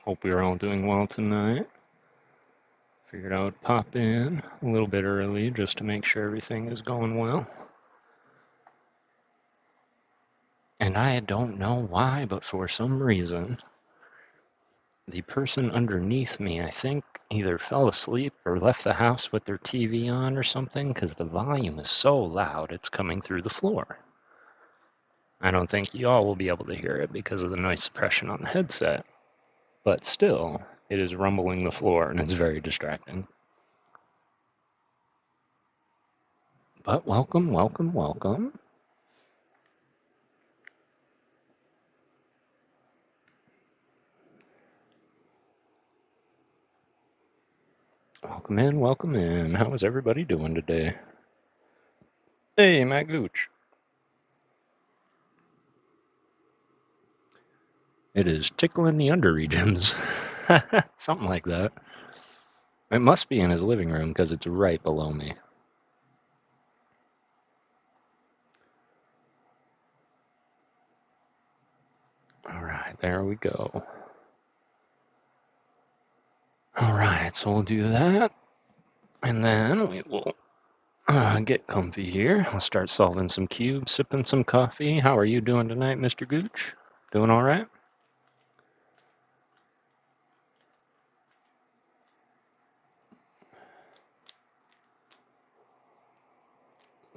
Hope you're all doing well tonight. Figured I would pop in a little bit early just to make sure everything is going well. And I don't know why, but for some reason, the person underneath me, I think, either fell asleep or left the house with their TV on or something, because the volume is so loud it's coming through the floor. I don't think y'all will be able to hear it because of the noise suppression on the headset, but still, it is rumbling the floor and it's very distracting. But welcome, welcome, welcome. Welcome in, welcome in. How is everybody doing today? Hey, Matt Gooch. It is tickling the underregions. Something like that. It must be in his living room because it's right below me. All right, there we go. All right, so we'll do that. And then we will get comfy here. I'll start solving some cubes, sipping some coffee. How are you doing tonight, Mr. Gooch? Doing all right?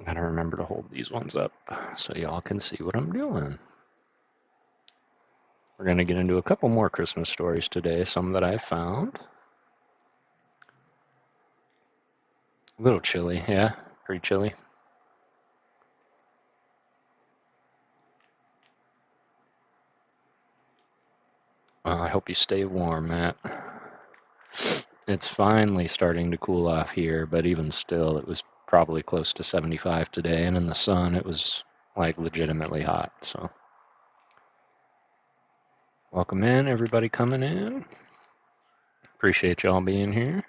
Gotta remember to hold these ones up so y'all can see what I'm doing. We're gonna get into a couple more Christmas stories today, some that I found. A little chilly, yeah, pretty chilly. I hope you stay warm, Matt. It's finally starting to cool off here, but even still, it was probably close to 75 today, and in the sun, it was like legitimately hot. So, welcome in, everybody coming in. Appreciate y'all being here.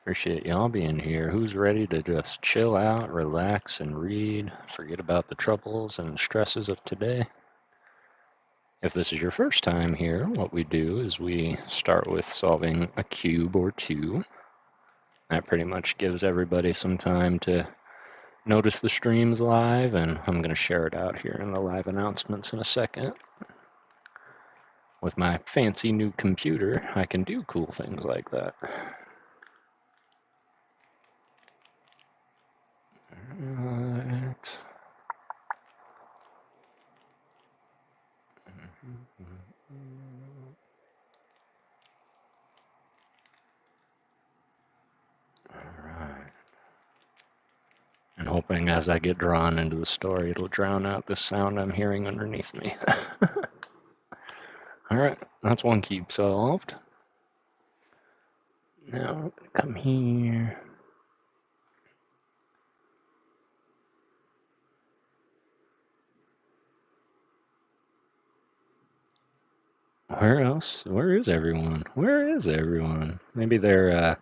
Appreciate y'all being here. Who's ready to just chill out, relax, and read? Forget about the troubles and stresses of today. If this is your first time here, what we do is we start with solving a cube or two. That pretty much gives everybody some time to notice the streams live, and I'm going to share it out here in the live announcements in a second. With my fancy new computer, I can do cool things like that. Right. Alright. And hoping as I get drawn into the story, it'll drown out the sound I'm hearing underneath me. Alright, that's one cube solved. Now, come here. Where else? Where is everyone? Where is everyone? Maybe there's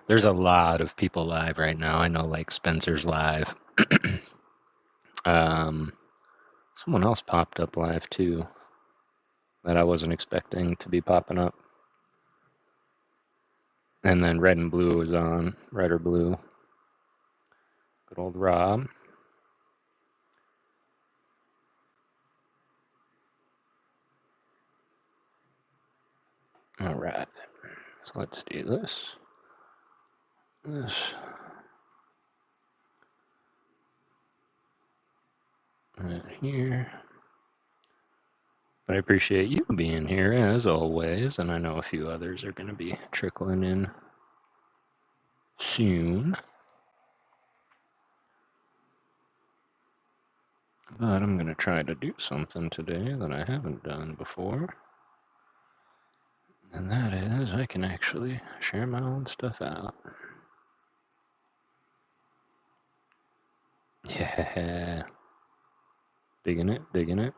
a lot of people live right now. I know, like Spencer's live. Someone else popped up live too that I wasn't expecting to be popping up. And then red and blue was on. Red or blue. Good old Rob. All right. So let's do this. Right here. But I appreciate you being here as always, and I know a few others are going to be trickling in soon. But I'm going to try to do something today that I haven't done before. And that is, I can actually share my own stuff out. Yeah. Digging it, digging it.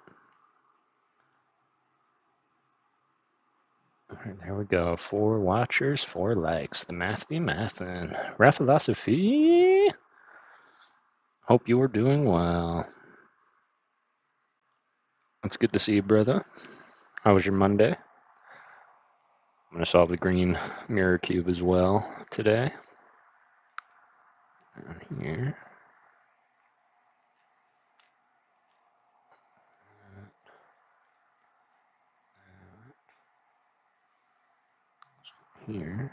All right, there we go. 4 watchers, 4 likes. The math be mathin'. Raphilosophy. Hope you are doing well. It's good to see you, brother. How was your Monday? I'm going to solve the green mirror cube as well today. Down here. Here.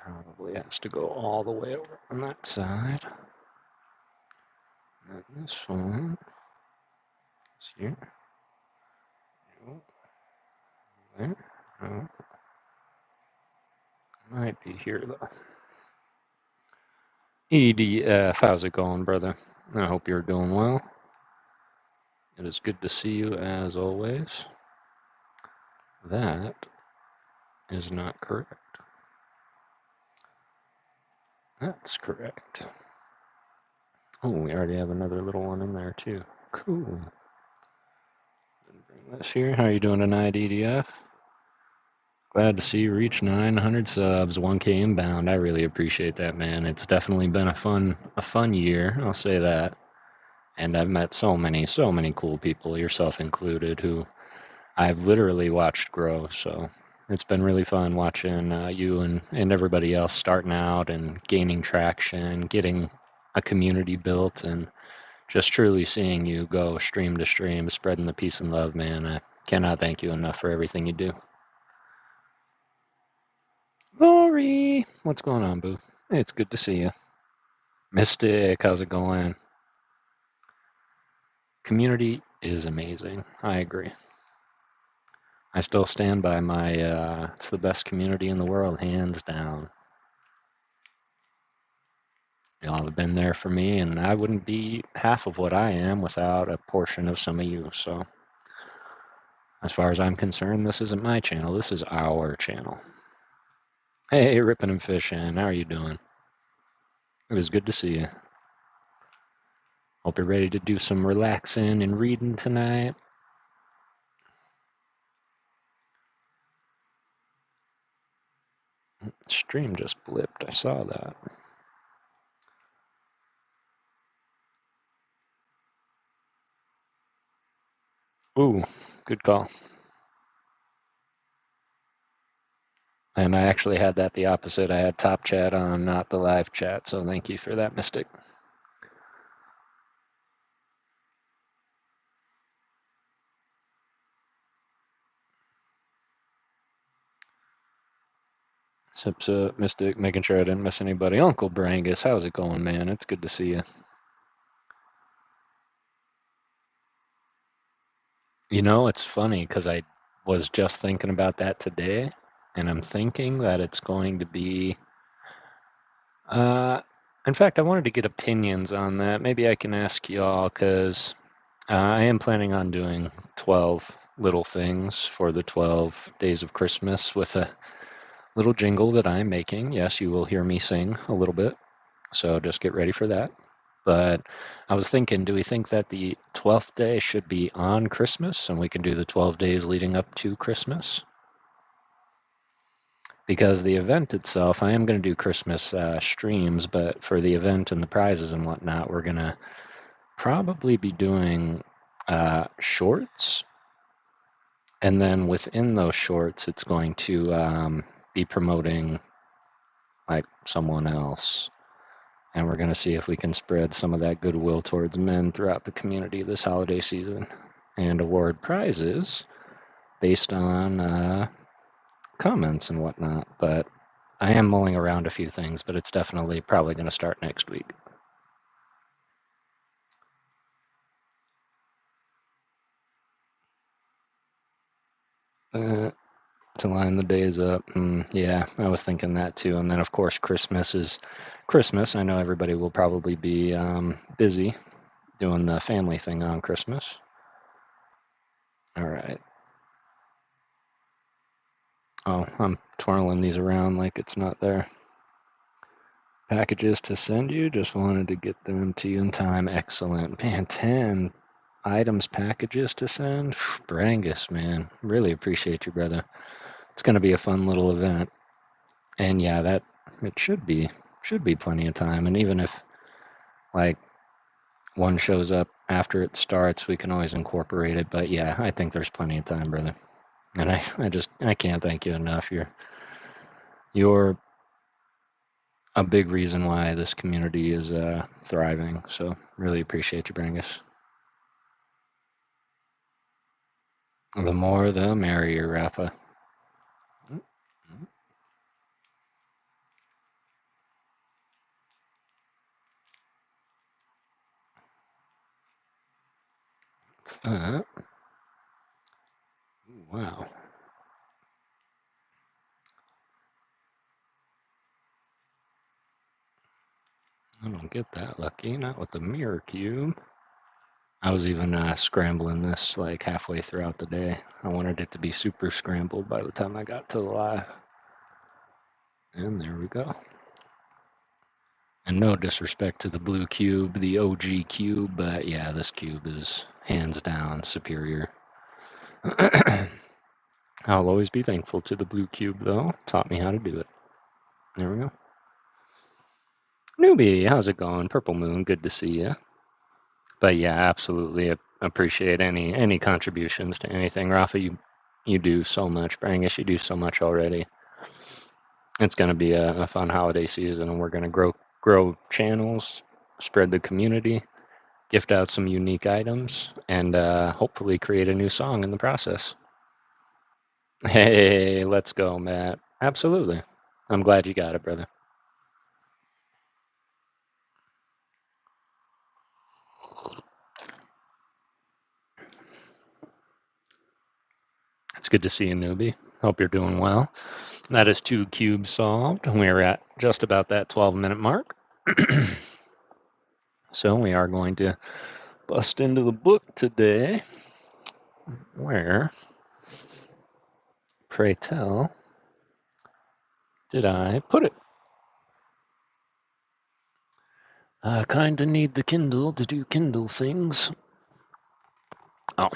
Probably has to go all the way over on that side. And this one is here. There. Oh, might be here though. EDF, how's it going, brother? I hope you're doing well. It is good to see you as always. That is not correct. That's correct. Oh, we already have another little one in there too. Cool. Bring this here. How are you doing tonight, EDF? Glad to see you reach 900 subs, 1K inbound. I really appreciate that, man. It's definitely been a fun year. I'll say that. And I've met so many cool people, yourself included, who I've literally watched grow. So it's been really fun watching you and everybody else starting out and gaining traction, getting a community built, and just truly seeing you go stream to stream, spreading the peace and love, man. I cannot thank you enough for everything you do. Lori, what's going on, boo? It's good to see you. Mystic, how's it going? Community is amazing. I agree. I still stand by my, it's the best community in the world, hands down. Y'all have been there for me, and I wouldn't be half of what I am without a portion of some of you. So, as far as I'm concerned, this isn't my channel. This is our channel. Hey, Rippin' and Fishin', how are you doing? It was good to see you. Hope you're ready to do some relaxing and reading tonight. Stream just blipped. I saw that. Ooh, good call. And I actually had that the opposite. I had top chat on, not the live chat. So thank you for that, Mystic. Sips up, Mystic, making sure I didn't miss anybody. Uncle Brangus, how's it going, man? It's good to see you. You know, it's funny because I was just thinking about that today, and I'm thinking that it's going to be. In fact, I wanted to get opinions on that. Maybe I can ask y'all because I am planning on doing 12 little things for the 12 days of Christmas with a little jingle that I'm making. Yes, you will hear me sing a little bit, so just get ready for that. But I was thinking, do we think that the 12th day should be on Christmas and we can do the 12 days leading up to Christmas? Because the event itself, I am going to do Christmas streams, but for the event and the prizes and whatnot, we're going to probably be doing shorts. And then within those shorts, it's going to be promoting like someone else. And we're going to see if we can spread some of that goodwill towards men throughout the community this holiday season and award prizes based on comments and whatnot. But I am mulling around a few things, but it's definitely probably going to start next week. To line the days up. Yeah, I was thinking that too. And then, of course, Christmas is Christmas. I know everybody will probably be busy doing the family thing on Christmas. All right. Oh, I'm twirling these around like it's not there. Packages to send you. Just wanted to get them to you in time. Excellent. Man, 10 items packages to send. Brangus, man, really appreciate you, brother. It's going to be a fun little event. And yeah, that it should be plenty of time. And even if like one shows up after it starts, we can always incorporate it. But yeah, I think there's plenty of time, brother. And I can't thank you enough. You're a big reason why this community is thriving. So really appreciate you, Brangus. The more, the merrier, Rafa. What's that? Wow. I don't get that lucky. Not with the mirror cube. I was even scrambling this like halfway throughout the day. I wanted it to be super scrambled by the time I got to the live. And there we go. And no disrespect to the blue cube, the OG cube, but yeah, this cube is hands down superior. I'll always be thankful to the blue cube, though. Taught me how to do it. There we go. Newbie, how's it going? Purple Moon, good to see you. But yeah, absolutely appreciate any contributions to anything. Rafa, you do so much. Brangus, you do so much already. It's going to be a fun holiday season, and we're going to grow channels, spread the community, gift out some unique items, and hopefully create a new song in the process. Hey, let's go, Matt. Absolutely. I'm glad you got it, brother. It's good to see you, newbie. Hope you're doing well. That is 2 cubes solved. We're at just about that 12-minute mark. So we are going to bust into the book today. Where, pray tell, did I put it? I kinda need the Kindle to do Kindle things. Oh.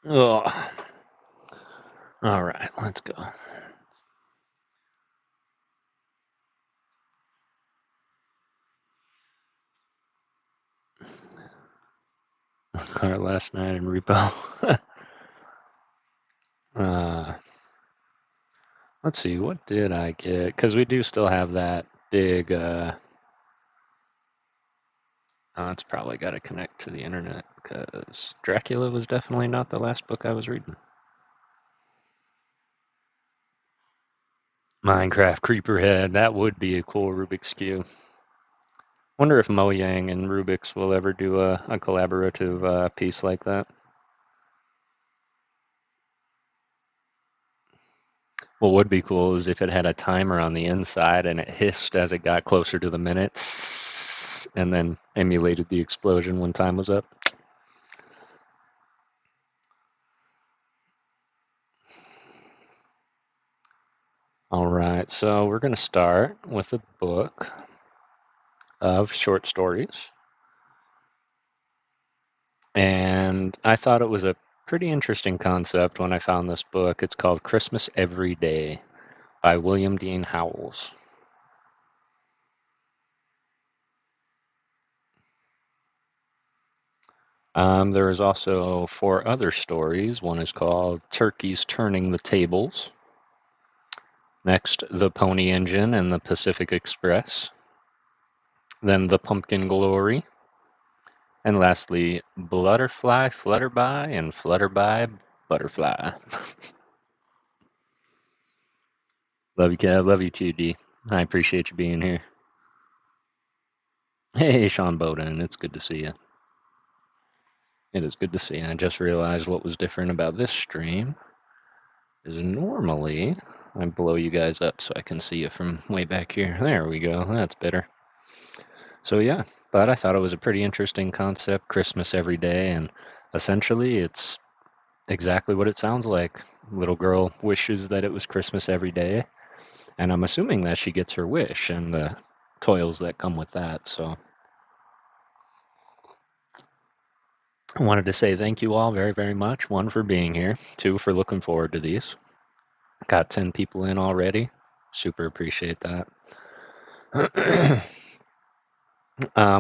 Ugh. All right, let's go. Car last night in repo. Let's see, what did I get? Because we do still have that big. Oh, it's probably got to connect to the internet because Dracula was definitely not the last book I was reading. Minecraft Creeperhead, that would be a cool Rubik's Cube. Wonder if Mojang and Rubik's will ever do a collaborative piece like that. What would be cool is if it had a timer on the inside and it hissed as it got closer to the minutes and then emulated the explosion when time was up. All right, so we're going to start with a book of short stories. And I thought it was a pretty interesting concept when I found this book. It's called Christmas Every Day by William Dean Howells. There is also 4 other stories. One is called Turkeys Turning the Tables. Next, The Pony Engine and the Pacific Express. Then The Pumpkin Glory. And lastly, Blutterfly, Flutterby, and Flutterby, Butterfly. Love you, Kev. Love you too, D. I appreciate you being here. Hey, Sean Bowden. It's good to see you. It is good to see you. I just realized what was different about this stream is normally I blow you guys up so I can see you from way back here. There we go. That's better. So yeah, but I thought it was a pretty interesting concept, Christmas every day, and essentially it's exactly what it sounds like. Little girl wishes that it was Christmas every day, and I'm assuming that she gets her wish, and the toils that come with that. So I wanted to say thank you all very, very much. One, for being here. Two, for looking forward to these. Got 10 people in already. Super appreciate that.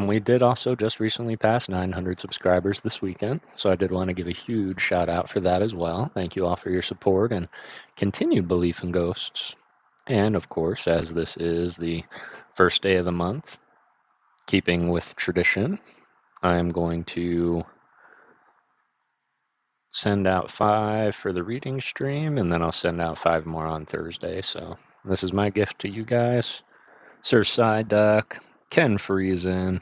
We did also just recently pass 900 subscribers this weekend, so I did want to give a huge shout out for that as well. Thank you all for your support and continued belief in ghosts. And of course, as this is the first day of the month, keeping with tradition, I'm going to send out 5 for the reading stream, and then I'll send out 5 more on Thursday. So this is my gift to you guys. Sir Psyduck, Ken Friesen,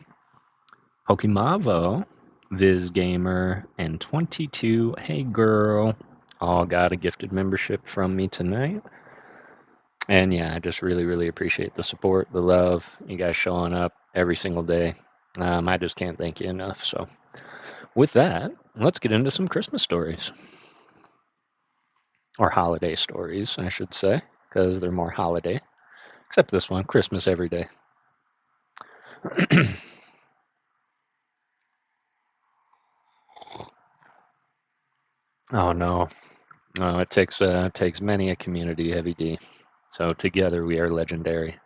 Pokemavo, Viz Gamer, and 22 Hey Girl all got a gifted membership from me tonight. And yeah, I just really, really appreciate the support, the love, you guys showing up every single day. I just can't thank you enough. So with that, let's get into some Christmas stories. Or holiday stories, I should say, because they're more holiday. Except this one, Christmas every day. Oh no. No, it takes many a community, Heavy D. So together we are legendary.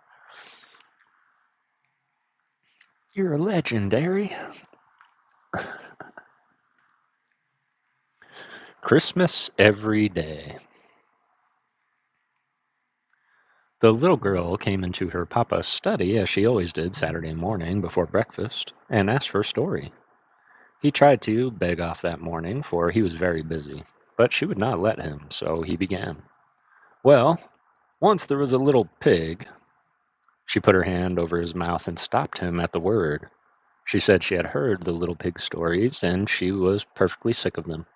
You're legendary. Christmas every day. The little girl came into her papa's study, as she always did Saturday morning before breakfast, and asked for a story. He tried to beg off that morning, for he was very busy, but she would not let him, so he began. Well, once there was a little pig. She put her hand over his mouth and stopped him at the word. She said she had heard the little pig stories, and she was perfectly sick of them.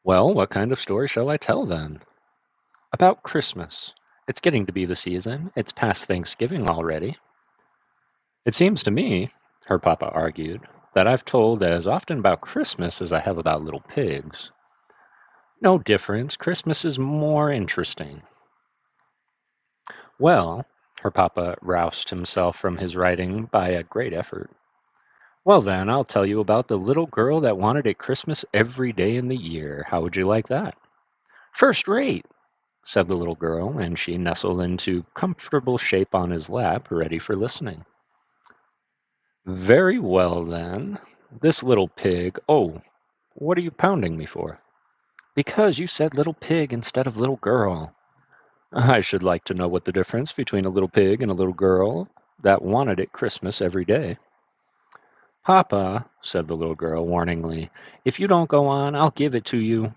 Well, what kind of story shall I tell then? About Christmas. It's getting to be the season. It's past Thanksgiving already. It seems to me, her papa argued, that I've told as often about Christmas as I have about little pigs. No difference. Christmas is more interesting. Well, her papa roused himself from his writing by a great effort. Well, then, I'll tell you about the little girl that wanted it Christmas every day in the year. How would you like that? First rate, said the little girl, and she nestled into comfortable shape on his lap, ready for listening. Very well, then. This little pig. Oh, what are you pounding me for? Because you said little pig instead of little girl. I should like to know what the difference between a little pig and a little girl that wanted it Christmas every day. Papa, said the little girl warningly, if you don't go on, I'll give it to you.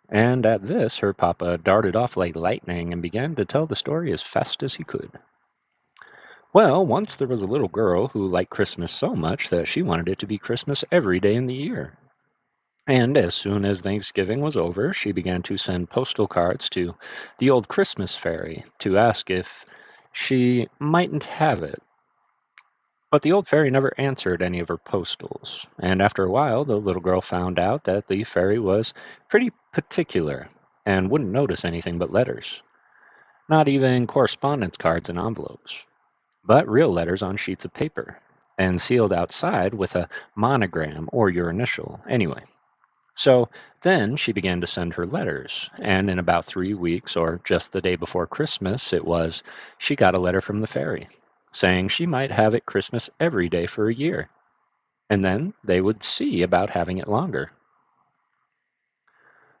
And at this, her papa darted off like lightning and began to tell the story as fast as he could. Well, once there was a little girl who liked Christmas so much that she wanted it to be Christmas every day in the year. And as soon as Thanksgiving was over, she began to send postal cards to the old Christmas fairy to ask if she mightn't have it. But the old fairy never answered any of her postals, and after a while the little girl found out that the fairy was pretty particular and wouldn't notice anything but letters. Not even correspondence cards and envelopes, but real letters on sheets of paper, and sealed outside with a monogram or your initial, anyway. So then she began to send her letters, and in about 3 weeks, or just the day before Christmas it was, she got a letter from the fairy, saying she might have it Christmas every day for a year, and then they would see about having it longer.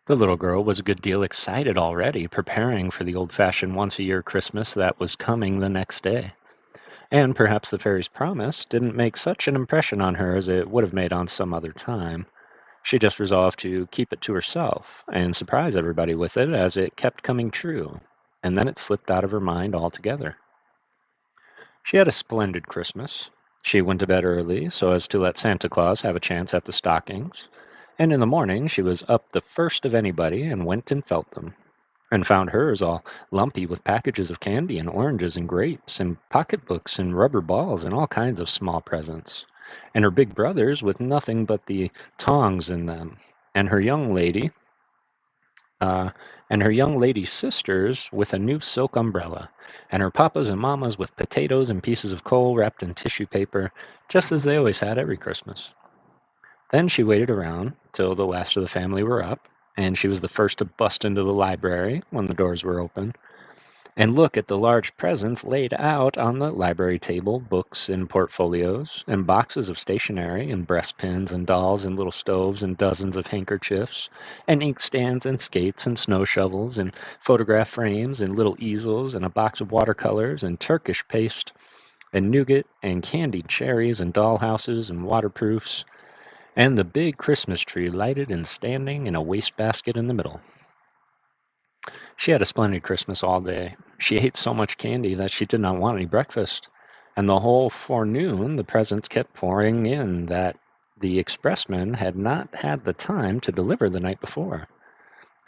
The little girl was a good deal excited already, preparing for the old-fashioned once-a-year Christmas that was coming the next day. And perhaps the fairy's promise didn't make such an impression on her as it would have made on some other time. She just resolved to keep it to herself and surprise everybody with it as it kept coming true, and then it slipped out of her mind altogether. She had a splendid Christmas. She went to bed early so as to let Santa Claus have a chance at the stockings, and in the morning she was up the first of anybody and went and felt them, and found hers all lumpy with packages of candy and oranges and grapes and pocketbooks and rubber balls and all kinds of small presents, and her big brothers with nothing but the tongs in them, and her young lady and her young lady sisters with a new silk umbrella, and her papas and mamas with potatoes and pieces of coal wrapped in tissue paper, just as they always had every Christmas. Then she waited around till the last of the family were up, and she was the first to bust into the library when the doors were open, and look at the large presents laid out on the library table, books and portfolios, and boxes of stationery, and breastpins and dolls and little stoves and dozens of handkerchiefs, and inkstands and skates and snow shovels and photograph frames and little easels and a box of watercolors and Turkish paste and nougat and candied cherries and dollhouses and waterproofs, and the big Christmas tree lighted and standing in a wastebasket in the middle. She had a splendid Christmas all day. She ate so much candy that she did not want any breakfast, and the whole forenoon the presents kept pouring in that the expressman had not had the time to deliver the night before.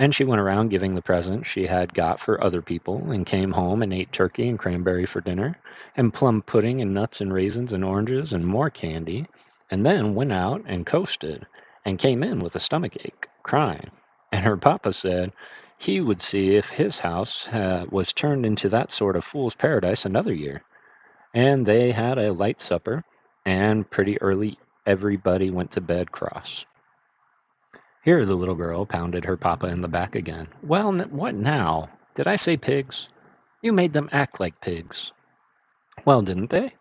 And she went around giving the presents she had got for other people, and came home and ate turkey and cranberry for dinner, and plum pudding and nuts and raisins and oranges and more candy, and then went out and coasted, and came in with a stomach ache, crying. And her papa said he would see if his house was turned into that sort of fool's paradise another year. And they had a light supper, and pretty early everybody went to bed cross. Here the little girl pounded her papa in the back again. Well, what now? Did I say pigs? You made them act like pigs. Well, didn't they?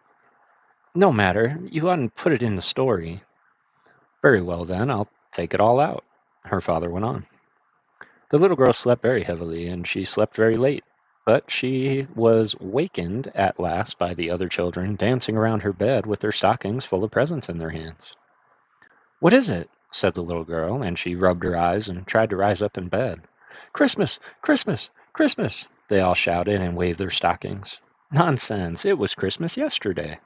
No matter. You hadn't put it in the story. Very well, then. I'll take it all out. Her father went on. The little girl slept very heavily, and she slept very late. But she was wakened at last by the other children dancing around her bed with their stockings full of presents in their hands. What is it? Said the little girl, and she rubbed her eyes and tried to rise up in bed. Christmas! Christmas! Christmas! They all shouted and waved their stockings. Nonsense! It was Christmas yesterday.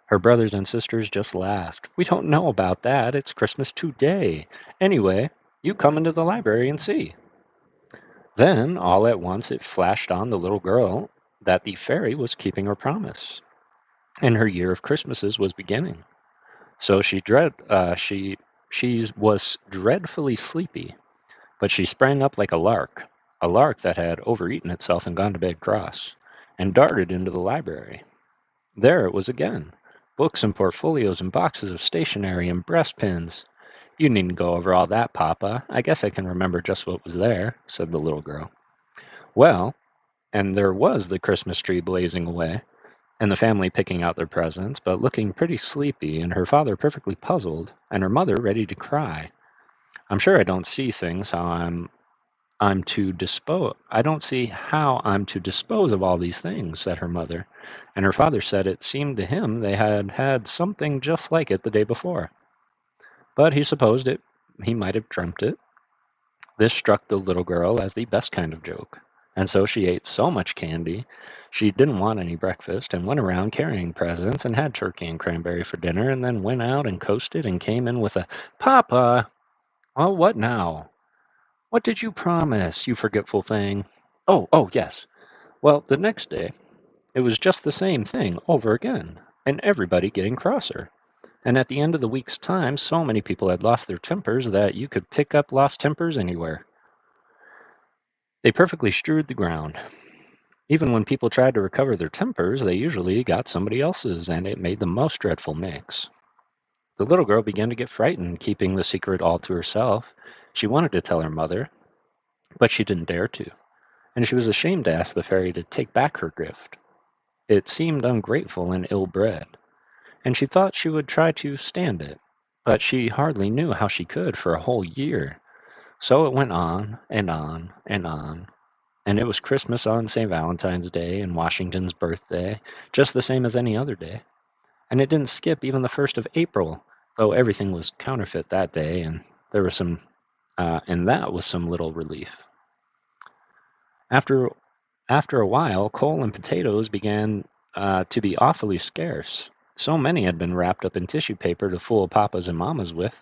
Her brothers and sisters just laughed. We don't know about that. It's Christmas today. Anyway, you come into the library and see. Then, all at once, it flashed on the little girl that the fairy was keeping her promise, and her year of Christmases was beginning. So she was dreadfully sleepy, but she sprang up like a lark that had overeaten itself and gone to bed cross, and darted into the library. There it was again, books and portfolios and boxes of stationery and breastpins. You needn't go over all that, Papa. I guess I can remember just what was there, said the little girl. Well, and there was the Christmas tree blazing away, and the family picking out their presents, but looking pretty sleepy, and her father perfectly puzzled, and her mother ready to cry. I'm sure I don't see things how I'm to dispose. I don't see how I'm to dispose of all these things, said her mother, and her father said it seemed to him they had had something just like it the day before. But he supposed he might have dreamt it. This struck the little girl as the best kind of joke, and so she ate so much candy she didn't want any breakfast, and went around carrying presents, and had turkey and cranberry for dinner, and then went out and coasted, and came in with a Papa. Well, what now? What did you promise, you forgetful thing? Oh, yes. Well, the next day, it was just the same thing over again, and everybody getting crosser. And at the end of the week's time, so many people had lost their tempers that you could pick up lost tempers anywhere. They perfectly strewed the ground. Even when people tried to recover their tempers, they usually got somebody else's, and it made the most dreadful mix. The little girl began to get frightened, keeping the secret all to herself. She wanted to tell her mother, but she didn't dare to, and she was ashamed to ask the fairy to take back her gift. It seemed ungrateful and ill-bred, and she thought she would try to stand it, but she hardly knew how she could for a whole year. So it went on and on and on, and it was Christmas on St. Valentine's Day and Washington's birthday, just the same as any other day. And it didn't skip even the 1st of April, though everything was counterfeit that day, and there was and that was some little relief. After a while, coal and potatoes began to be awfully scarce. So many had been wrapped up in tissue paper to fool papas and mamas with.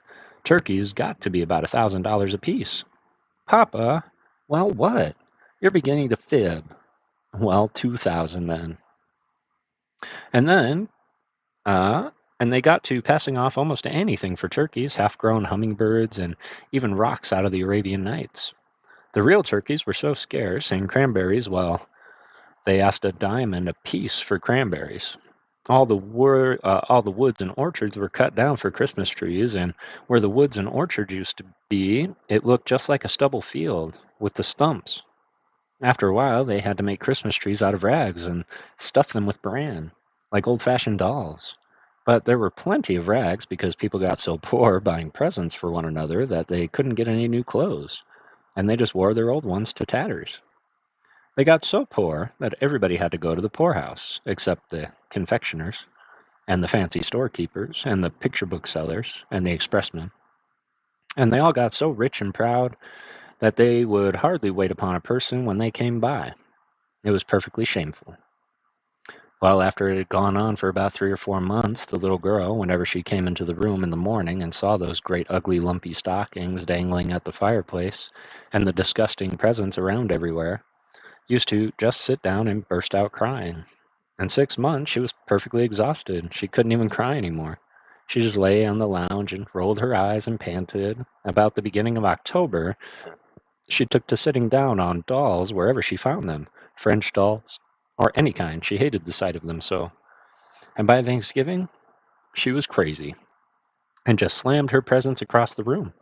Turkeys got to be about $1,000 apiece. Papa, well, what? You're beginning to fib. Well, 2,000 then. And then, and they got to passing off almost anything for turkeys, half-grown hummingbirds, and even rocks out of the Arabian Nights. The real turkeys were so scarce, and cranberries, well, they asked a diamond a piece for cranberries. All the woods and orchards were cut down for Christmas trees, and where the woods and orchards used to be, it looked just like a stubble field with the stumps. After a while, they had to make Christmas trees out of rags and stuff them with bran, like old-fashioned dolls. But there were plenty of rags because people got so poor buying presents for one another that they couldn't get any new clothes, and they just wore their old ones to tatters. They got so poor that everybody had to go to the poorhouse, except the confectioners, and the fancy storekeepers, and the picture book sellers, and the expressmen. And they all got so rich and proud that they would hardly wait upon a person when they came by. It was perfectly shameful. Well, after it had gone on for about 3 or 4 months, the little girl, whenever she came into the room in the morning and saw those great ugly lumpy stockings dangling at the fireplace, and the disgusting presents around everywhere, used to just sit down and burst out crying. In 6 months, she was perfectly exhausted. She couldn't even cry anymore. She just lay on the lounge and rolled her eyes and panted. About the beginning of October, she took to sitting down on dolls wherever she found them, French dolls, or any kind. She hated the sight of them so. And by Thanksgiving, she was crazy and just slammed her presents across the room.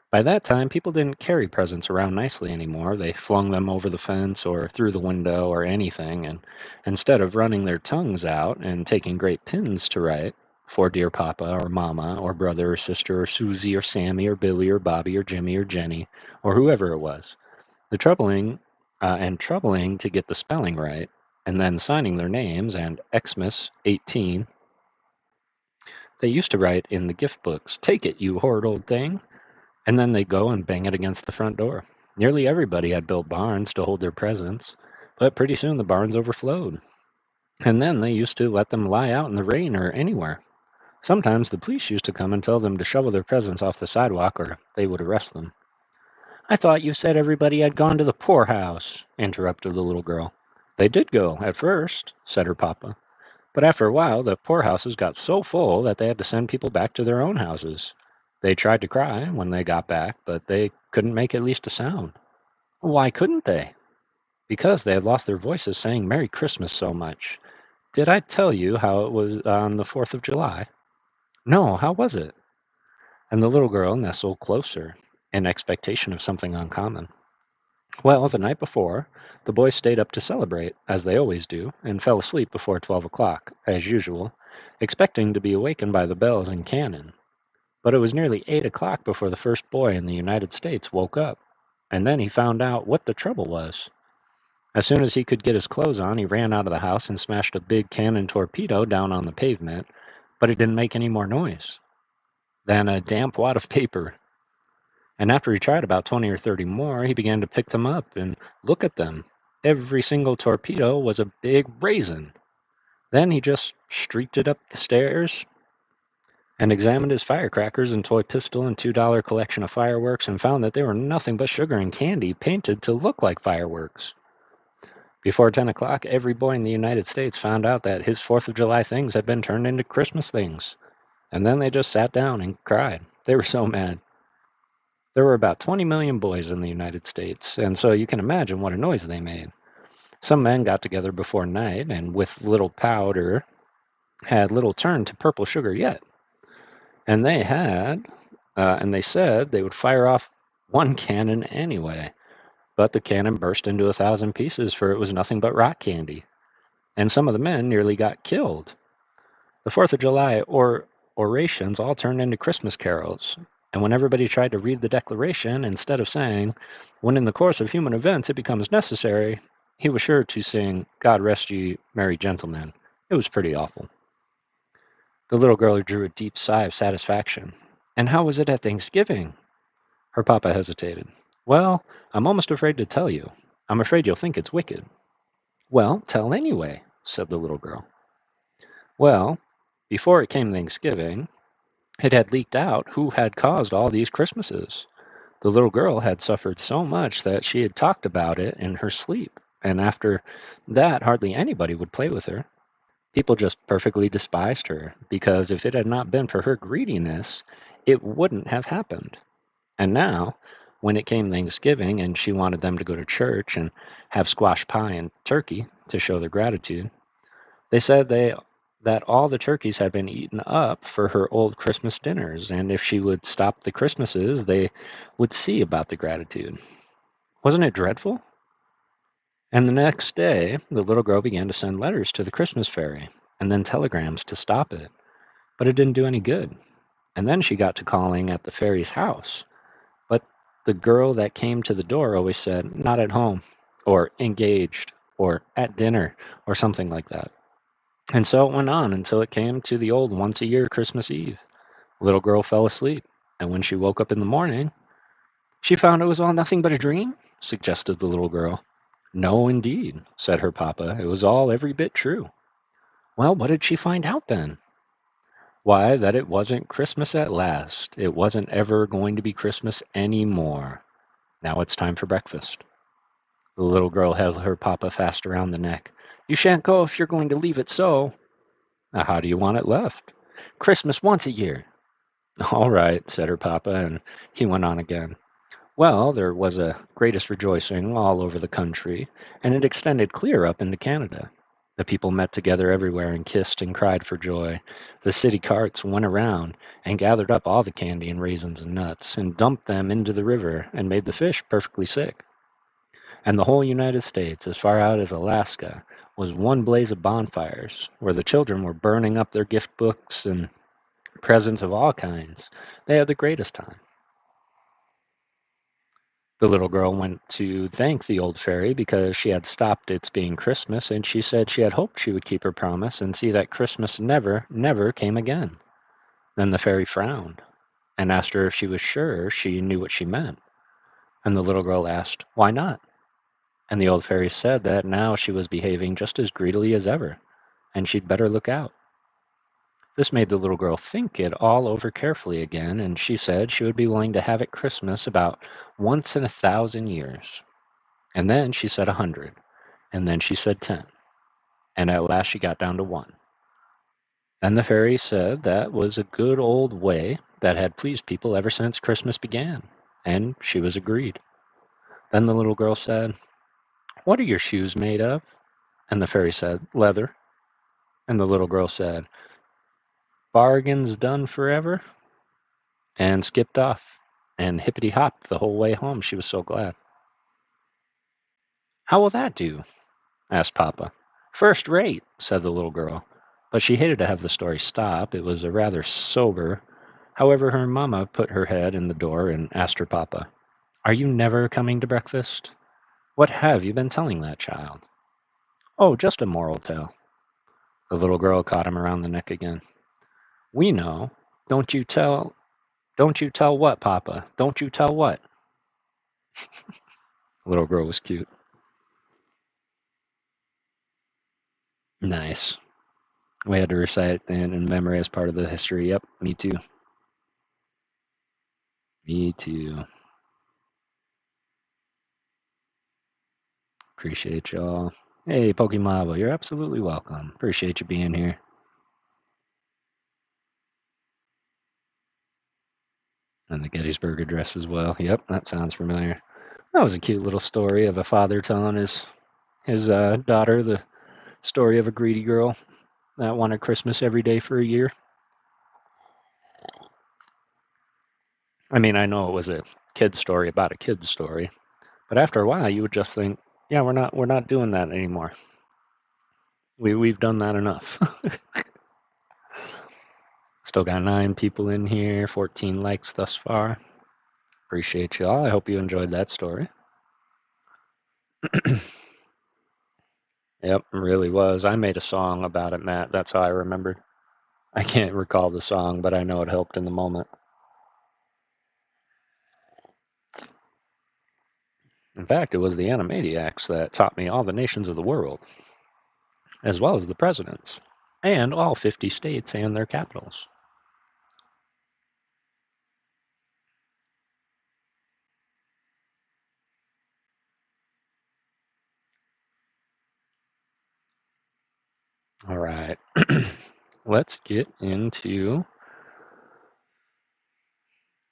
By that time, people didn't carry presents around nicely anymore. They flung them over the fence or through the window or anything, and instead of running their tongues out and taking great pins to write, for dear Papa or Mama or brother or sister or Susie or Sammy or Billy or Bobby or Jimmy or Jenny or whoever it was, the troubling to get the spelling right, and then signing their names and Xmas 18, they used to write in the gift books, "Take it, you horrid old thing." And then they'd go and bang it against the front door. Nearly everybody had built barns to hold their presents, but pretty soon the barns overflowed. And then they used to let them lie out in the rain or anywhere. Sometimes the police used to come and tell them to shovel their presents off the sidewalk or they would arrest them. "I thought you said everybody had gone to the poorhouse," interrupted the little girl. "They did go, at first," said her papa. "But after a while the poorhouses got so full that they had to send people back to their own houses. They tried to cry when they got back, but they couldn't make at least a sound." "Why couldn't they?" "Because they had lost their voices saying Merry Christmas so much. Did I tell you how it was on the 4th of July?" "No, how was it?" And the little girl nestled closer, in expectation of something uncommon. "Well, the night before, the boys stayed up to celebrate, as they always do, and fell asleep before 12 o'clock, as usual, expecting to be awakened by the bells and cannon. But it was nearly 8 o'clock before the first boy in the United States woke up, and then he found out what the trouble was. As soon as he could get his clothes on, he ran out of the house and smashed a big cannon torpedo down on the pavement, but it didn't make any more noise than a damp wad of paper. And after he tried about 20 or 30 more, he began to pick them up and look at them. Every single torpedo was a big raisin. Then he just streaked it up the stairs and examined his firecrackers and toy pistol and $2 collection of fireworks and found that they were nothing but sugar and candy painted to look like fireworks. Before 10 o'clock, every boy in the United States found out that his 4th of July things had been turned into Christmas things. And then they just sat down and cried. They were so mad. There were about 20 million boys in the United States, and so you can imagine what a noise they made. Some men got together before night and with little powder had little turned to purple sugar yet. And they said they would fire off one cannon anyway. But the cannon burst into 1,000 pieces, for it was nothing but rock candy. And some of the men nearly got killed. The 4th of July orations all turned into Christmas carols. And when everybody tried to read the Declaration, instead of saying, "When in the course of human events it becomes necessary," he was sure to sing, "God rest ye, merry gentlemen." It was pretty awful. The little girl drew a deep sigh of satisfaction. "And how was it at Thanksgiving?" Her papa hesitated. "Well, I'm almost afraid to tell you. I'm afraid you'll think it's wicked." "Well, tell anyway," said the little girl. "Well, before it came Thanksgiving, it had leaked out who had caused all these Christmases. The little girl had suffered so much that she had talked about it in her sleep, and after that hardly anybody would play with her. People just perfectly despised her, because if it had not been for her greediness, it wouldn't have happened. And now, when it came Thanksgiving and she wanted them to go to church and have squash pie and turkey to show their gratitude, they said that all the turkeys had been eaten up for her old Christmas dinners, and if she would stop the Christmases, they would see about the gratitude. Wasn't it dreadful? And the next day, the little girl began to send letters to the Christmas fairy, and then telegrams to stop it, but it didn't do any good. And then she got to calling at the fairy's house, but the girl that came to the door always said, "Not at home," or "engaged," or "at dinner," or something like that. And so it went on until it came to the old once a year Christmas Eve. The little girl fell asleep, and when she woke up in the morning, she found it was all nothing but a dream, suggested the little girl. No, indeed, said her papa. It was all every bit true. Well, what did she find out then? Why, that it wasn't Christmas at last. It wasn't ever going to be Christmas any more. Now it's time for breakfast. The little girl held her papa fast around the neck. You shan't go if you're going to leave it so. Now, how do you want it left? Christmas once a year. All right, said her papa, and he went on again. Well, there was a greatest rejoicing all over the country, and it extended clear up into Canada. The people met together everywhere and kissed and cried for joy. The city carts went around and gathered up all the candy and raisins and nuts and dumped them into the river and made the fish perfectly sick. And the whole United States, as far out as Alaska, was one blaze of bonfires, where the children were burning up their gift books and presents of all kinds. They had the greatest time. The little girl went to thank the old fairy because she had stopped its being Christmas, and she said she had hoped she would keep her promise and see that Christmas never, never came again. Then the fairy frowned and asked her if she was sure she knew what she meant. And the little girl asked, why not? And the old fairy said that now she was behaving just as greedily as ever, and she'd better look out. This made the little girl think it all over carefully again, and she said she would be willing to have it Christmas about once in 1,000 years. And then she said 100, and then she said 10, and at last she got down to 1. And the fairy said that was a good old way that had pleased people ever since Christmas began, and she was agreed. Then the little girl said, what are your shoes made of? And the fairy said, leather. And the little girl said, bargains done forever, and skipped off and hippity hopped the whole way home. She was so glad. How will that do? Asked Papa. First rate, said the little girl, but she hated to have the story stop. It was a rather sober. However, her mamma put her head in the door and asked her papa, are you never coming to breakfast? What have you been telling that child? Oh, just a moral tale. The little girl caught him around the neck again. We know. Don't you tell what, Papa? Don't you tell what? The little girl was cute. Nice. We had to recite it in memory as part of the history. Yep, me too. Me too. Appreciate y'all. Hey, Pokemon, you're absolutely welcome. Appreciate you being here. And the Gettysburg Address as well. Yep, that sounds familiar. That was a cute little story of a father telling his daughter the story of a greedy girl that wanted Christmas every day for a year. I mean, I know it was a kid's story about a kid's story, but after a while, you would just think, yeah, we're not doing that anymore. We've done that enough. Still got 9 people in here, 14 likes thus far. Appreciate y'all. I hope you enjoyed that story. Yep, it really was. I made a song about it, Matt. That's how I remembered. I can't recall the song, but I know it helped in the moment. In fact, it was the Animaniacs that taught me all the nations of the world, as well as the presidents, and all 50 states and their capitals. All right, let's get into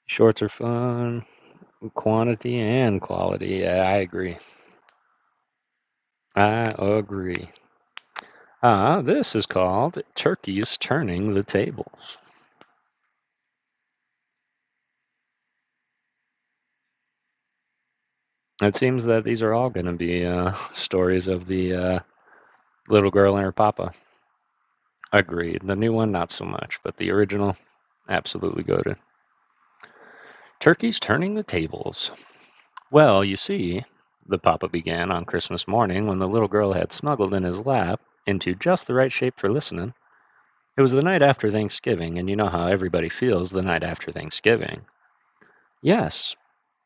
shorts are fun. Quantity and quality. Yeah, I agree. I agree. This is called Turkeys Turning the Tables. It seems that these are all going to be stories of the little girl and her papa. Agreed. The new one, not so much, but the original, absolutely goated. Turkeys turning the tables. Well, you see, the papa began on Christmas morning when the little girl had snuggled in his lap into just the right shape for listening. It was the night after Thanksgiving, and you know how everybody feels the night after Thanksgiving. Yes,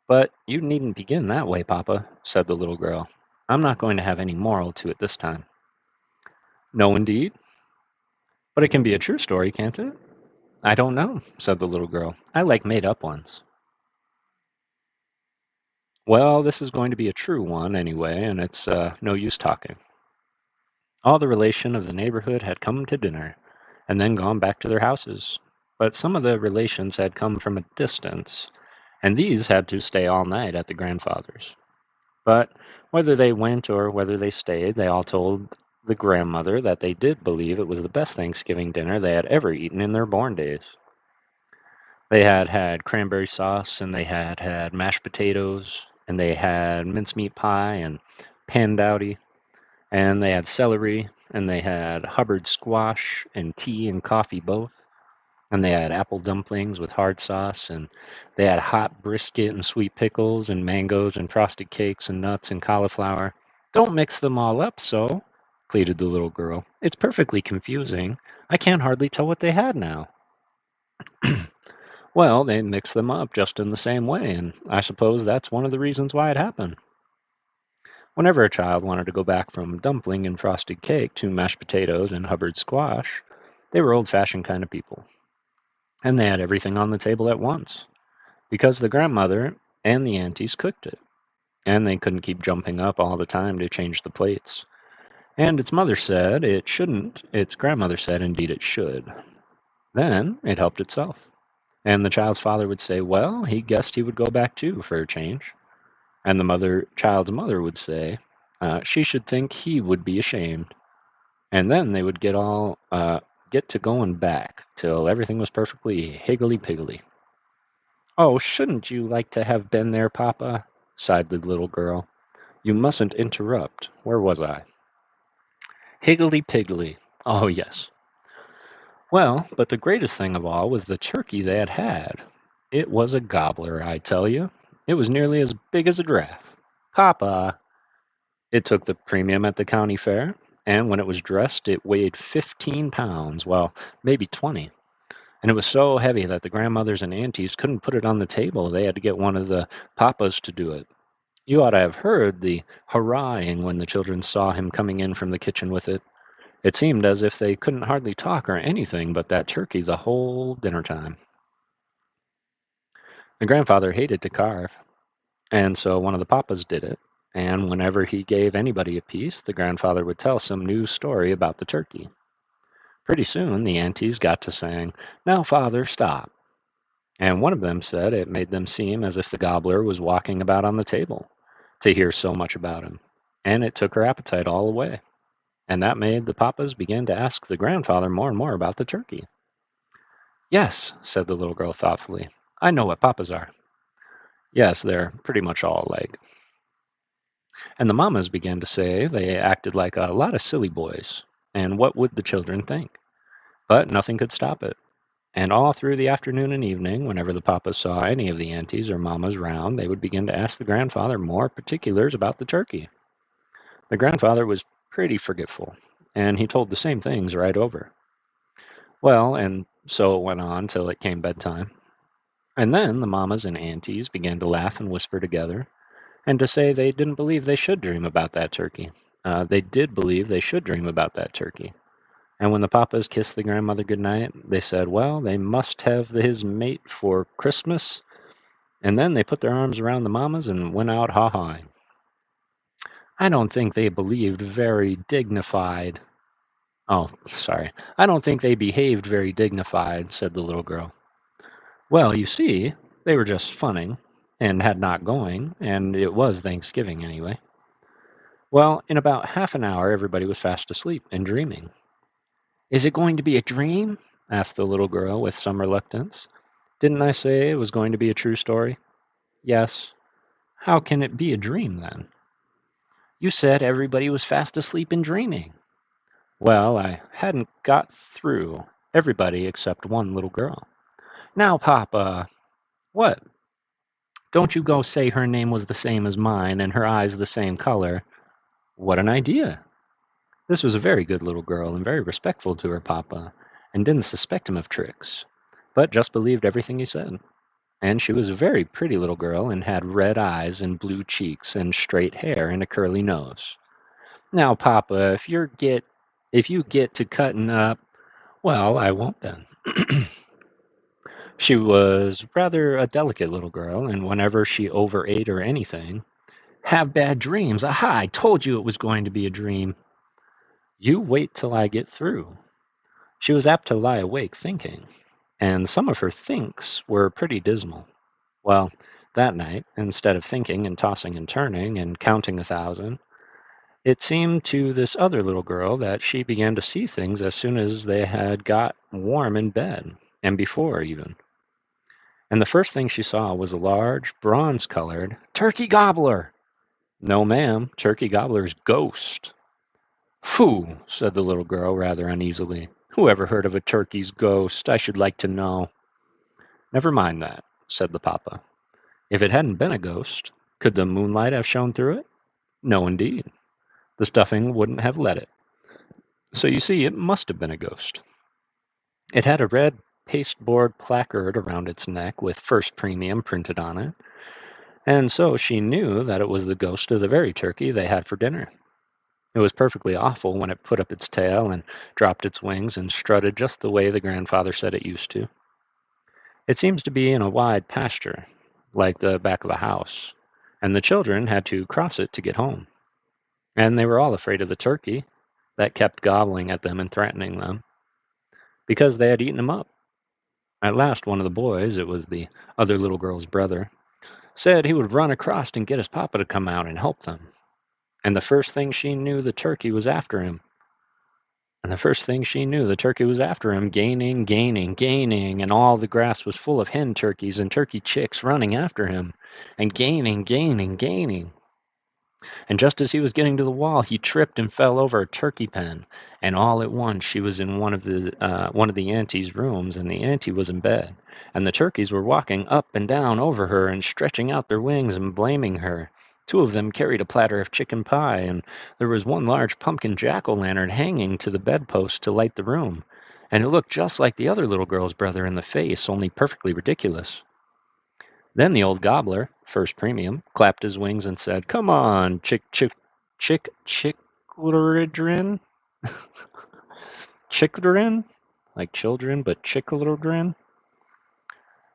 but you needn't begin that way, Papa, said the little girl. I'm not going to have any moral to it this time. No, indeed. But it can be a true story, can't it? I don't know, said the little girl. I like made up ones. Well, this is going to be a true one anyway, and it's no use talking. All the relation of the neighborhood had come to dinner, and then gone back to their houses. But some of the relations had come from a distance, and these had to stay all night at the grandfather's. But whether they went or whether they stayed, they all told the grandmother that they did believe it was the best Thanksgiving dinner they had ever eaten in their born days. They had had cranberry sauce, and they had had mashed potatoes, and they had mincemeat pie and pandowdy, and they had celery, and they had Hubbard squash and tea and coffee both, and they had apple dumplings with hard sauce, and they had hot brisket and sweet pickles and mangoes and frosted cakes and nuts and cauliflower. Don't mix them all up so, pleaded the little girl. It's perfectly confusing. I can't hardly tell what they had now. Well, they mixed them up just in the same way, and I suppose that's one of the reasons why it happened. Whenever a child wanted to go back from dumpling and frosted cake to mashed potatoes and Hubbard squash, they were old-fashioned kind of people, and they had everything on the table at once, because the grandmother and the aunties cooked it, and they couldn't keep jumping up all the time to change the plates. And its mother said it shouldn't, its grandmother said indeed it should. Then it helped itself. And the child's father would say, well, he guessed he would go back too for a change. And the child's mother would say, she should think he would be ashamed. And then they would get to going back till everything was perfectly higgledy-piggledy. Oh, shouldn't you like to have been there, Papa? Sighed the little girl. You mustn't interrupt. Where was I? Higgledy-piggledy. Oh, yes. Well, but the greatest thing of all was the turkey they had had. It was a gobbler, I tell you. It was nearly as big as a giraffe. Papa! It took the premium at the county fair, and when it was dressed, it weighed 15 pounds, well, maybe 20. And it was so heavy that the grandmothers and aunties couldn't put it on the table. They had to get one of the papas to do it. You ought to have heard the hurrahing when the children saw him coming in from the kitchen with it. It seemed as if they couldn't hardly talk or anything but that turkey the whole dinner time. The grandfather hated to carve, and so one of the papas did it. And whenever he gave anybody a piece, the grandfather would tell some new story about the turkey. Pretty soon the aunties got to saying, now, father, stop. And one of them said it made them seem as if the gobbler was walking about on the table to hear so much about him. And it took her appetite all away. And that made the papas begin to ask the grandfather more and more about the turkey. Yes, said the little girl thoughtfully. I know what papas are. Yes, they're pretty much all alike. And the mamas began to say they acted like a lot of silly boys. And what would the children think? But nothing could stop it. And all through the afternoon and evening, whenever the papas saw any of the aunties or mamas round, they would begin to ask the grandfather more particulars about the turkey. The grandfather was pretty forgetful, and he told the same things right over. Well, and so it went on till it came bedtime. And then the mamas and aunties began to laugh and whisper together, and to say they didn't believe they should dream about that turkey. They did believe they should dream about that turkey. And when the papas kissed the grandmother good night, they said, well, they must have his mate for Christmas. And then they put their arms around the mamas and went out ha-hawing. I don't think they believed very dignified. Oh, sorry. I don't think they behaved very dignified, said the little girl. Well, you see, they were just funning. and had not going, and it was Thanksgiving anyway. Well, in about half an hour, everybody was fast asleep and dreaming. Is it going to be a dream? Asked the little girl with some reluctance. Didn't I say it was going to be a true story? Yes. How can it be a dream then? You said everybody was fast asleep and dreaming. Well, I hadn't got through everybody except one little girl. Now, Papa. What? Don't you go say her name was the same as mine and her eyes the same color. What an idea. This was a very good little girl and very respectful to her papa, and didn't suspect him of tricks, but just believed everything he said. And she was a very pretty little girl and had red eyes and blue cheeks and straight hair and a curly nose. Now, Papa, if you get to cutting up, well, I won't then. She was rather a delicate little girl, and whenever she overate or anything, have bad dreams. Aha, I told you it was going to be a dream. You wait till I get through. She was apt to lie awake thinking, and some of her thinks were pretty dismal. Well, that night, instead of thinking and tossing and turning and counting 1,000, it seemed to this other little girl that she began to see things as soon as they had got warm in bed, and before even. And the first thing she saw was a large, bronze-colored turkey gobbler. No, ma'am, turkey gobbler's ghost. Phoo, said the little girl rather uneasily. Who ever heard of a turkey's ghost? I should like to know. Never mind that, said the papa. If it hadn't been a ghost, could the moonlight have shone through it? No, indeed. The stuffing wouldn't have let it. So you see, it must have been a ghost. It had a red pasteboard placard around its neck with First Premium printed on it, and so she knew that it was the ghost of the very turkey they had for dinner. It was perfectly awful when it put up its tail and dropped its wings and strutted just the way the grandfather said it used to. It seems to be in a wide pasture, like the back of a house, and the children had to cross it to get home. And they were all afraid of the turkey that kept gobbling at them and threatening them, because they had eaten him up. At last one of the boys, it was the other little girl's brother, said he would run across and get his papa to come out and help them. And the first thing she knew, the turkey was after him. Gaining, gaining, gaining, and all the grass was full of hen turkeys and turkey chicks running after him, and gaining, gaining, gaining. And just as he was getting to the wall, he tripped and fell over a turkey pen, and all at once she was in one of the auntie's rooms, and the auntie was in bed, and the turkeys were walking up and down over her and stretching out their wings and blaming her. 2 of them carried a platter of chicken pie, and there was one large pumpkin jack-o'-lantern hanging to the bedpost to light the room, and it looked just like the other little girl's brother in the face, only perfectly ridiculous. Then the old gobbler, First Premium, clapped his wings and said, "Come on, chickleridrin?" Chicklerin? Like children, but chickleridrin?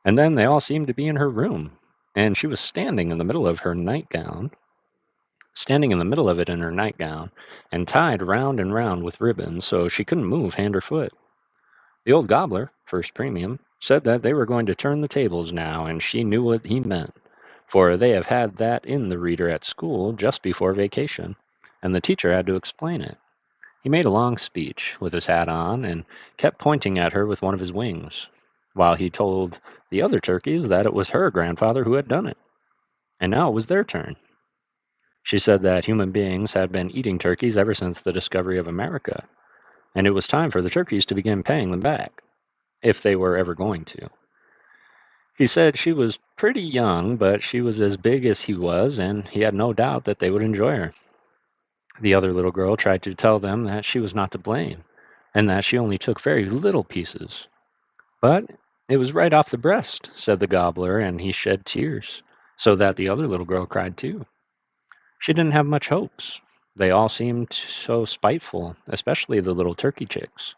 And then they all seemed to be in her room, and she was standing in the middle of her nightgown, and tied round and round with ribbons, so she couldn't move hand or foot. The old gobbler, First Premium, said that they were going to turn the tables now, and she knew what he meant, for they have had that in the reader at school just before vacation, and the teacher had to explain it. He made a long speech, with his hat on, and kept pointing at her with one of his wings, while he told the other turkeys that it was her grandfather who had done it, and now it was their turn. She said that human beings had been eating turkeys ever since the discovery of America, and it was time for the turkeys to begin paying them back, if they were ever going to. He said she was pretty young, but she was as big as he was, and he had no doubt that they would enjoy her. The other little girl tried to tell them that she was not to blame, and that she only took very little pieces. But it was right off the breast, said the gobbler, and he shed tears, so that the other little girl cried too. She didn't have much hopes. They all seemed so spiteful, especially the little turkey chicks.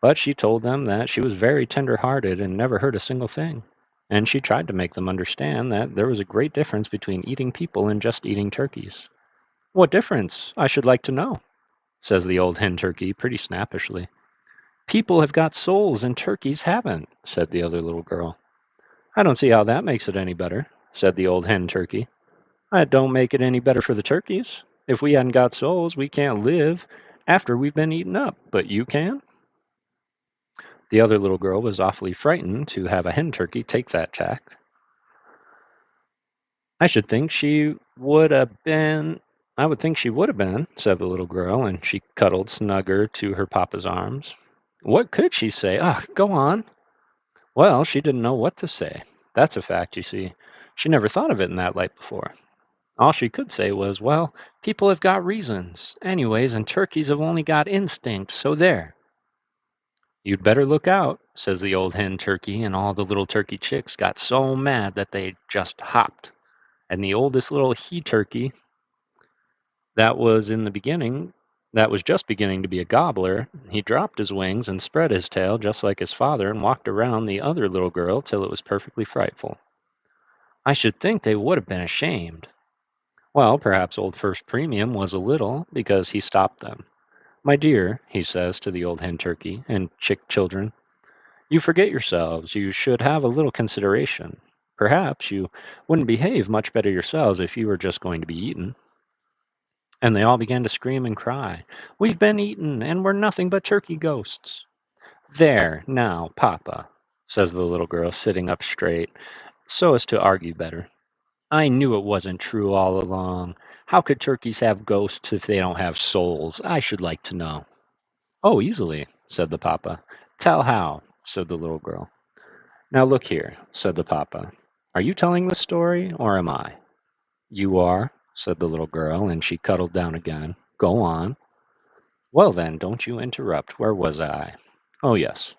But she told them that she was very tender-hearted and never hurt a single thing. And she tried to make them understand that there was a great difference between eating people and just eating turkeys. What difference, I should like to know, says the old hen turkey pretty snappishly. People have got souls and turkeys haven't, said the other little girl. I don't see how that makes it any better, said the old hen turkey. "That don't make it any better for the turkeys. If we hadn't got souls, we can't live after we've been eaten up, but you can." The other little girl was awfully frightened to have a hen turkey take that tack. "I should think she would have been I would think she would have been," said the little girl, and she cuddled snugger to her papa's arms. What could she say? Ugh, go on. Well, she didn't know what to say. That's a fact, you see. She never thought of it in that light before. All she could say was, well, people have got reasons. Anyways, and turkeys have only got instinct, so there. "You'd better look out," says the old hen turkey, and all the little turkey chicks got so mad that they just hopped. And the oldest little he turkey that was in the beginning, that was just beginning to be a gobbler, he dropped his wings and spread his tail just like his father and walked around the other little girl till it was perfectly frightful. I should think they would have been ashamed. Well, perhaps old First Premium was a little, because he stopped them. "My dear," he says to the old hen turkey and chick children, "you forget yourselves. You should have a little consideration. Perhaps you wouldn't behave much better yourselves if you were just going to be eaten." And they all began to scream and cry, "We've been eaten, and we're nothing but turkey ghosts." "There, now, Papa," says the little girl, sitting up straight, so as to argue better. "I knew it wasn't true all along. How could turkeys have ghosts if they don't have souls? I should like to know." "Oh, easily," said the papa. "Tell how," said the little girl. "Now look here," said the papa. "Are you telling the story, or am I?" "You are," said the little girl, and she cuddled down again. "Go on." "Well, then, don't you interrupt. Where was I? Oh, yes.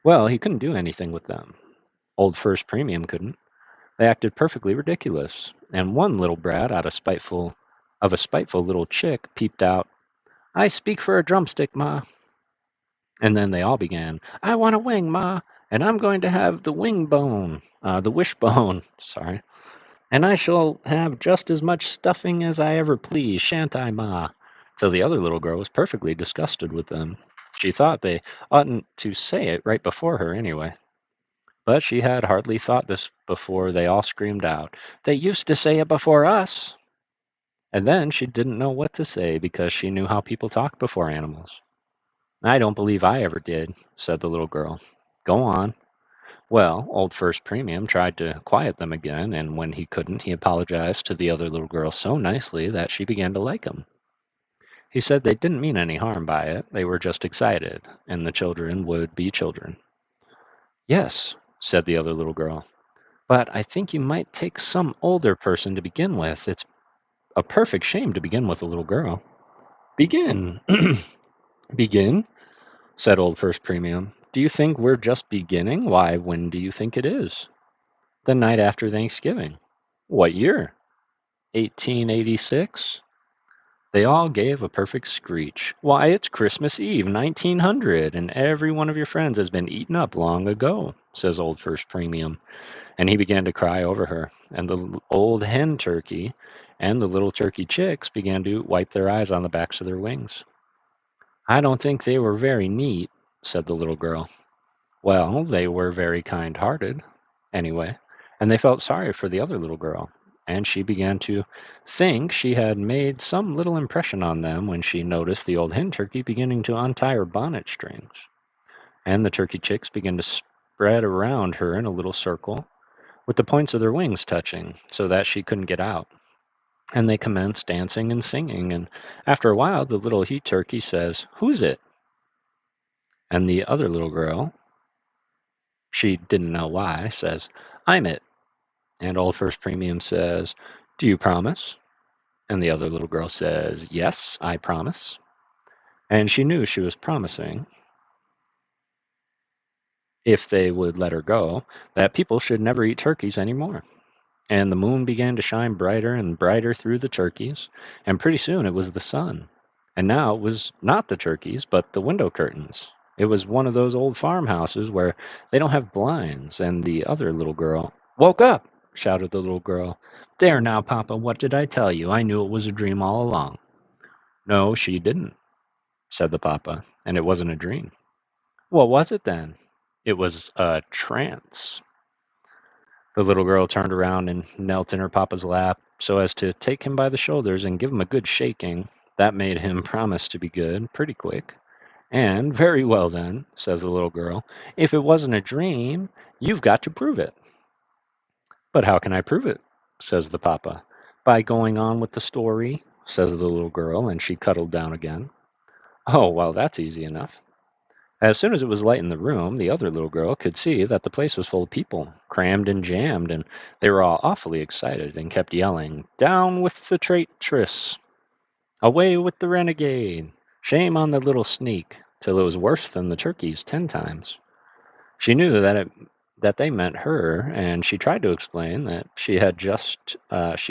Well, he couldn't do anything with them. Old First Premium couldn't. They acted perfectly ridiculous, and one little brat out of a spiteful little chick peeped out, "I speak for a drumstick, Ma." And then they all began, "I want a wing, Ma, and I'm going to have the the wishbone, sorry. And I shall have just as much stuffing as I ever please, shan't I, Ma?" So the other little girl was perfectly disgusted with them. She thought they oughtn't to say it right before her, anyway. But she had hardly thought this before they all screamed out, "They used to say it before us." And then she didn't know what to say because she knew how people talked before animals. "I don't believe I ever did," said the little girl. "Go on." Well, old First Premium tried to quiet them again, and when he couldn't, he apologized to the other little girl so nicely that she began to like him. He said they didn't mean any harm by it, they were just excited, and the children would be children. "Yes," said the other little girl, "but I think you might take some older person to begin with. It's a perfect shame to begin with a little girl." "Begin." "Begin?" said old First Premium. "Do you think we're just beginning? Why, when do you think it is?" "The night after Thanksgiving." "What year?" "1886." They all gave a perfect screech. "Why, it's Christmas Eve, 1900, and every one of your friends has been eaten up long ago," says old First Premium. And he began to cry over her, and the old hen turkey and the little turkey chicks began to wipe their eyes on the backs of their wings. "I don't think they were very neat," said the little girl. "Well, they were very kind-hearted, anyway, and they felt sorry for the other little girl, and she began to think she had made some little impression on them when she noticed the old hen turkey beginning to untie her bonnet strings, and the turkey chicks began to spread around her in a little circle, with the points of their wings touching, so that she couldn't get out. And they commenced dancing and singing, and after a while the little he turkey says, "Who's it?" And the other little girl, she didn't know why, says, "I'm it." And old First Premium says, "Do you promise?" And the other little girl says, "Yes, I promise." And she knew she was promising, if they would let her go, that people should never eat turkeys any more. And the moon began to shine brighter and brighter through the turkeys, and pretty soon it was the sun. And now it was not the turkeys, but the window curtains. It was one of those old farmhouses where they don't have blinds, and the other little girl, "Woke up!" shouted the little girl. "There now, Papa, what did I tell you? I knew it was a dream all along." "No, she didn't," said the papa, "and it wasn't a dream." "What was it then?" "It was a trance." The little girl turned around and knelt in her papa's lap so as to take him by the shoulders and give him a good shaking. That made him promise to be good pretty quick. And very well then, says the little girl, if it wasn't a dream, you've got to prove it. But how can I prove it? Says the papa. By going on with the story, says the little girl, and she cuddled down again. Oh, well, that's easy enough. As soon as it was light in the room, the other little girl could see that the place was full of people, crammed and jammed, and they were all awfully excited and kept yelling, "Down with the traitress! Away with the renegade! Shame on the little sneak!" till it was worse than the turkeys 10 times. She knew that they meant her, and she tried to explain that she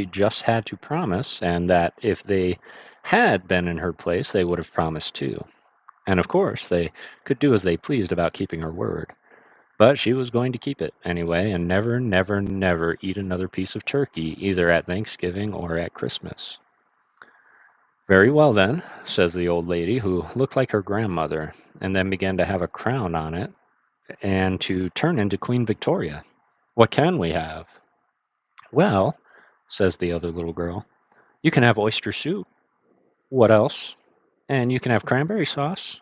just had to promise, and that if they had been in her place, they would have promised too. And of course, they could do as they pleased about keeping her word. But she was going to keep it anyway, and never, never, never eat another piece of turkey, either at Thanksgiving or at Christmas. Very well, then, says the old lady, who looked like her grandmother, and then began to have a crown on it and to turn into Queen Victoria. What can we have? Well, says the other little girl, you can have oyster soup. What else? And you can have cranberry sauce.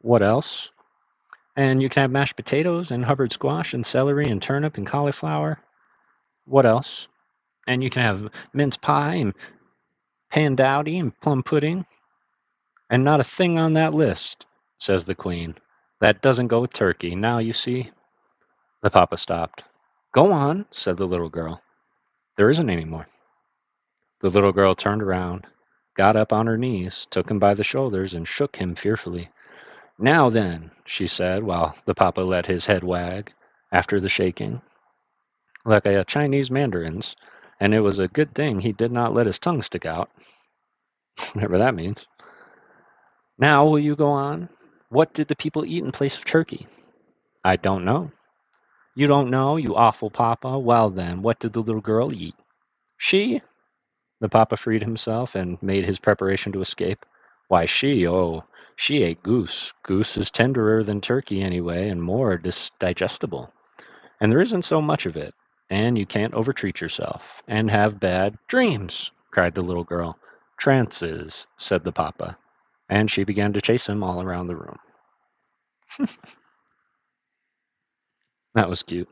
What else? And you can have mashed potatoes and Hubbard squash and celery and turnip and cauliflower. What else? And you can have mince pie and pandowdy and plum pudding. And not a thing on that list, says the queen. That doesn't go with turkey. Now you see. The papa stopped. Go on, said the little girl. There isn't any more. The little girl turned around, got up on her knees, took him by the shoulders, and shook him fearfully. Now then, she said, while the papa let his head wag after the shaking, like a Chinese mandarin's, and it was a good thing he did not let his tongue stick out, whatever that means. Now will you go on? What did the people eat in place of turkey? I don't know. You don't know, you awful papa? Well then, what did the little girl eat? She? The papa freed himself and made his preparation to escape. Why, she ate goose. Goose is tenderer than turkey anyway, and more digestible. And there isn't so much of it. And you can't overtreat yourself and have bad dreams, cried the little girl. Trances, said the papa. And she began to chase him all around the room. That was cute.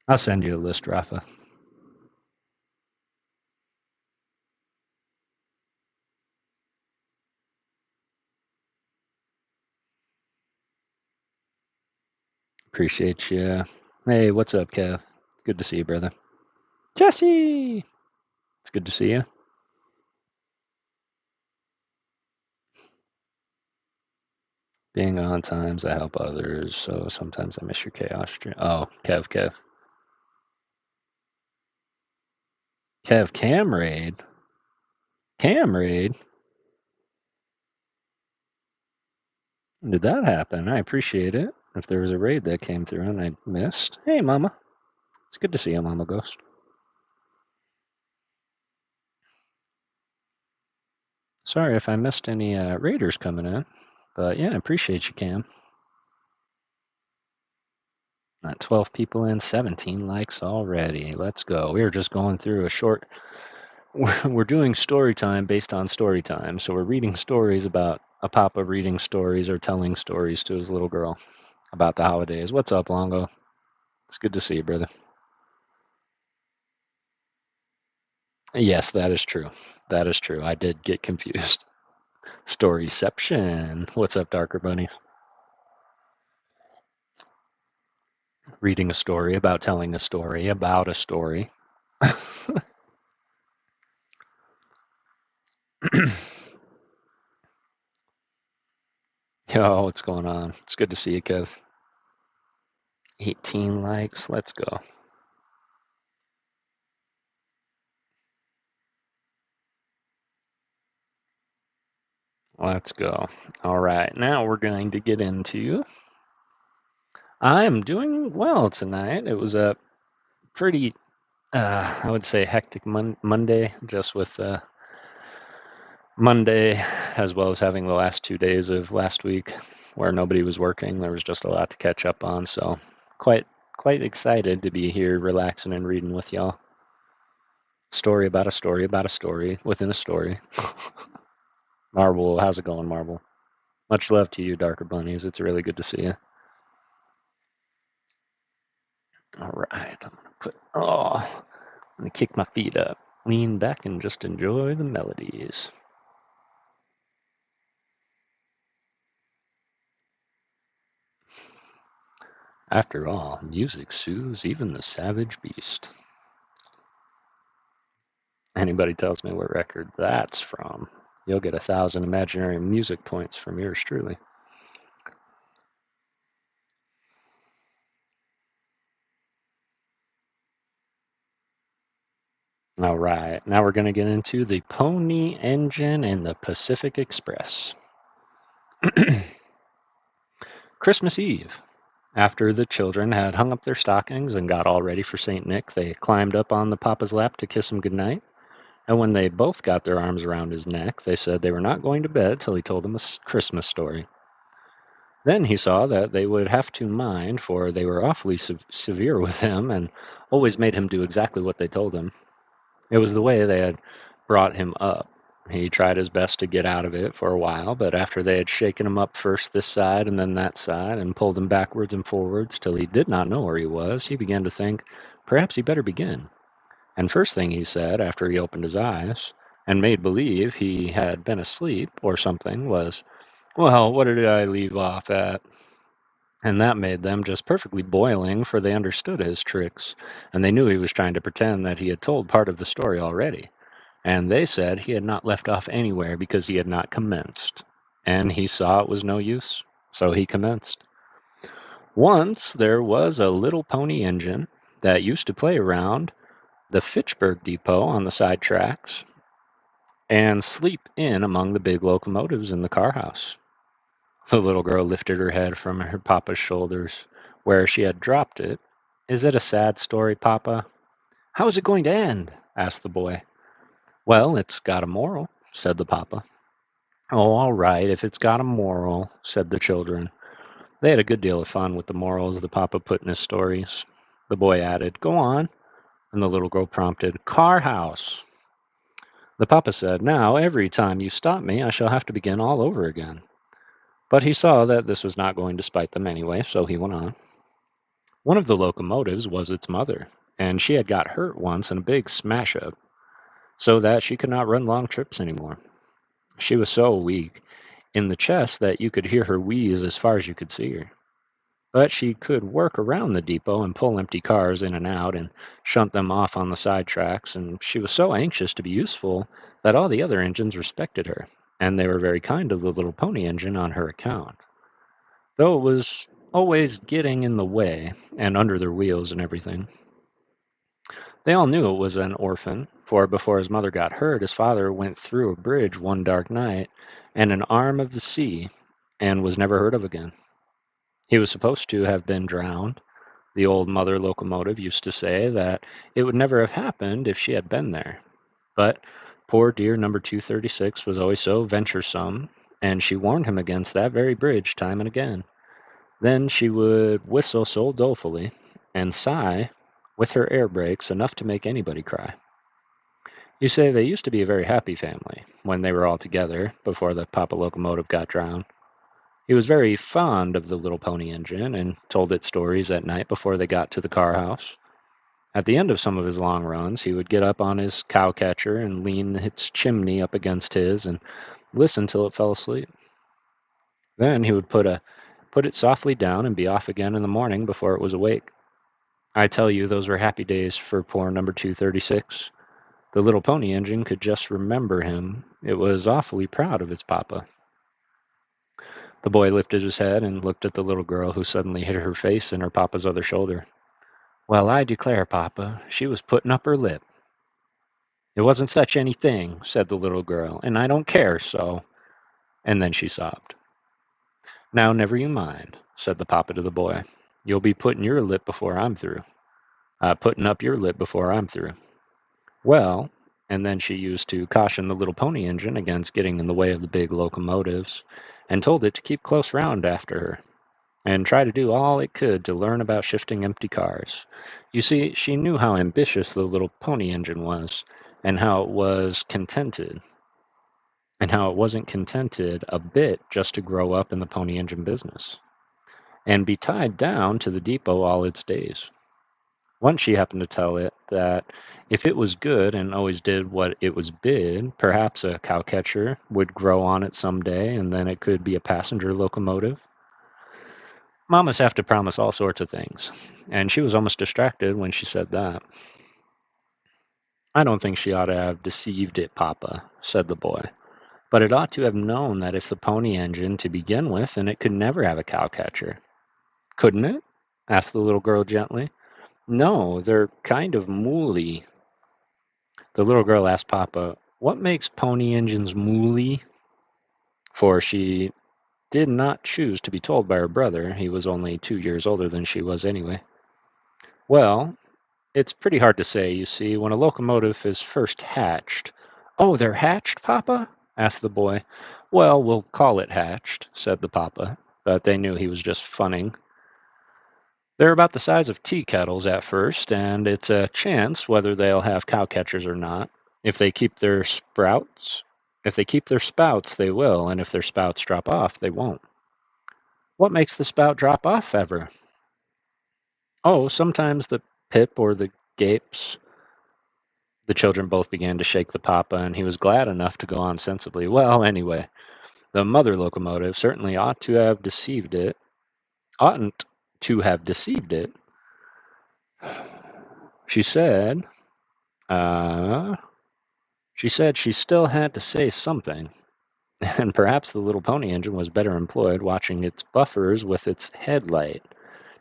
I'll send you a list, Rafa. Appreciate you. Hey, what's up, Kev? It's good to see you, brother. Jesse! It's good to see you. Being on times, I help others, so sometimes I miss your chaos stream. Oh, Kev. Kev, cam raid? Cam raid? When did that happen? I appreciate it. If there was a raid that came through and I missed. Hey, Mama. It's good to see you, Mama Ghost. Sorry if I missed any raiders coming in, but yeah, I appreciate you, Cam. Not 12 people in, 17 likes already. Let's go. We were just going through a short. We're doing story time based on story time. So we're reading stories about a papa reading stories or telling stories to his little girl about the holidays. What's up, Longo? It's good to see you, brother. Yes, that is true. That is true. I did get confused. Storyception. What's up, Darker Bunny? Reading a story about telling a story about a story. Yo, what's going on? It's good to see you, Kev. 18 likes. Let's go. Let's go. All right, now we're going to get into. I'm doing well tonight. It was a pretty, I would say, hectic Monday, just with Monday, as well as having the last 2 days of last week where nobody was working. There was just a lot to catch up on, so quite excited to be here relaxing and reading with y'all. Story about a story about a story within a story. Marvel, how's it going, Marvel? Much love to you, Darker Bunnies. It's really good to see you. All right, I'm gonna kick my feet up, lean back, and just enjoy the melodies. After all, music soothes even the savage beast. Anybody tells me what record that's from, you'll get 1,000 imaginary music points from yours truly. All right, now we're going to get into the Pony Engine and the Pacific Express. Christmas Eve. After the children had hung up their stockings and got all ready for St. Nick, they climbed up on the papa's lap to kiss him goodnight. And when they both got their arms around his neck, they said they were not going to bed till he told them a Christmas story. Then he saw that they would have to mind, for they were awfully severe with him and always made him do exactly what they told him. It was the way they had brought him up. He tried his best to get out of it for a while, but after they had shaken him up first this side and then that side and pulled him backwards and forwards till he did not know where he was, he began to think perhaps he better begin. And first thing he said after he opened his eyes and made believe he had been asleep or something was, "Well, what did I leave off at?" And that made them just perfectly boiling, for they understood his tricks, and they knew he was trying to pretend that he had told part of the story already. And they said he had not left off anywhere because he had not commenced. And he saw it was no use, so he commenced. Once there was a little pony engine that used to play around the Fitchburg depot on the side tracks and sleep in among the big locomotives in the car house. The little girl lifted her head from her papa's shoulders, where she had dropped it. "Is it a sad story, Papa?" "How is it going to end?" asked the boy. "Well, it's got a moral," said the papa. "Oh, all right, if it's got a moral," said the children. They had a good deal of fun with the morals the papa put in his stories. The boy added, "Go on," and the little girl prompted, "Car house." The papa said, "Now, every time you stop me, I shall have to begin all over again." But he saw that this was not going to spite them anyway, so he went on. One of the locomotives was its mother, and she had got hurt once in a big smash-up, so that she could not run long trips anymore. She was so weak in the chest that you could hear her wheeze as far as you could see her. But she could work around the depot and pull empty cars in and out and shunt them off on the side tracks, and she was so anxious to be useful that all the other engines respected her, and they were very kind to the little pony engine on her account, though it was always getting in the way and under their wheels and everything. They all knew it was an orphan, for before his mother got hurt, his father went through a bridge one dark night and an arm of the sea and was never heard of again. He was supposed to have been drowned. The old mother locomotive used to say that it would never have happened if she had been there. But poor dear number 236 was always so venturesome, and she warned him against that very bridge time and again. Then she would whistle so dolefully and sigh with her air brakes enough to make anybody cry. You say they used to be a very happy family when they were all together before the papa locomotive got drowned. He was very fond of the little pony engine and told it stories at night before they got to the car house. At the end of some of his long runs, he would get up on his cow catcher and lean its chimney up against his and listen till it fell asleep. Then he would put it softly down and be off again in the morning before it was awake. I tell you, those were happy days for poor number 236. The little pony engine could just remember him. It was awfully proud of its papa. The boy lifted his head and looked at the little girl, who suddenly hid her face in her papa's other shoulder. "Well, I declare, Papa, she was putting up her lip." "It wasn't such anything," said the little girl, "and I don't care so." And then she sobbed. "Now, never you mind," said the papa to the boy. "You'll be putting your lip before I'm through. Putting up your lip before I'm through." Well, and then she used to caution the little pony engine against getting in the way of the big locomotives, and told it to keep close round after her and try to do all it could to learn about shifting empty cars. You see, she knew how ambitious the little pony engine was, and how it was contented, and how it wasn't contented a bit just to grow up in the pony engine business and be tied down to the depot all its days. Once she happened to tell it that if it was good and always did what it was bid, perhaps a cowcatcher would grow on it some day and then it could be a passenger locomotive. Mamas have to promise all sorts of things, and she was almost distracted when she said that. I don't think she ought to have deceived it, Papa, said the boy. But it ought to have known that if the pony engine to begin with, then it could never have a cowcatcher. Couldn't it? Asked the little girl gently. No, they're kind of mooly. The little girl asked Papa, what makes pony engines mooly? For she did not choose to be told by her brother. He was only 2 years older than she was anyway. Well, it's pretty hard to say, you see, when a locomotive is first hatched. Oh, they're hatched, Papa? Asked the boy. Well, we'll call it hatched, said the papa, but they knew he was just funning. They're about the size of tea kettles at first, and it's a chance whether they'll have cowcatchers or not. If they keep their sprouts, if they keep their spouts, they will, and if their spouts drop off, they won't. What makes the spout drop off ever? Oh, sometimes the pip or the gapes. The children both began to shake the papa, and he was glad enough to go on sensibly. Well, anyway, the mother locomotive certainly oughtn't to have deceived it. She said, she still had to say something, and perhaps the little pony engine was better employed watching its buffers with its headlight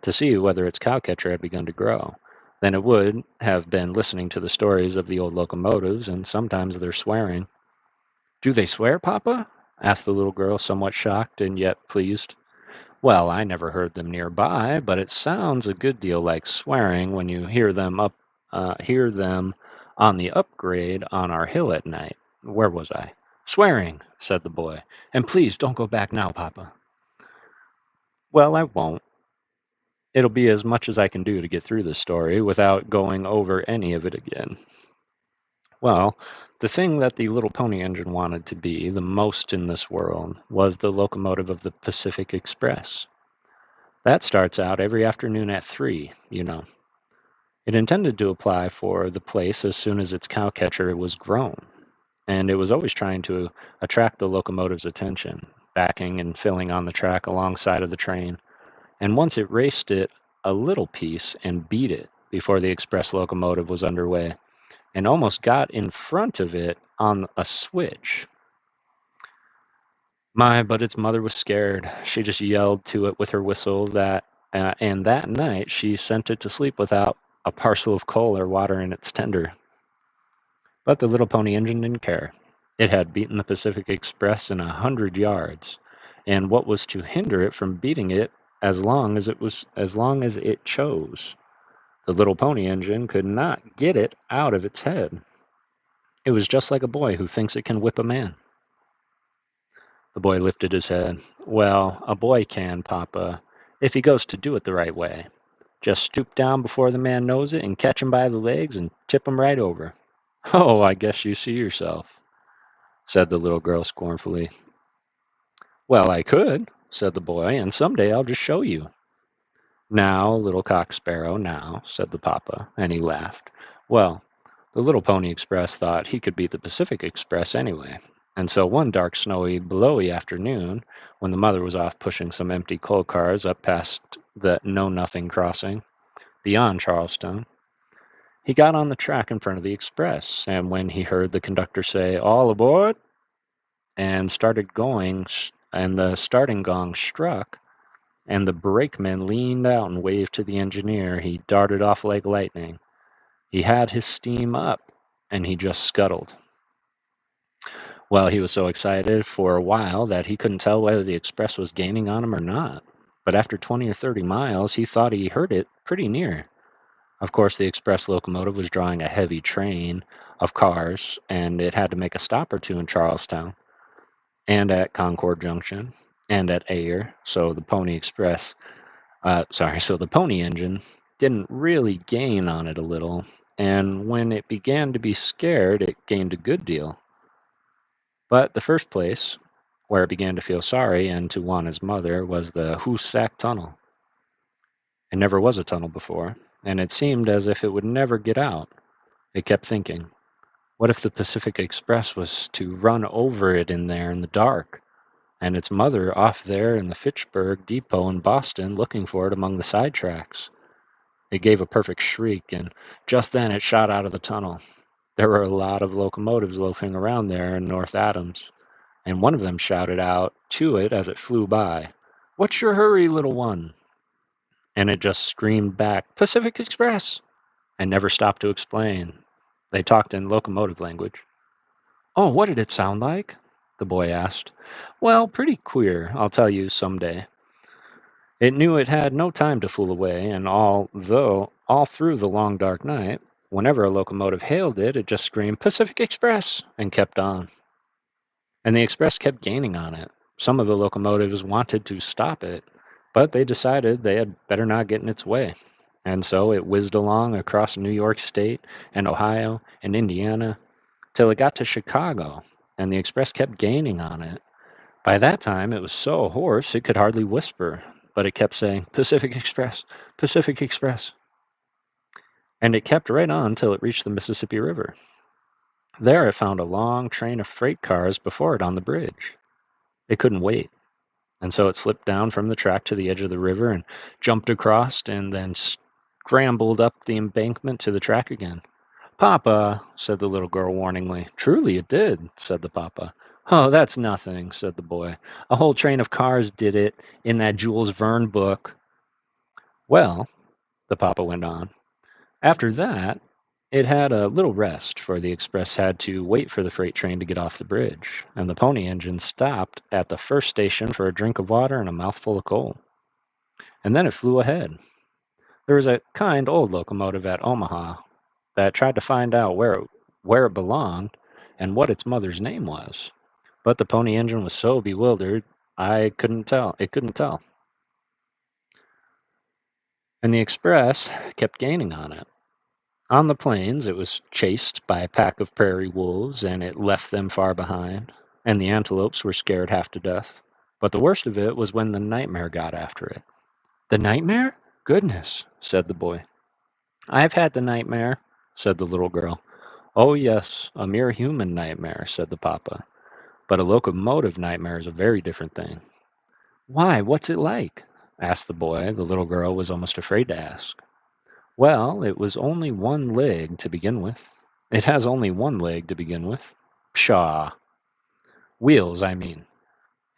to see whether its cowcatcher had begun to grow than it would have been listening to the stories of the old locomotives and sometimes their swearing. Do they swear, Papa? Asked the little girl, somewhat shocked and yet pleased. Well, I never heard them nearby, but it sounds a good deal like swearing when you hear them on the upgrade on our hill at night. Where was I? Swearing, said the boy. And please don't go back now, Papa. Well, I won't. It'll be as much as I can do to get through this story without going over any of it again. Well, the thing that the little pony engine wanted to be the most in this world was the locomotive of the Pacific Express. That starts out every afternoon at 3, you know. It intended to apply for the place as soon as its cowcatcher was grown, and it was always trying to attract the locomotive's attention, backing and filling on the track alongside of the train. And once it raced it a little piece and beat it before the express locomotive was underway, and almost got in front of it on a switch. My, but its mother was scared. She just yelled to it with her whistle and that night she sent it to sleep without a parcel of coal or water in its tender. But the little pony engine didn't care. It had beaten the Pacific Express in 100 yards, and what was to hinder it from beating it as long as it chose? The little pony engine could not get it out of its head. It was just like a boy who thinks it can whip a man. The boy lifted his head. Well, a boy can, Papa, if he goes to do it the right way. Just stoop down before the man knows it and catch him by the legs and tip him right over. Oh, I guess you see yourself, said the little girl scornfully. Well, I could, said the boy, and someday I'll just show you. Now, little cock sparrow, now, said the papa, and he laughed. Well, the little Pony Express thought he could beat the Pacific Express anyway, and so one dark, snowy, blowy afternoon, when the mother was off pushing some empty coal cars up past the Know-Nothing crossing, beyond Charlestown, he got on the track in front of the express, and when he heard the conductor say, "All aboard," and started going, and the starting gong struck, and the brakeman leaned out and waved to the engineer, he darted off like lightning. He had his steam up, and he just scuttled. Well, he was so excited for a while that he couldn't tell whether the express was gaining on him or not. But after 20 or 30 miles, he thought he heard it pretty near. Of course, the express locomotive was drawing a heavy train of cars, and it had to make a stop or two in Charlestown and at Concord Junction. and at air, so the the Pony Engine didn't really gain on it a little, and when it began to be scared, it gained a good deal. But the first place where it began to feel sorry and to want his mother was the Hoosac Tunnel. It never was a tunnel before, and it seemed as if it would never get out. It kept thinking, what if the Pacific Express was to run over it in there in the dark, and its mother off there in the Fitchburg depot in Boston looking for it among the side tracks? It gave a perfect shriek, and just then it shot out of the tunnel. There were a lot of locomotives loafing around there in North Adams, and one of them shouted out to it as it flew by, "What's your hurry, little one?" And it just screamed back, "Pacific Express!" and never stopped to explain. They talked in locomotive language. "Oh, what did it sound like?" the boy asked. "Well, pretty queer, I'll tell you some day." It knew it had no time to fool away, and although all through the long dark night, whenever a locomotive hailed it, it just screamed, "Pacific Express!" and kept on. And the express kept gaining on it. Some of the locomotives wanted to stop it, but they decided they had better not get in its way. And so it whizzed along across New York State and Ohio and Indiana till it got to Chicago, and the express kept gaining on it. By that time, it was so hoarse it could hardly whisper, but it kept saying, "Pacific Express, Pacific Express." And it kept right on till it reached the Mississippi River. There it found a long train of freight cars before it on the bridge. It couldn't wait, and so it slipped down from the track to the edge of the river and jumped across and then scrambled up the embankment to the track again. "Papa," said the little girl warningly. "Truly it did," said the papa. "Oh, that's nothing," said the boy. "A whole train of cars did it in that Jules Verne book." "Well," the papa went on, "after that, it had a little rest, for the express had to wait for the freight train to get off the bridge, and the Pony Engine stopped at the first station for a drink of water and a mouthful of coal. And then it flew ahead. There was a kind old locomotive at Omaha that tried to find out where it belonged and what its mother's name was. But the Pony Engine was so bewildered, I couldn't tell. It couldn't tell. And the express kept gaining on it. On the plains, it was chased by a pack of prairie wolves, and it left them far behind, and the antelopes were scared half to death. But the worst of it was when the nightmare got after it. "The nightmare? Goodness," said the boy. "I've had the nightmare," said the little girl. "Oh, yes, a mere human nightmare," said the papa. "But a locomotive nightmare is a very different thing." "Why, what's it like?" asked the boy. The little girl was almost afraid to ask. "Well, it was only one leg to begin with. It has only one leg to begin with." "Pshaw!" "Wheels, I mean.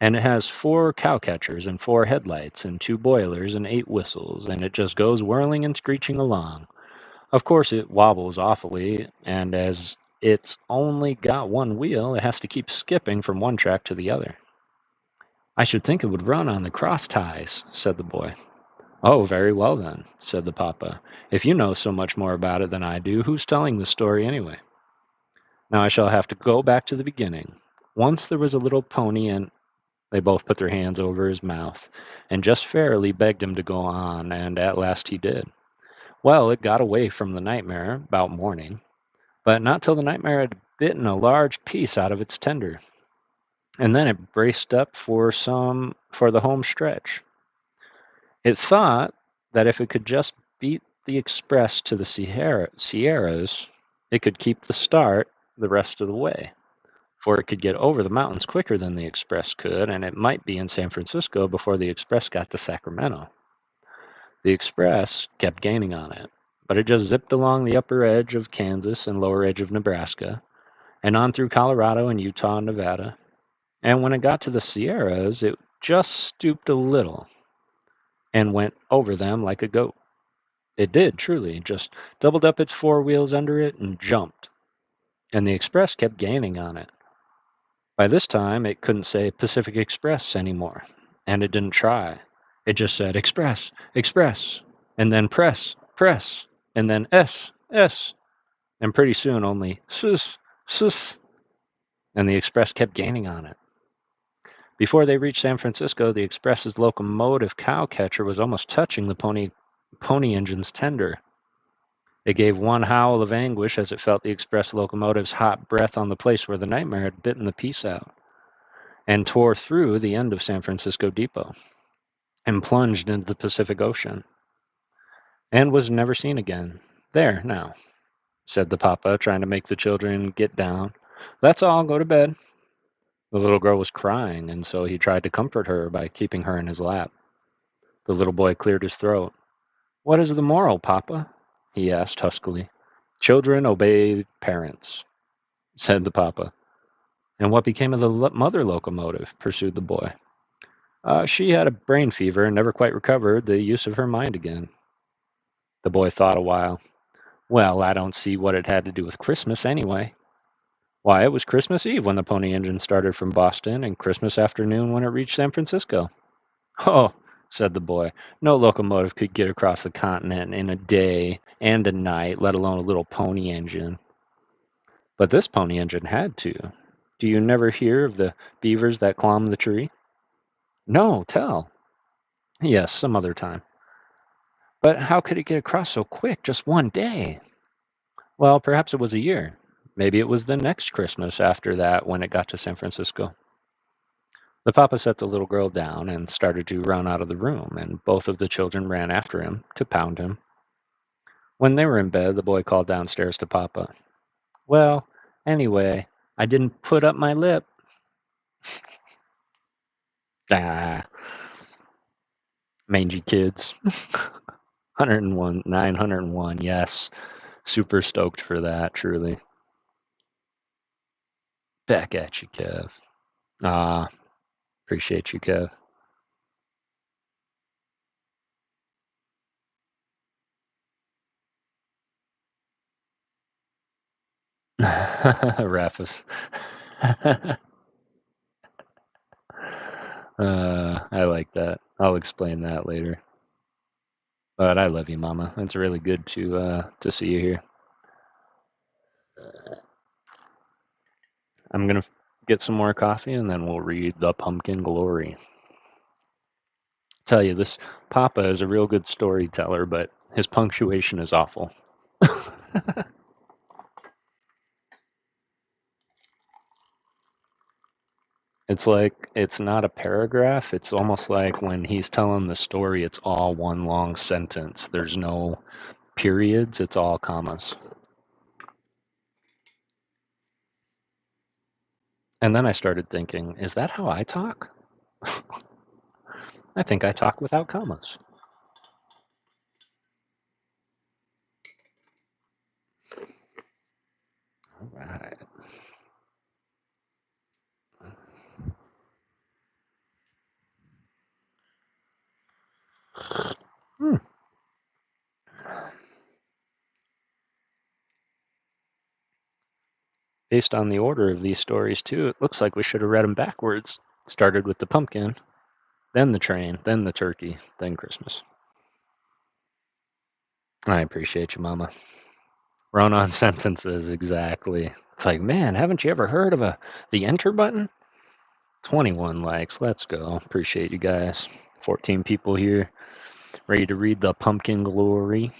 And it has 4 cowcatchers and 4 headlights and 2 boilers and 8 whistles, and it just goes whirling and screeching along. Of course it wobbles awfully, and as it's only got one wheel, it has to keep skipping from one track to the other." "I should think it would run on the cross ties," said the boy. "Oh, very well then," said the papa. "If you know so much more about it than I do, who's telling the story anyway?" "Now I shall have to go back to the beginning. Once there was a little pony, and—" They both put their hands over his mouth and just fairly begged him to go on, and at last he did. "Well, it got away from the nightmare about morning, but not till the nightmare had bitten a large piece out of its tender, and then it braced up for the home stretch. It thought that if it could just beat the express to the Sierras, it could keep the start the rest of the way, for it could get over the mountains quicker than the express could, and it might be in San Francisco before the express got to Sacramento. The express kept gaining on it, but it just zipped along the upper edge of Kansas and lower edge of Nebraska, and on through Colorado and Utah and Nevada. And when it got to the Sierras, it just stooped a little and went over them like a goat. It did, truly, just doubled up its 4 wheels under it and jumped. And the express kept gaining on it. By this time, it couldn't say Pacific Express anymore, and it didn't try. It just said Express, Express, and then Press, Press, and then S, S, and pretty soon only Sis, Sis, and the express kept gaining on it. Before they reached San Francisco, the express's locomotive cow catcher was almost touching the pony engine's tender. It gave one howl of anguish as it felt the express locomotive's hot breath on the place where the nightmare had bitten the piece out, and tore through the end of San Francisco Depot, and plunged into the Pacific Ocean, and was never seen again. There, now, said the papa, trying to make the children get down. That's all, go to bed. The little girl was crying, and so he tried to comfort her by keeping her in his lap. The little boy cleared his throat. What is the moral, papa? He asked huskily. Children obey parents, said the papa. And what became of the mother locomotive? Pursued the boy. She had a brain fever and never quite recovered the use of her mind again. The boy thought a while. Well, I don't see what it had to do with Christmas anyway. Why, it was Christmas Eve when the pony engine started from Boston and Christmas afternoon when it reached San Francisco. Oh, said the boy, no locomotive could get across the continent in a day and a night, let alone a little pony engine. But this pony engine had to. Do you never hear of the beavers that clomb the tree? No, tell. Yes, some other time. But how could it get across so quick, just one day? Well, perhaps it was a year. Maybe it was the next Christmas after that when it got to San Francisco. The papa set the little girl down and started to run out of the room, and both of the children ran after him to pound him. When they were in bed, the boy called downstairs to papa. Well, anyway, I didn't put up my lip. Ah, mangy kids. 101, 901, yes. Super stoked for that, truly. Back at you, Kev. Ah, appreciate you, Kev. Rafus. I like that. I'll explain that later. But I love you, Mama. It's really good to see you here. I'm gonna get some more coffee and then we'll read The Pumpkin Glory. Tell you, this Papa is a real good storyteller, but his punctuation is awful. It's like it's not a paragraph. It's almost like when he's telling the story, it's all one long sentence. There's no periods, it's all commas. And then I started thinking, is that how I talk? I think I talk without commas. All right. Hmm. Based on the order of these stories, too, it looks like we should have read them backwards. Started with the pumpkin, then the train, then the turkey, then Christmas. I appreciate you, Mama. Run-on sentences, exactly. It's like, man, haven't you ever heard of the enter button? 21 likes. Let's go. Appreciate you guys. 14 people here ready to read The Pumpkin Glory.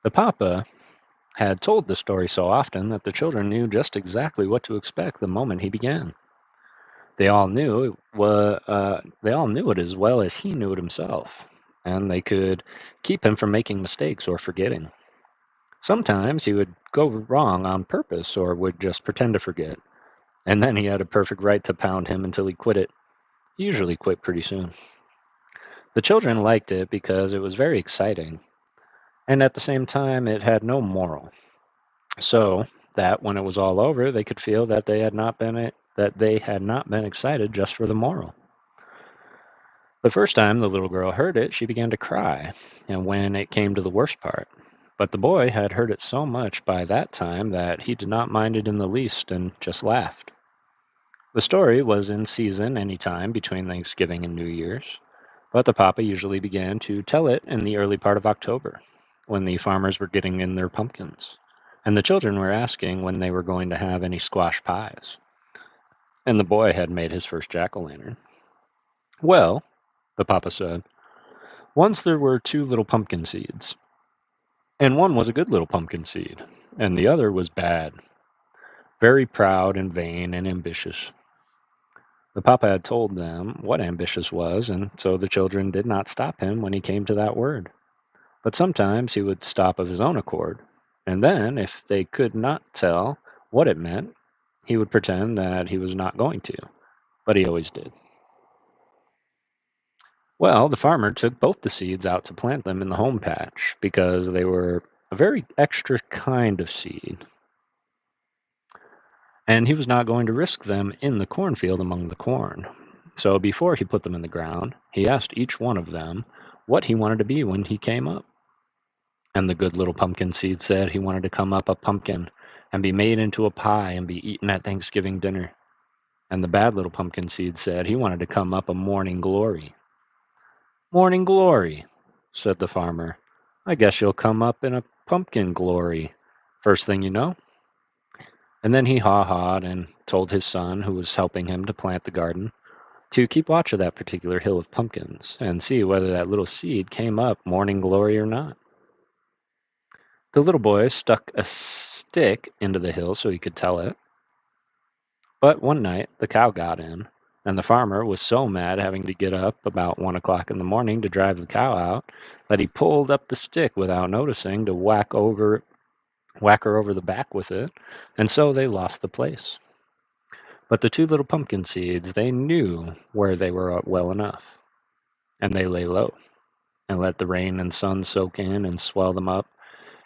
The Papa had told the story so often that the children knew just exactly what to expect the moment he began. They all knew it as well as he knew it himself, and they could keep him from making mistakes or forgetting. Sometimes he would go wrong on purpose or would just pretend to forget, and then he had a perfect right to pound him until he quit it. He usually quit pretty soon. The children liked it because it was very exciting, and at the same time it had no moral. So that when it was all over, they could feel that they had not been excited just for the moral. The first time the little girl heard it, she began to cry, and when it came to the worst part. But the boy had heard it so much by that time that he did not mind it in the least and just laughed. The story was in season any time between Thanksgiving and New Year's. But the papa usually began to tell it in the early part of October, when the farmers were getting in their pumpkins, and the children were asking when they were going to have any squash pies, and the boy had made his first jack-o'-lantern. Well, the papa said, once there were two little pumpkin seeds, and one was a good little pumpkin seed, and the other was bad, very proud and vain and ambitious. The papa had told them what ambitious was, and so the children did not stop him when he came to that word. But sometimes he would stop of his own accord, and then, if they could not tell what it meant, he would pretend that he was not going to, but he always did. Well, the farmer took both the seeds out to plant them in the home patch because they were a very extra kind of seed, and he was not going to risk them in the cornfield among the corn. So before he put them in the ground, he asked each one of them what he wanted to be when he came up. And the good little pumpkin seed said he wanted to come up a pumpkin and be made into a pie and be eaten at Thanksgiving dinner. And the bad little pumpkin seed said he wanted to come up a morning glory. Morning glory, said the farmer. I guess you'll come up in a pumpkin glory, first thing you know. And then he haw-hawed and told his son, who was helping him to plant the garden, to keep watch of that particular hill of pumpkins and see whether that little seed came up morning glory or not. The little boy stuck a stick into the hill so he could tell it. But one night the cow got in, and the farmer was so mad having to get up about 1 o'clock in the morning to drive the cow out that he pulled up the stick without noticing to whack her over the back with it, and so they lost the place. But the two little pumpkin seeds, they knew where they were well enough, and they lay low and let the rain and sun soak in and swell them up.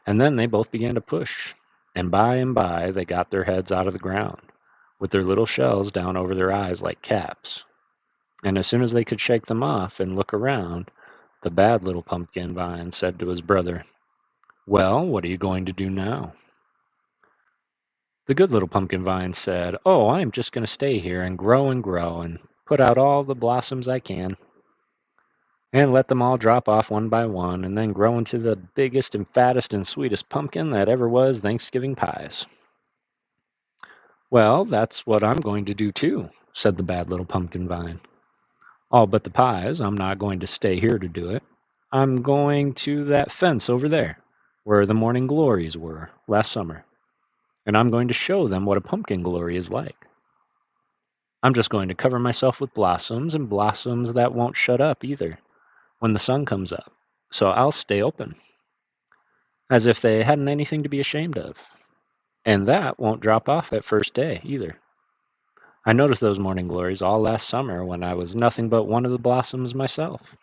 And then they both began to push, and by they got their heads out of the ground, with their little shells down over their eyes like caps. And as soon as they could shake them off and look around, the bad little pumpkin vine said to his brother, Well, what are you going to do now? The good little pumpkin vine said, Oh, I'm just going to stay here and grow and put out all the blossoms I can, and let them all drop off one by one, and then grow into the biggest and fattest and sweetest pumpkin that ever was Thanksgiving pies. Well, that's what I'm going to do too, said the bad little pumpkin vine. All but the pies, I'm not going to stay here to do it. I'm going to that fence over there, where the morning glories were last summer, and I'm going to show them what a pumpkin glory is like. I'm just going to cover myself with blossoms, and blossoms that won't shut up either when the sun comes up, so I'll stay open, as if they hadn't anything to be ashamed of. And that won't drop off at first day either. I noticed those morning glories all last summer when I was nothing but one of the blossoms myself.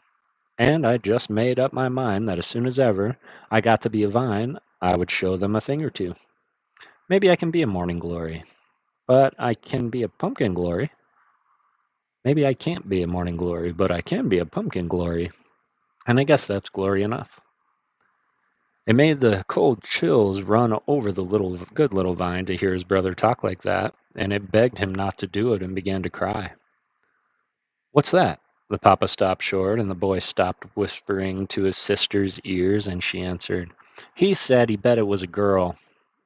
And I just made up my mind that as soon as ever I got to be a vine, I would show them a thing or two. Maybe I can be a morning glory, but I can be a pumpkin glory. Maybe I can't be a morning glory, but I can be a pumpkin glory. And I guess that's glory enough. It made the cold chills run over the good little vine to hear his brother talk like that, and it begged him not to do it and began to cry. What's that? The papa stopped short, and the boy stopped whispering to his sister's ears, and she answered, He said he bet it was a girl.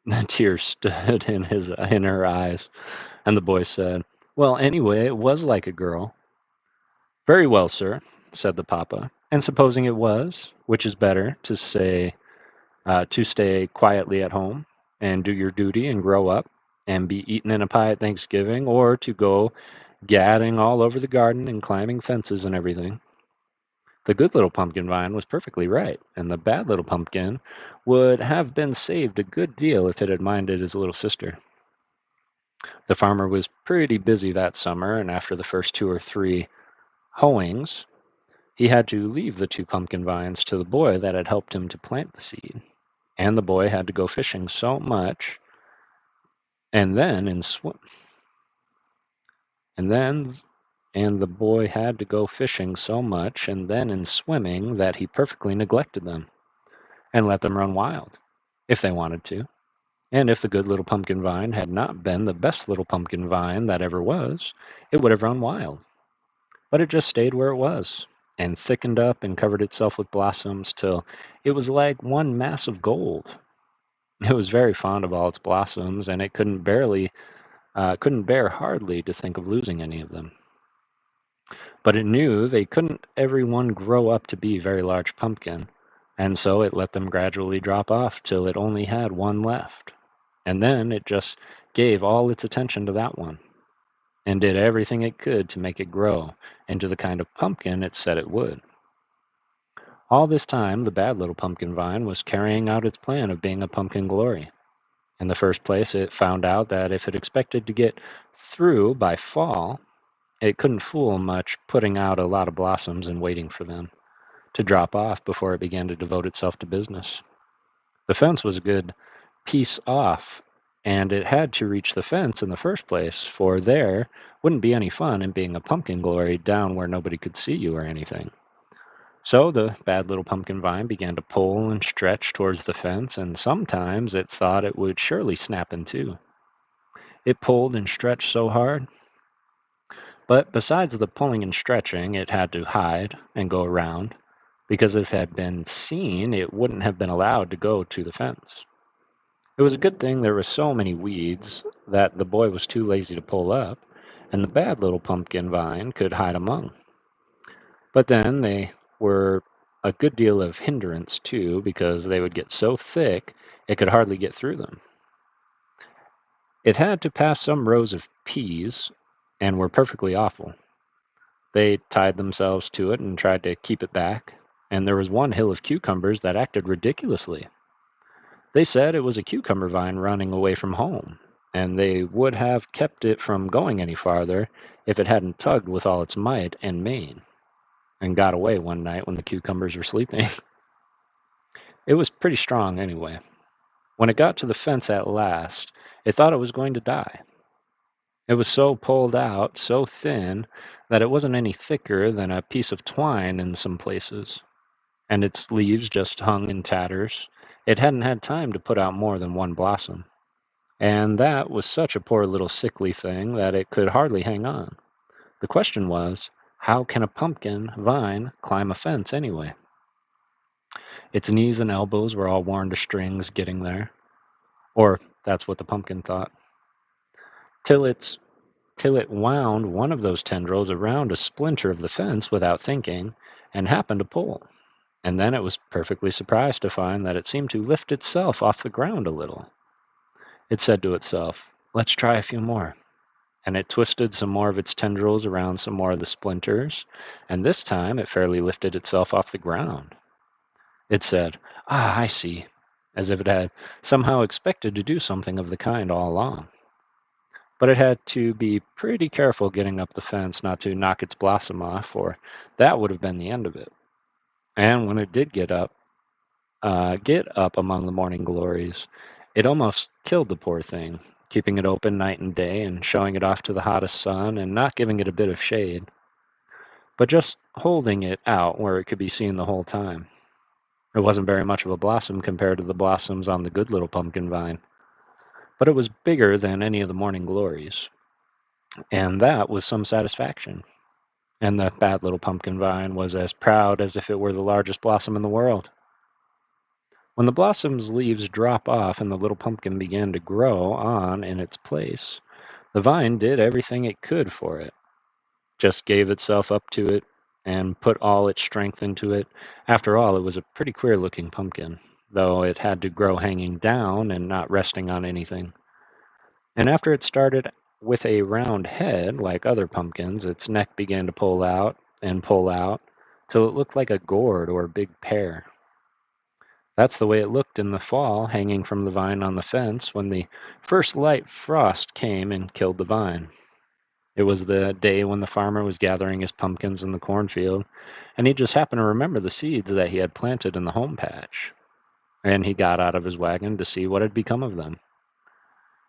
The tears stood in her eyes, and the boy said, Well, anyway, it was like a girl. Very well, sir, said the papa. And supposing it was, which is better, to stay quietly at home and do your duty and grow up and be eaten in a pie at Thanksgiving, or to go gadding all over the garden and climbing fences and everything. The good little pumpkin vine was perfectly right, and the bad little pumpkin would have been saved a good deal if it had minded his little sister. The farmer was pretty busy that summer, and after the first 2 or 3 hoeings, he had to leave the 2 pumpkin vines to the boy that had helped him to plant the seed. And the boy had to go fishing so much, and the boy had to go fishing so much, and then in swimming, that he perfectly neglected them, and let them run wild, if they wanted to. And if the good little pumpkin vine had not been the best little pumpkin vine that ever was, it would have run wild. But it just stayed where it was, and thickened up and covered itself with blossoms till it was like one mass of gold. It was very fond of all its blossoms, and it couldn't bear hardly to think of losing any of them. But it knew they couldn't every one grow up to be a very large pumpkin, and so it let them gradually drop off till it only had one left. And then it just gave all its attention to that one, and did everything it could to make it grow into the kind of pumpkin it said it would. All this time, the bad little pumpkin vine was carrying out its plan of being a pumpkin glory. In the first place, it found out that if it expected to get through by fall, it couldn't fool much putting out a lot of blossoms and waiting for them to drop off before it began to devote itself to business. The fence was a good piece off, and it had to reach the fence in the first place, for there wouldn't be any fun in being a pumpkin glory down where nobody could see you or anything. So the bad little pumpkin vine began to pull and stretch towards the fence, and sometimes it thought it would surely snap in two. It pulled and stretched so hard, but besides the pulling and stretching, it had to hide and go around, because if it had been seen, it wouldn't have been allowed to go to the fence. It was a good thing there were so many weeds that the boy was too lazy to pull up, and the bad little pumpkin vine could hide among. But then they were a good deal of hindrance, too, because they would get so thick it could hardly get through them. It had to pass some rows of peas, and were perfectly awful. They tied themselves to it and tried to keep it back, and there was one hill of cucumbers that acted ridiculously. They said it was a cucumber vine running away from home, and they would have kept it from going any farther if it hadn't tugged with all its might and main, and got away one night when the cucumbers were sleeping. It was pretty strong anyway. When it got to the fence at last, it thought it was going to die. It was so pulled out, so thin, that it wasn't any thicker than a piece of twine in some places, and its leaves just hung in tatters. It hadn't had time to put out more than one blossom, and that was such a poor little sickly thing that it could hardly hang on. The question was, how can a pumpkin vine climb a fence anyway? Its knees and elbows were all worn to strings getting there, or that's what the pumpkin thought, till it wound one of those tendrils around a splinter of the fence without thinking, and happened to pull. And then it was perfectly surprised to find that it seemed to lift itself off the ground a little. It said to itself, "Let's try a few more." And it twisted some more of its tendrils around some more of the splinters, and this time it fairly lifted itself off the ground. It said, "Ah, I see," as if it had somehow expected to do something of the kind all along. But it had to be pretty careful getting up the fence not to knock its blossom off, for that would have been the end of it. And when it did get up among the morning glories, it almost killed the poor thing, keeping it open night and day and showing it off to the hottest sun and not giving it a bit of shade, but just holding it out where it could be seen the whole time. It wasn't very much of a blossom compared to the blossoms on the good little pumpkin vine, but it was bigger than any of the morning glories, and that was some satisfaction. And the bad little pumpkin vine was as proud as if it were the largest blossom in the world. When the blossom's leaves dropped off and the little pumpkin began to grow on in its place, the vine did everything it could for it, just gave itself up to it and put all its strength into it. After all, it was a pretty queer-looking pumpkin, though it had to grow hanging down and not resting on anything. And after it started with a round head, like other pumpkins, its neck began to pull out till it looked like a gourd or a big pear. That's the way it looked in the fall, hanging from the vine on the fence when the first light frost came and killed the vine. It was the day when the farmer was gathering his pumpkins in the cornfield, and he just happened to remember the seeds that he had planted in the home patch, and he got out of his wagon to see what had become of them.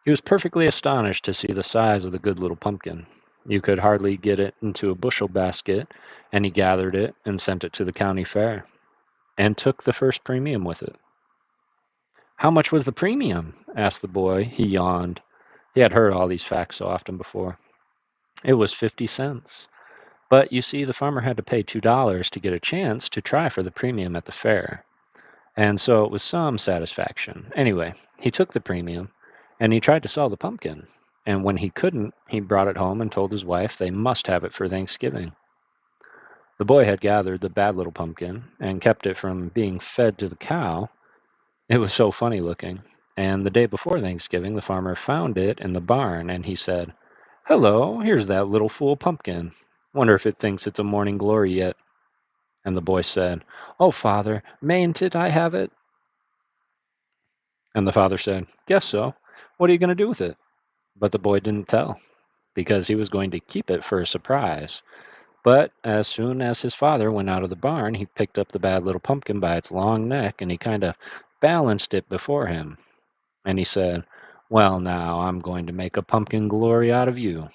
He was perfectly astonished to see the size of the good little pumpkin. You could hardly get it into a bushel basket, and he gathered it and sent it to the county fair, and took the first premium with it. "How much was the premium?" asked the boy. He yawned. He had heard all these facts so often before. "It was 50 cents. But you see, the farmer had to pay $2 to get a chance to try for the premium at the fair. And so it was some satisfaction. Anyway, he took the premium and he tried to sell the pumpkin. And when he couldn't, he brought it home and told his wife they must have it for Thanksgiving. The boy had gathered the bad little pumpkin and kept it from being fed to the cow. It was so funny looking. And the day before Thanksgiving, the farmer found it in the barn and he said, "Hello, here's that little fool pumpkin. Wonder if it thinks it's a morning glory yet." And the boy said, "Oh, father, mayn't it I have it?" And the father said, "Guess so. What are you going to do with it?" But the boy didn't tell, because he was going to keep it for a surprise. But as soon as his father went out of the barn, he picked up the bad little pumpkin by its long neck and he kind of balanced it before him. And he said, "Well, now I'm going to make a pumpkin glory out of you."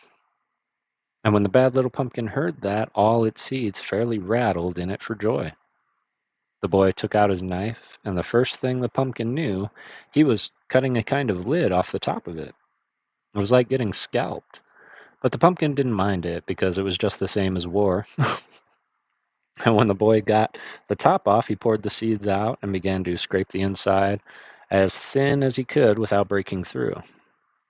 And when the bad little pumpkin heard that, all its seeds fairly rattled in it for joy. The boy took out his knife, and the first thing the pumpkin knew, he was cutting a kind of lid off the top of it. It was like getting scalped. But the pumpkin didn't mind it because it was just the same as war. And when the boy got the top off, he poured the seeds out and began to scrape the inside as thin as he could without breaking through.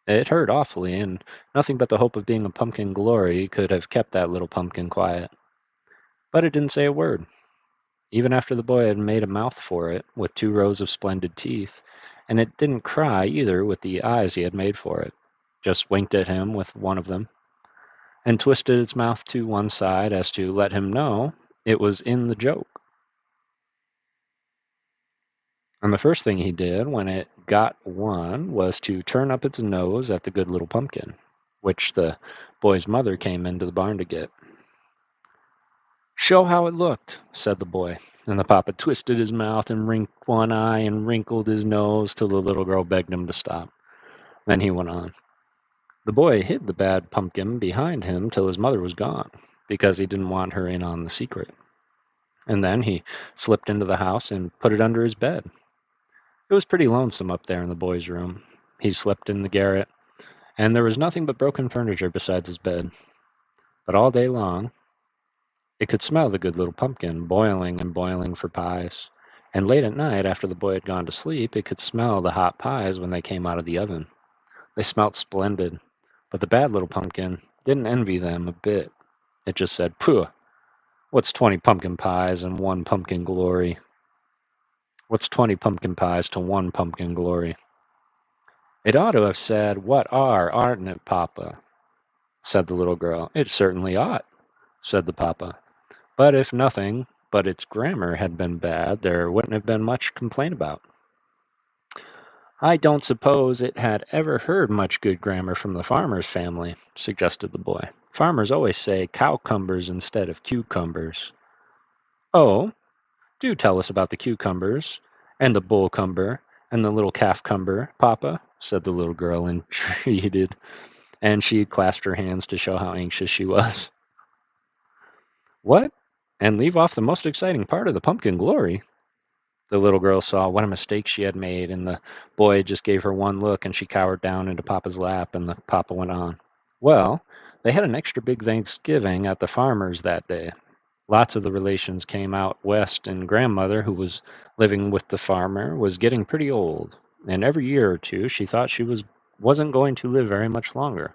It hurt awfully, and nothing but the hope of being a pumpkin glory could have kept that little pumpkin quiet. But it didn't say a word, even after the boy had made a mouth for it with 2 rows of splendid teeth, and it didn't cry either with the eyes he had made for it, just winked at him with one of them, and twisted its mouth to one side as to let him know it was in the joke. And the first thing he did when it got one was to turn up its nose at the good little pumpkin, which the boy's mother came into the barn to get. "Show how it looked," said the boy, and the papa twisted his mouth and winked one eye and wrinkled his nose till the little girl begged him to stop. Then he went on. The boy hid the bad pumpkin behind him till his mother was gone, because he didn't want her in on the secret. And then he slipped into the house and put it under his bed. It was pretty lonesome up there in the boy's room. He slept in the garret, and there was nothing but broken furniture besides his bed. But all day long it could smell the good little pumpkin boiling and boiling for pies. And late at night, after the boy had gone to sleep, it could smell the hot pies when they came out of the oven. They smelt splendid, but the bad little pumpkin didn't envy them a bit. It just said, "Pooh, what's 20 pumpkin pies and 1 pumpkin glory? What's 20 pumpkin pies to 1 pumpkin glory?" "It ought to have said, 'What are, aren't it, Papa?'" said the little girl. "It certainly ought," said the papa. "But if nothing but its grammar had been bad, there wouldn't have been much complaint about." "I don't suppose it had ever heard much good grammar from the farmer's family," suggested the boy. "Farmers always say cowcumbers instead of cucumbers." "Oh, do tell us about the cucumbers, and the bullcumber, and the little calfcumber, Papa," said the little girl, entreated, and she clasped her hands to show how anxious she was. "What? And leave off the most exciting part of the pumpkin glory?" The little girl saw what a mistake she had made, and the boy just gave her one look, and she cowered down into Papa's lap, and the Papa went on. "Well, they had an extra big Thanksgiving at the farmer's that day. Lots of the relations came out west, and grandmother, who was living with the farmer, was getting pretty old, and every year or two she thought she wasn't going to live very much longer.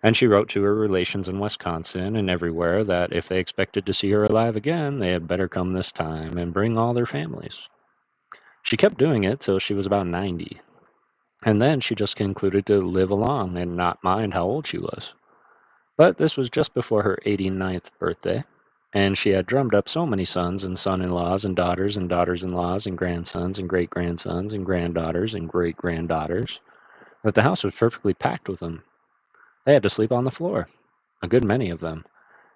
And she wrote to her relations in Wisconsin and everywhere that if they expected to see her alive again, they had better come this time and bring all their families. She kept doing it till she was about 90, and then she just concluded to live along and not mind how old she was. But this was just before her 89th birthday, and she had drummed up so many sons and son-in-laws and daughters-in-laws and grandsons and great-grandsons and granddaughters and great-granddaughters that the house was perfectly packed with them. They had to sleep on the floor, a good many of them,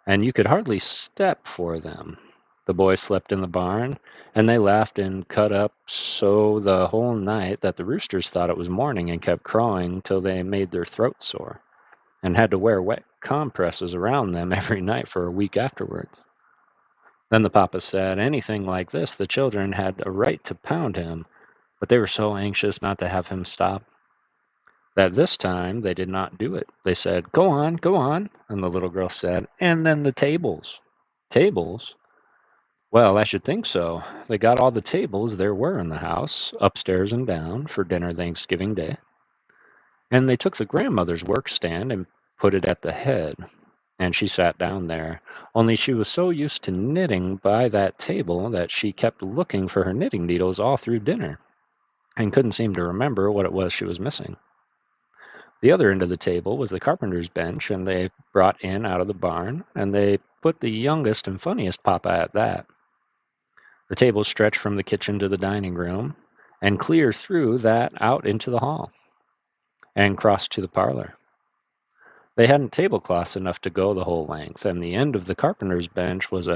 and you could hardly step for them. The boys slept in the barn, and they laughed and cut up so the whole night that the roosters thought it was morning and kept crowing till they made their throats sore, and had to wear wet compresses around them every night for a week afterwards. Then the papa said anything like this the children had a right to pound him, but they were so anxious not to have him stop. That this time they did not do it. They said, "Go on, go on." And the little girl said, "And then the tables." Tables? Well, I should think so. They got all the tables there were in the house, upstairs and down, for dinner Thanksgiving Day. And they took the grandmother's workstand and put it at the head. And she sat down there. Only she was so used to knitting by that table that she kept looking for her knitting needles all through dinner and couldn't seem to remember what it was she was missing. The other end of the table was the carpenter's bench, and they brought in out of the barn, and they put the youngest and funniest papa at that. The table stretched from the kitchen to the dining room, and clear through that out into the hall, and crossed to the parlor. They hadn't tablecloths enough to go the whole length, and the end of the carpenter's bench was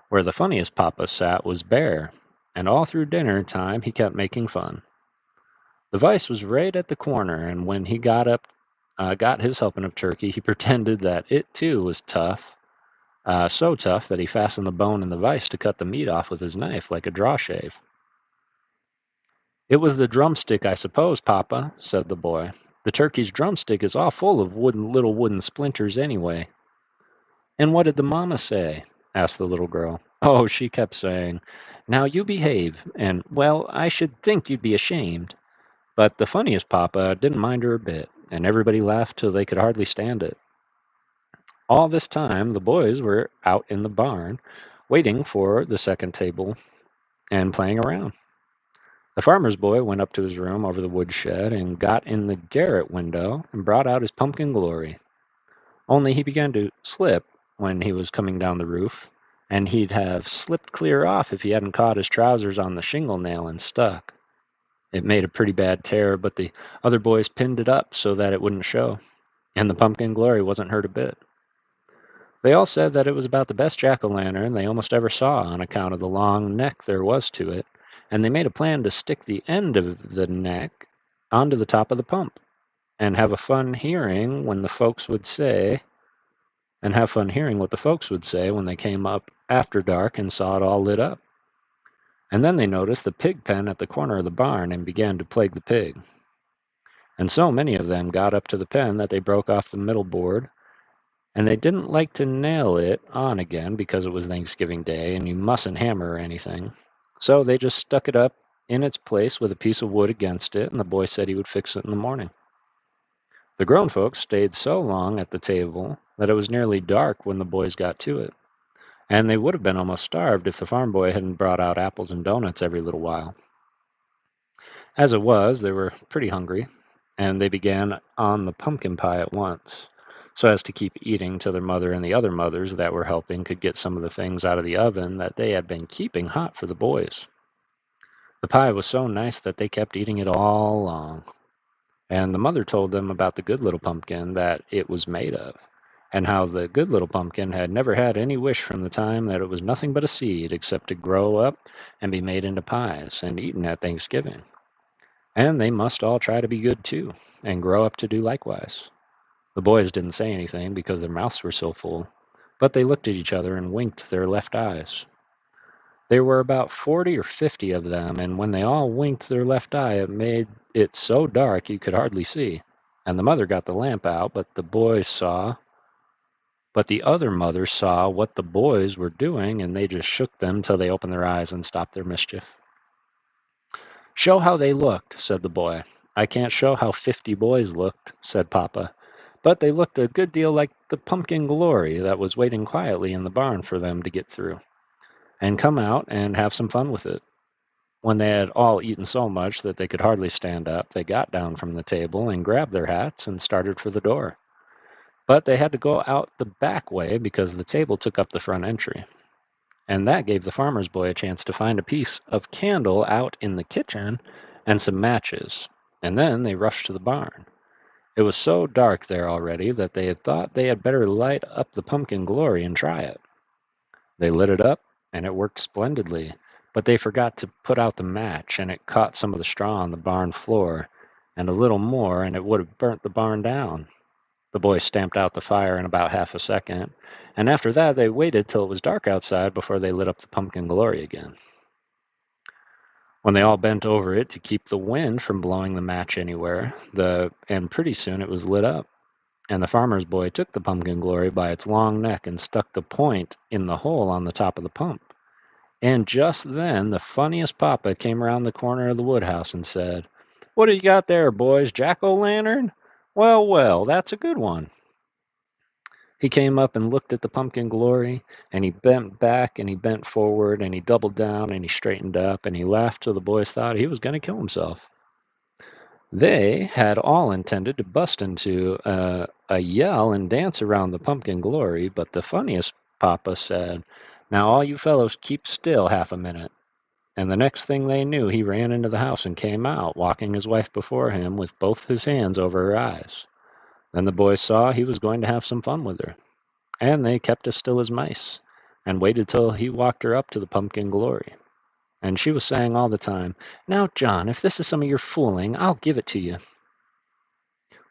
where the funniest papa sat was bare, and all through dinner time he kept making fun. The vise was right at the corner, and when he got his helping of turkey, he pretended that it too was tough, so tough that he fastened the bone in the vise to cut the meat off with his knife like a draw shave. "It was the drumstick, I suppose, papa," said the boy. "The turkey's drumstick is all full of little wooden splinters anyway." "And what did the mamma say?" asked the little girl. "Oh, she kept saying, 'Now you behave,' and, well, I should think you'd be ashamed." But the funniest papa didn't mind her a bit, and everybody laughed till they could hardly stand it. All this time the boys were out in the barn, waiting for the second table and playing around. The farmer's boy went up to his room over the woodshed and got in the garret window and brought out his pumpkin glory. Only he began to slip when he was coming down the roof, and he'd have slipped clear off if he hadn't caught his trousers on the shingle nail and stuck. It made a pretty bad tear, but the other boys pinned it up so that it wouldn't show, and the pumpkin glory wasn't hurt a bit. They all said that it was about the best jack-o'-lantern they almost ever saw on account of the long neck there was to it, and they made a plan to stick the end of the neck onto the top of the pump and have fun hearing what the folks would say when they came up after dark and saw it all lit up. And then they noticed the pig pen at the corner of the barn and began to plague the pig. And so many of them got up to the pen that they broke off the middle board, and they didn't like to nail it on again because it was Thanksgiving Day and you mustn't hammer or anything. So they just stuck it up in its place with a piece of wood against it, and the boy said he would fix it in the morning. The grown folks stayed so long at the table that it was nearly dark when the boys got to it, and they would have been almost starved if the farm boy hadn't brought out apples and donuts every little while. As it was, they were pretty hungry, and they began on the pumpkin pie at once, so as to keep eating till their mother and the other mothers that were helping could get some of the things out of the oven that they had been keeping hot for the boys. The pie was so nice that they kept eating it all along, and the mother told them about the good little pumpkin that it was made of, and how the good little pumpkin had never had any wish from the time that it was nothing but a seed except to grow up and be made into pies and eaten at Thanksgiving. And they must all try to be good too, and grow up to do likewise. The boys didn't say anything because their mouths were so full, but they looked at each other and winked their left eyes. There were about 40 or 50 of them, and when they all winked their left eye, it made it so dark you could hardly see. And the mother got the lamp out, but the other mother saw what the boys were doing, and they just shook them till they opened their eyes and stopped their mischief. "Show how they looked," said the boy. "I can't show how 50 boys looked," said Papa, "but they looked a good deal like the pumpkin glory that was waiting quietly in the barn for them to get through and come out and have some fun with it." When they had all eaten so much that they could hardly stand up, they got down from the table and grabbed their hats and started for the door. But they had to go out the back way because the table took up the front entry. And that gave the farmer's boy a chance to find a piece of candle out in the kitchen and some matches. And then they rushed to the barn. It was so dark there already that they had thought they had better light up the pumpkin glory and try it. They lit it up, and it worked splendidly, but they forgot to put out the match, and it caught some of the straw on the barn floor, and a little more, and it would have burnt the barn down. The boys stamped out the fire in about half a second, and after that they waited till it was dark outside before they lit up the pumpkin glory again. When they all bent over it to keep the wind from blowing the match anywhere, and pretty soon it was lit up, and the farmer's boy took the pumpkin glory by its long neck and stuck the point in the hole on the top of the pump. And just then the funniest papa came around the corner of the woodhouse and said, "What do you got there, boys? Jack-o'-lantern? Well, well, that's a good one." He came up and looked at the pumpkin glory, and he bent back and he bent forward and he doubled down and he straightened up and he laughed till the boys thought he was going to kill himself. They had all intended to bust into a yell and dance around the pumpkin glory, but the funniest papa said, "Now all you fellows keep still half a minute." And the next thing they knew, he ran into the house and came out, walking his wife before him with both his hands over her eyes. Then the boys saw he was going to have some fun with her, and they kept as still as mice, and waited till he walked her up to the pumpkin glory. And she was saying all the time, "Now, John, if this is some of your fooling, I'll give it to you."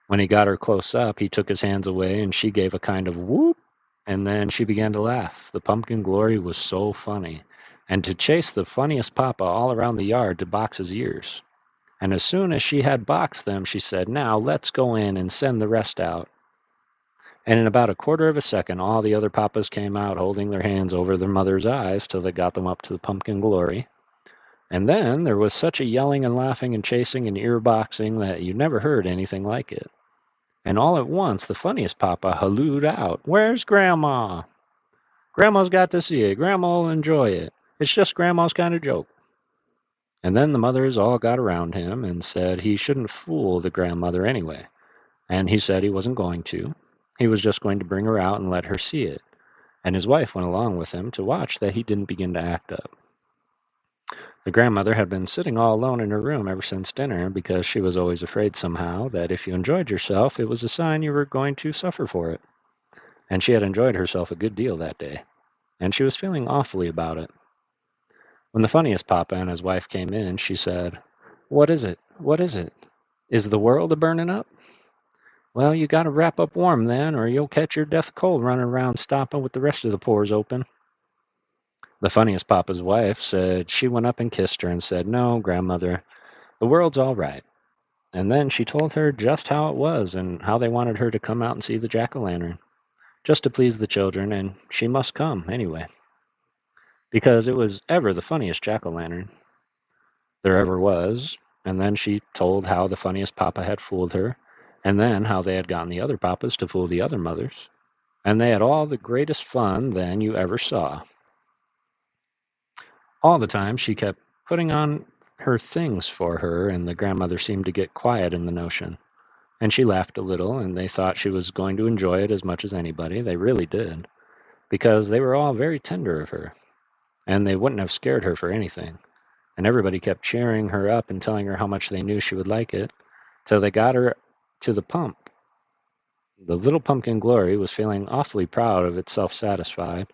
When he got her close up, he took his hands away, and she gave a kind of whoop, and then she began to laugh. The pumpkin glory was so funny, and to chase the funniest papa all around the yard to box his ears. And as soon as she had boxed them, she said, "Now let's go in and send the rest out." And in about a quarter of a second, all the other papas came out holding their hands over their mother's eyes till they got them up to the pumpkin glory. And then there was such a yelling and laughing and chasing and ear boxing that you never heard anything like it. And all at once, the funniest papa hallooed out, "Where's Grandma? Grandma's got to see it. Grandma will enjoy it. It's just Grandma's kind of joke." And then the mothers all got around him and said he shouldn't fool the grandmother anyway. And he said he wasn't going to. He was just going to bring her out and let her see it. And his wife went along with him to watch that he didn't begin to act up. The grandmother had been sitting all alone in her room ever since dinner because she was always afraid somehow that if you enjoyed yourself, it was a sign you were going to suffer for it. And she had enjoyed herself a good deal that day, and she was feeling awfully about it. When the funniest papa and his wife came in, she said, "What is it? What is it? Is the world a-burning up? Well, you got to wrap up warm then, or you'll catch your death cold running around stopping with the rest of the pores open." The funniest papa's wife said she went up and kissed her and said, "No, grandmother, the world's all right." And then she told her just how it was and how they wanted her to come out and see the jack-o'-lantern, just to please the children, and she must come anyway, because it was ever the funniest jack-o'-lantern there ever was. And then she told how the funniest papa had fooled her, and then how they had gotten the other papas to fool the other mothers, and they had all the greatest fun then you ever saw. All the time she kept putting on her things for her, and the grandmother seemed to get quiet in the notion. And she laughed a little, and they thought she was going to enjoy it as much as anybody. They really did, because they were all very tender of her, and they wouldn't have scared her for anything. And everybody kept cheering her up and telling her how much they knew she would like it, till they got her to the pump. The little pumpkin glory was feeling awfully proud of its self-satisfied,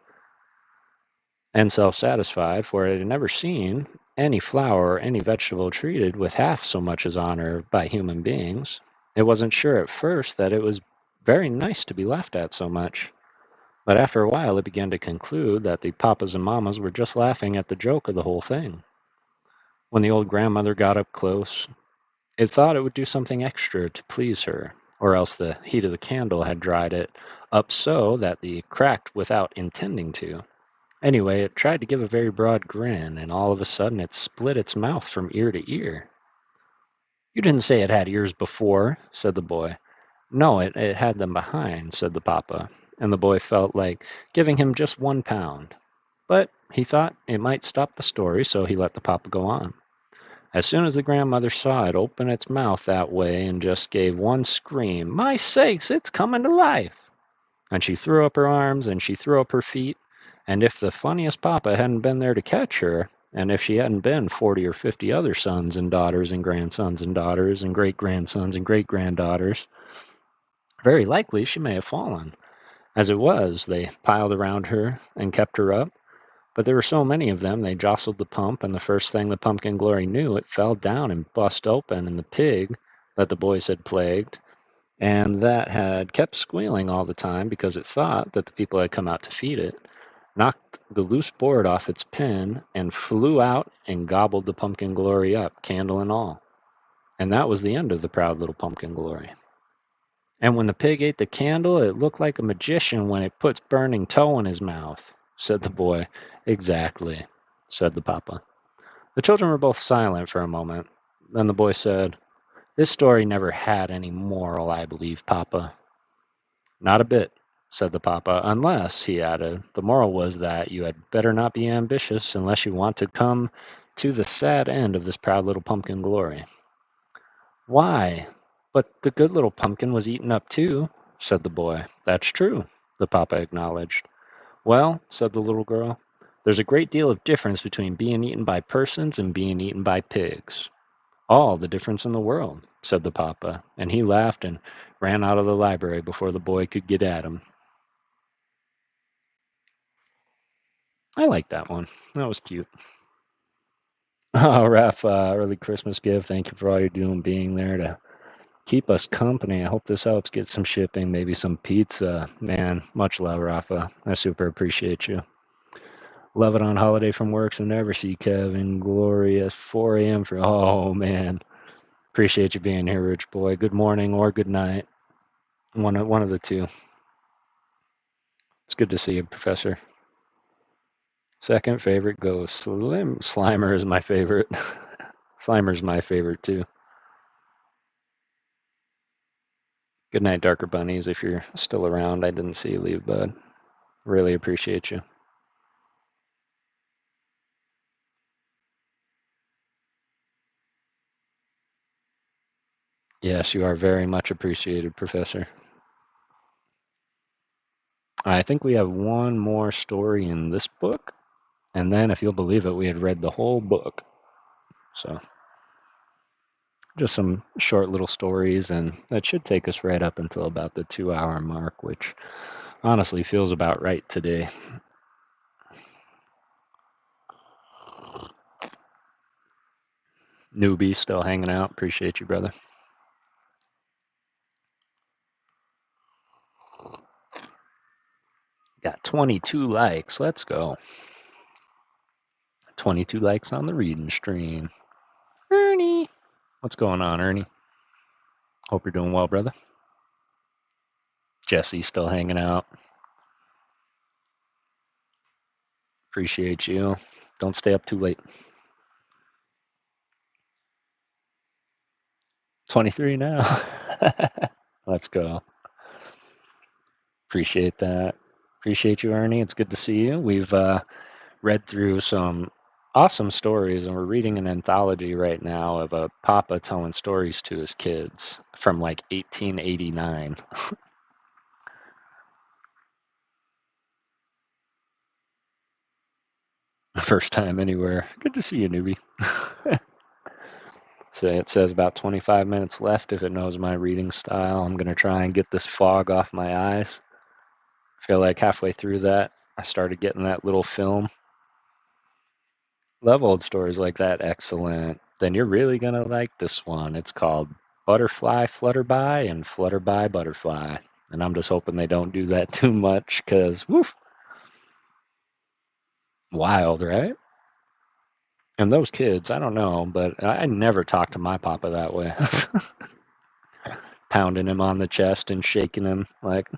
for it had never seen any flower or any vegetable treated with half so much as honor by human beings. It wasn't sure at first that it was very nice to be laughed at so much, but after a while it began to conclude that the papas and mammas were just laughing at the joke of the whole thing. When the old grandmother got up close, it thought it would do something extra to please her, or else the heat of the candle had dried it up so that they cracked without intending to. Anyway, it tried to give a very broad grin, and all of a sudden it split its mouth from ear to ear. "You didn't say it had ears before," said the boy. "No, it had them behind," said the papa, and the boy felt like giving him just 1 pound. But he thought it might stop the story, so he let the papa go on. As soon as the grandmother saw it open its mouth that way and just gave one scream, "My sakes, it's coming to life!" And she threw up her arms and she threw up her feet, and if the funniest papa hadn't been there to catch her, and if she hadn't been 40 or 50 other sons and daughters and grandsons and daughters and great-grandsons and great-granddaughters, very likely she may have fallen. As it was, they piled around her and kept her up, but there were so many of them they jostled the pump, and the first thing the pumpkin glory knew, it fell down and bust open, and the pig that the boys had plagued, and that had kept squealing all the time because it thought that the people had come out to feed it, knocked the loose board off its pin, and flew out and gobbled the pumpkin glory up, candle and all. And that was the end of the proud little pumpkin glory. And when the pig ate the candle, it looked like a magician when it puts burning tow in his mouth, said the boy. Exactly, said the papa. The children were both silent for a moment. Then the boy said, This story never had any moral, I believe, papa. Not a bit, said the papa, unless, he added, the moral was that you had better not be ambitious unless you want to come to the sad end of this proud little pumpkin glory. Why? But the good little pumpkin was eaten up too, said the boy. That's true, the papa acknowledged. Well, said the little girl, there's a great deal of difference between being eaten by persons and being eaten by pigs. All the difference in the world, said the papa, and he laughed and ran out of the library before the boy could get at him. I like that one. That was cute. Oh, Raph, early Christmas gift. Thank you for all you're doing, being there to keep us company. I hope this helps get some shipping, maybe some pizza. Man, much love, Rafa. I super appreciate you. Love it on holiday from work, so never see Kevin. Glorious. 4 a.m. for, oh, man. Appreciate you being here, Rich Boy. Good morning or good night. One of the two. It's good to see you, Professor. Second favorite ghost. Slimer is my favorite. Slimer's my favorite, too. Good night, Darker Bunnies. If you're still around, I didn't see you leave, bud. Really appreciate you. Yes, you are very much appreciated, Professor. I think we have one more story in this book, and then, if you'll believe it, we had read the whole book. So, just some short little stories, and that should take us right up until about the 2-hour mark, which honestly feels about right today. Newbie still hanging out. Appreciate you, brother. Got 22 likes. Let's go. 22 likes on the reading stream. Ernie. What's going on, Ernie? Hope you're doing well, brother. Jesse still hanging out. Appreciate you. Don't stay up too late. 23 now. Let's go. Appreciate that. Appreciate you, Ernie. It's good to see you. We've read through some awesome stories, and we're reading an anthology right now of a papa telling stories to his kids from like 1889. First time anywhere. Good to see you, newbie. So it says about 25 minutes left if it knows my reading style. I'm going to try and get this fog off my eyes. I feel like halfway through that, I started getting that little film. Love old stories like that. Excellent. Then you're really going to like this one. It's called Butterfly Flutterby and Flutterby Butterfly. And I'm just hoping they don't do that too much because, woof, wild, right? And those kids, I don't know, but I never talked to my papa that way. Pounding him on the chest and shaking him like,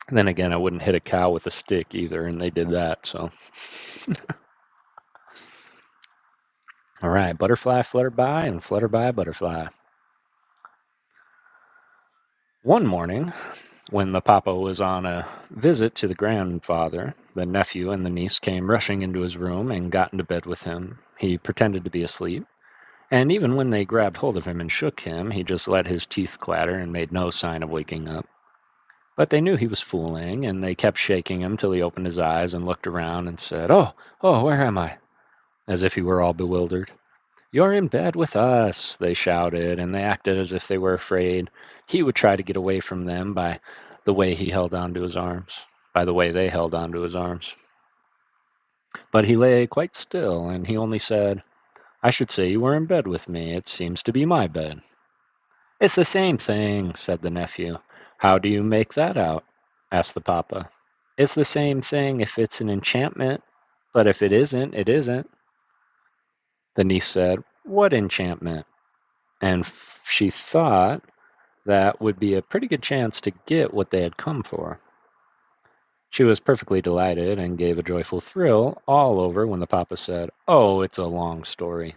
Then again, I wouldn't hit a cow with a stick either, and they did that, so. All right, Butterfly Flutterby and Flutterby Butterfly. One morning, when the papa was on a visit to the grandfather, the nephew and the niece came rushing into his room and got into bed with him. He pretended to be asleep, and even when they grabbed hold of him and shook him, he just let his teeth clatter and made no sign of waking up. But they knew he was fooling, and they kept shaking him till he opened his eyes and looked around and said, Oh, where am I? As if he were all bewildered. You're in bed with us, they shouted, and they acted as if they were afraid he would try to get away from them by the way he held onto his arms, by the way they held onto his arms. But he lay quite still, and he only said, I should say you were in bed with me. It seems to be my bed. It's the same thing, said the nephew. "How do you make that out?" asked the papa. "It's the same thing if it's an enchantment, but if it isn't, it isn't." The niece said, "What enchantment?" And she thought that would be a pretty good chance to get what they had come for. She was perfectly delighted and gave a joyful thrill all over when the papa said, "Oh, it's a long story."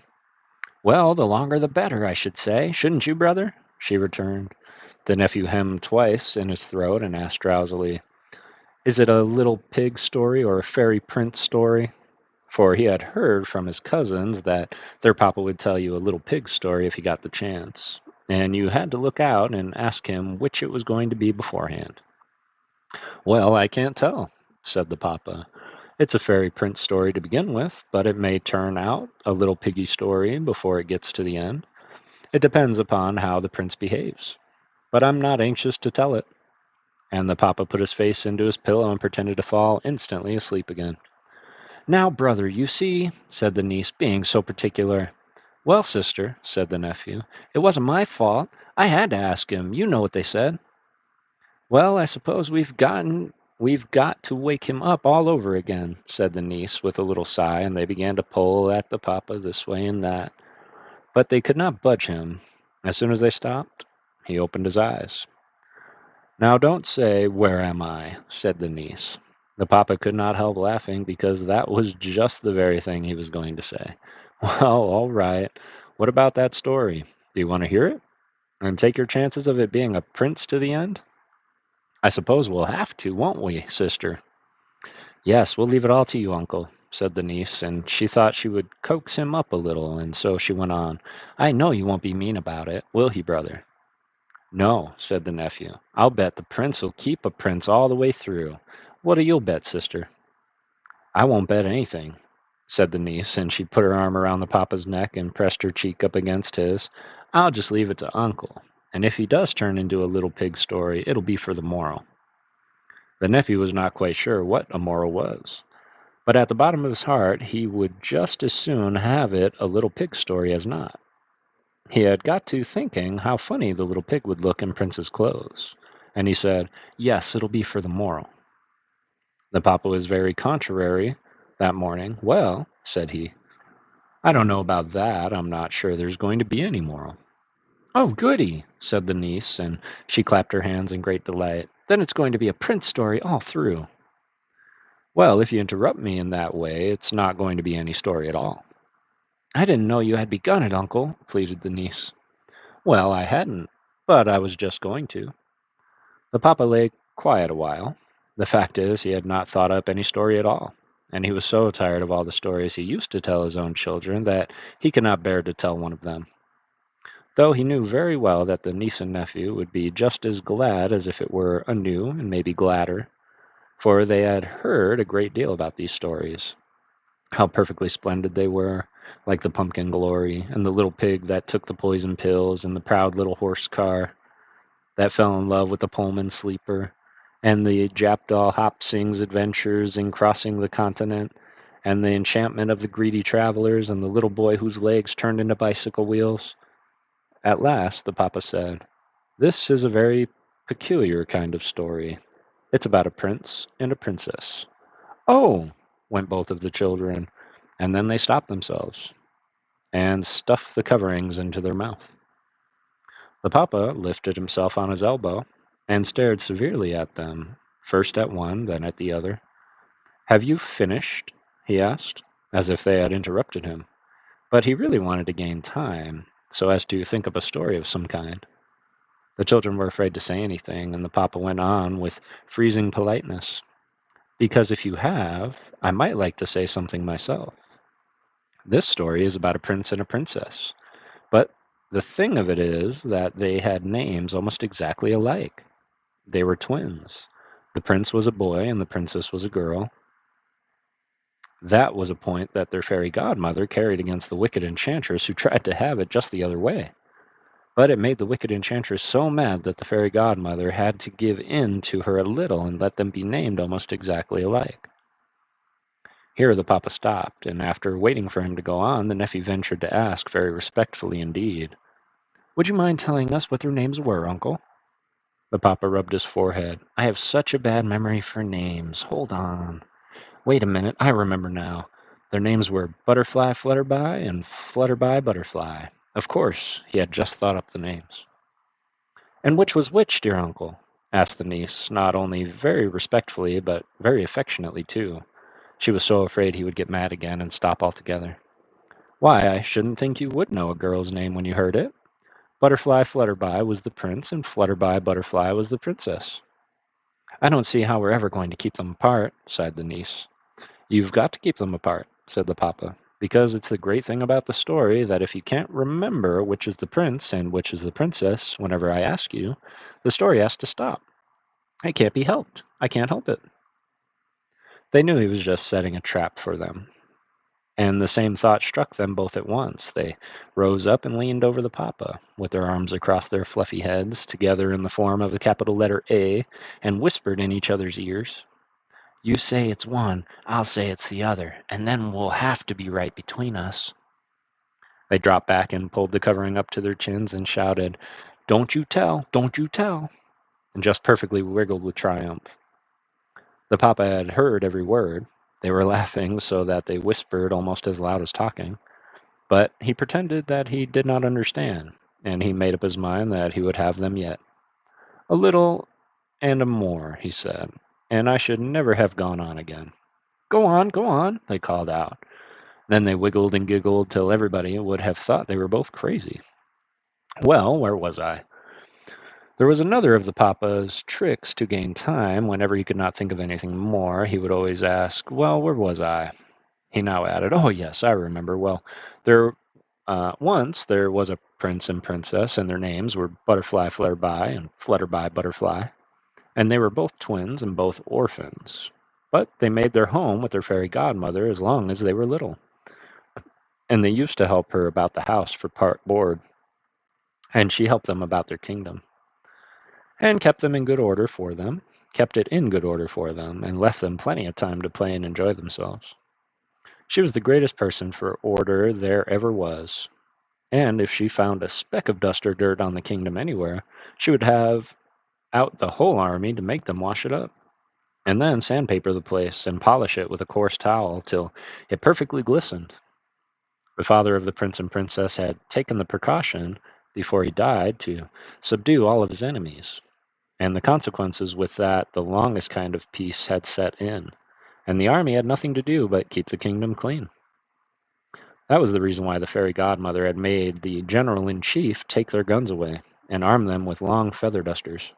"Well, the longer the better, I should say. Shouldn't you, brother?" she returned. The nephew hemmed twice in his throat and asked drowsily, "Is it a little pig story or a fairy prince story?" For he had heard from his cousins that their papa would tell you a little pig story if he got the chance, and you had to look out and ask him which it was going to be beforehand. "Well, I can't tell," said the papa. "It's a fairy prince story to begin with, but it may turn out a little piggy story before it gets to the end. It depends upon how the prince behaves. But I'm not anxious to tell it." And the papa put his face into his pillow and pretended to fall instantly asleep again. "Now, brother, you see," said the niece, being so particular. "Well, sister," said the nephew, "it wasn't my fault. I had to ask him. You know what they said." "Well, I suppose we've got to wake him up all over again," said the niece with a little sigh, and they began to pull at the papa this way and that. But they could not budge him. As soon as they stopped, he opened his eyes. "Now don't say, 'Where am I?'" said the niece. The papa could not help laughing because that was just the very thing he was going to say. "Well, all right. What about that story? Do you want to hear it? And take your chances of it being a prince to the end?" "I suppose we'll have to, won't we, sister?" "Yes, we'll leave it all to you, uncle," said the niece, and she thought she would coax him up a little, and so she went on. "I know you won't be mean about it, will he, brother?" "No," said the nephew. "I'll bet the prince'll keep a prince all the way through. What'll you bet, sister?" "I won't bet anything," said the niece, and she put her arm around the papa's neck and pressed her cheek up against his. "I'll just leave it to uncle, and if he does turn into a little pig story, it'll be for the moral." The nephew was not quite sure what a moral was, but at the bottom of his heart he would just as soon have it a little pig story as not. He had got to thinking how funny the little pig would look in Prince's clothes, and he said, "Yes, it'll be for the moral." The papa was very contrary that morning. "Well," said he, "I don't know about that. I'm not sure there's going to be any moral." "Oh, goody!" said the niece, and she clapped her hands in great delight. "Then it's going to be a prince story all through." "Well, if you interrupt me in that way, it's not going to be any story at all." "I didn't know you had begun it, uncle," pleaded the niece. "Well, I hadn't, but I was just going to." The papa lay quiet a while. The fact is, he had not thought up any story at all, and he was so tired of all the stories he used to tell his own children that he could not bear to tell one of them, though he knew very well that the niece and nephew would be just as glad as if it were anew, and maybe gladder, for they had heard a great deal about these stories, how perfectly splendid they were, like the pumpkin glory, and the little pig that took the poison pills, and the proud little horse car that fell in love with the Pullman sleeper, and the Jackdaw Hop Sing's adventures in crossing the continent, and the enchantment of the greedy travelers, and the little boy whose legs turned into bicycle wheels. At last the papa said, "This is a very peculiar kind of story. It's about a prince and a princess." "Oh!" went both of the children, and then they stopped themselves and stuffed the coverings into their mouth. The papa lifted himself on his elbow and stared severely at them, first at one, then at the other. "Have you finished?" he asked, as if they had interrupted him. But he really wanted to gain time, so as to think up a story of some kind. The children were afraid to say anything, and the papa went on with freezing politeness. "Because if you have, I might like to say something myself. This story is about a prince and a princess, but the thing of it is that they had names almost exactly alike. They were twins. The prince was a boy and the princess was a girl. That was a point that their fairy godmother carried against the wicked enchantress who tried to have it just the other way. But it made the wicked enchantress so mad that the fairy godmother had to give in to her a little and let them be named almost exactly alike." Here the papa stopped, and after waiting for him to go on, the nephew ventured to ask, very respectfully indeed, "Would you mind telling us what their names were, uncle?" The papa rubbed his forehead. I have such a bad memory for names. Hold on. Wait a minute, I remember now. Their names were Butterfly Flutterby and Flutterby Butterfly. Of course, he had just thought up the names. And which was which, dear uncle? Asked the niece, not only very respectfully, but very affectionately too. She was so afraid he would get mad again and stop altogether. Why, I shouldn't think you would know a girl's name when you heard it. Butterfly Flutterby was the prince, and Flutterby Butterfly was the princess. I don't see how we're ever going to keep them apart, sighed the niece. You've got to keep them apart, said the papa, because it's the great thing about the story that if you can't remember which is the prince and which is the princess whenever I ask you, the story has to stop. It can't be helped. I can't help it. They knew he was just setting a trap for them, and the same thought struck them both at once. They rose up and leaned over the papa, with their arms across their fluffy heads, together in the form of the capital letter A, and whispered in each other's ears. You say it's one, I'll say it's the other, and then we'll have to be right between us. They dropped back and pulled the covering up to their chins and shouted, Don't you tell, don't you tell, and just perfectly wiggled with triumph. The papa had heard every word. They were laughing so that they whispered almost as loud as talking. But he pretended that he did not understand, and he made up his mind that he would have them yet. A little and a more, he said, and I should never have gone on again. Go on, they called out. Then they wiggled and giggled till everybody would have thought they were both crazy. Well, where was I? There was another of the papa's tricks to gain time. Whenever he could not think of anything more, he would always ask, Well, where was I? He now added, Oh, yes, I remember. Well, once there was a prince and princess, and their names were Butterfly Flutterby and Flutterby Butterfly, and they were both twins and both orphans. But they made their home with their fairy godmother as long as they were little, and they used to help her about the house for part board, and she helped them about their kingdom, and kept them in good order for them, kept it in good order for them, and left them plenty of time to play and enjoy themselves. She was the greatest person for order there ever was, and if she found a speck of dust or dirt on the kingdom anywhere, she would have out the whole army to make them wash it up, and then sandpaper the place and polish it with a coarse towel till it perfectly glistened. The father of the prince and princess had taken the precaution, before he died, to subdue all of his enemies, and the consequences with that the longest kind of peace had set in, and the army had nothing to do but keep the kingdom clean. That was the reason why the fairy godmother had made the general-in-chief take their guns away and arm them with long feather dusters.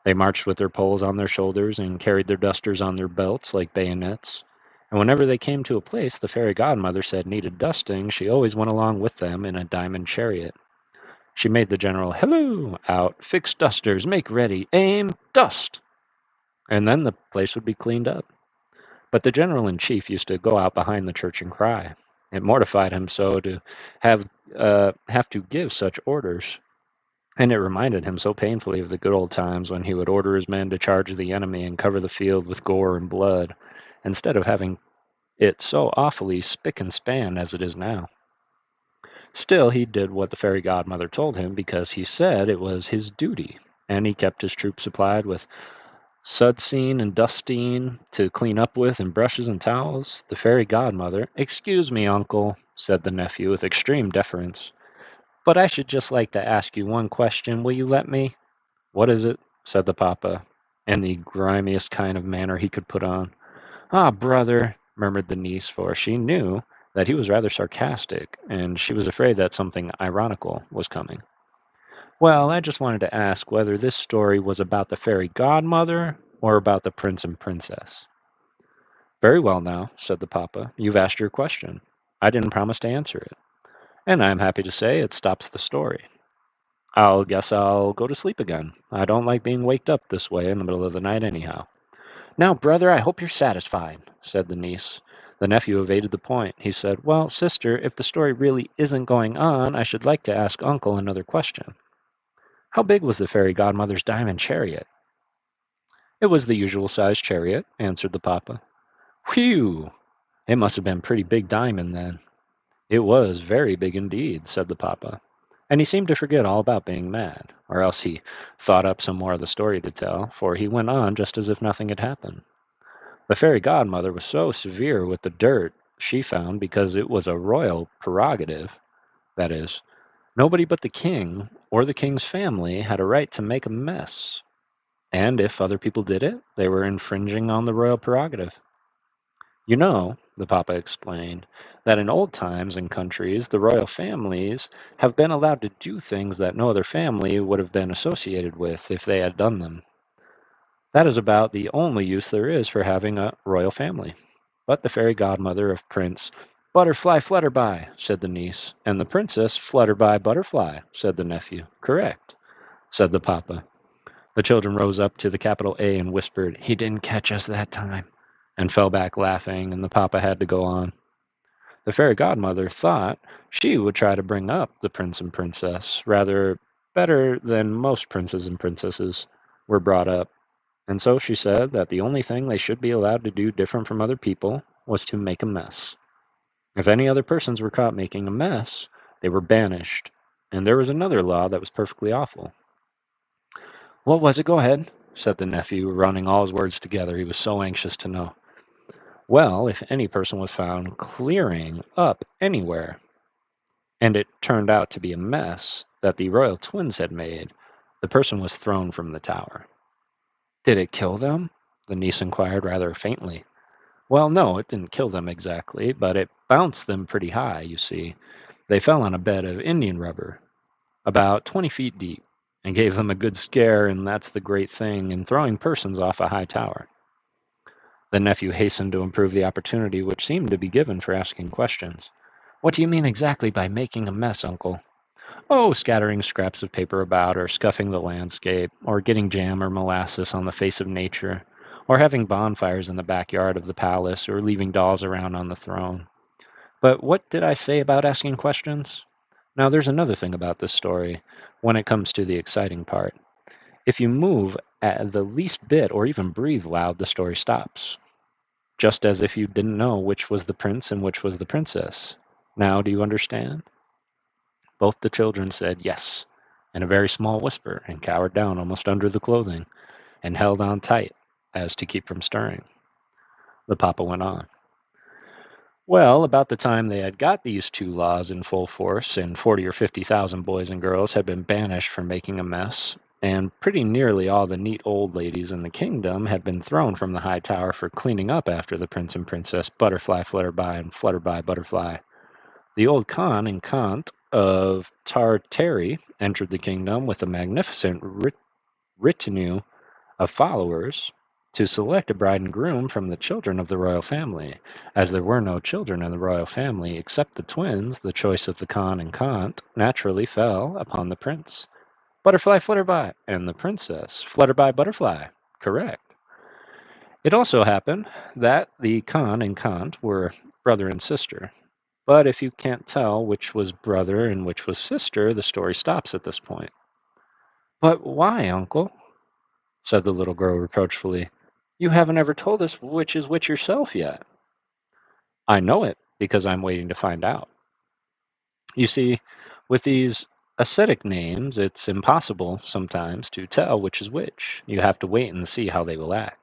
They marched with their poles on their shoulders and carried their dusters on their belts like bayonets. And whenever they came to a place the fairy godmother said needed dusting, she always went along with them in a diamond chariot. She made the general halloo out, Fix dusters, make ready, aim, dust! And then the place would be cleaned up. But the general-in-chief used to go out behind the church and cry. It mortified him so to have to give such orders, and it reminded him so painfully of the good old times when he would order his men to charge the enemy and cover the field with gore and blood, instead of having it so awfully spick and span as it is now. Still, he did what the fairy godmother told him because he said it was his duty, and he kept his troops supplied with sudsine and dustine to clean up with, and brushes and towels. The fairy godmother, Excuse me, uncle, said the nephew with extreme deference, but I should just like to ask you one question. Will you let me? What is it? Said the papa, in the grimiest kind of manner he could put on. Ah, brother, murmured the niece, for she knew that he was rather sarcastic, and she was afraid that something ironical was coming. Well, I just wanted to ask whether this story was about the fairy godmother or about the prince and princess. Very well now, said the papa. You've asked your question. I didn't promise to answer it, and I'm happy to say it stops the story. I'll guess I'll go to sleep again. I don't like being waked up this way in the middle of the night anyhow. Now, brother, I hope you're satisfied, said the niece. The nephew evaded the point. He said, Well, sister, if the story really isn't going on, I should like to ask uncle another question. How big was the fairy godmother's diamond chariot? It was the usual sized chariot, answered the papa. Whew! It must have been pretty big diamond then. It was very big indeed, said the papa, and he seemed to forget all about being mad. or else he thought up some more of the story to tell, for he went on just as if nothing had happened. The fairy godmother was so severe with the dirt she found because it was a royal prerogative, that is, nobody but the king or the king's family had a right to make a mess, and if other people did it, they were infringing on the royal prerogative. You know, the Papa explained, that in old times and countries, the royal families have been allowed to do things that no other family would have been associated with if they had done them. That is about the only use there is for having a royal family. But the fairy godmother of Prince Butterfly Flutterby, said the niece, and the Princess Flutterby Butterfly, said the nephew. Correct, said the Papa. The children rose up to the capital A and whispered, "He didn't catch us that time," and fell back laughing, and the Papa had to go on. The fairy godmother thought she would try to bring up the prince and princess rather better than most princes and princesses were brought up, and so she said that the only thing they should be allowed to do different from other people was to make a mess. If any other persons were caught making a mess, they were banished, and there was another law that was perfectly awful. "What was it? Go ahead," said the nephew, running all his words together. He was so anxious to know. Well, if any person was found clearing up anywhere, and it turned out to be a mess that the royal twins had made, the person was thrown from the tower. "Did it kill them?" the niece inquired rather faintly. "Well, no, it didn't kill them exactly, but it bounced them pretty high, you see. They fell on a bed of Indian rubber, about 20 feet deep, and gave them a good scare, and that's the great thing in throwing persons off a high tower." The nephew hastened to improve the opportunity which seemed to be given for asking questions. "What do you mean exactly by making a mess, uncle?" "Oh, scattering scraps of paper about, or scuffing the landscape, or getting jam or molasses on the face of nature, or having bonfires in the backyard of the palace, or leaving dolls around on the throne. But what did I say about asking questions? Now, there's another thing about this story when it comes to the exciting part. If you move at the least bit or even breathe loud, the story stops, just as if you didn't know which was the prince and which was the princess. Now, do you understand?" Both the children said yes, in a very small whisper, and cowered down almost under the clothing, and held on tight, as to keep from stirring. The Papa went on. "Well, about the time they had got these two laws in full force, and 40 or 50,000 boys and girls had been banished for making a mess, and pretty nearly all the neat old ladies in the kingdom had been thrown from the high tower for cleaning up after the prince and princess Butterfly Flutterby and Flutterby Butterfly, the old Khan and Kant of Tartary entered the kingdom with a magnificent retinue of followers to select a bride and groom from the children of the royal family. As there were no children in the royal family except the twins, the choice of the Khan and Kant naturally fell upon the prince, Butterfly Flutterby, and the princess, Flutterby Butterfly. Correct. It also happened that the Khan and Kant were brother and sister. But if you can't tell which was brother and which was sister, the story stops at this point. "But why, uncle?" said the little girl reproachfully. "You haven't ever told us which is which yourself yet." "I know it because I'm waiting to find out. You see, with these ascetic names, it's impossible sometimes to tell which is which. You have to wait and see how they will act.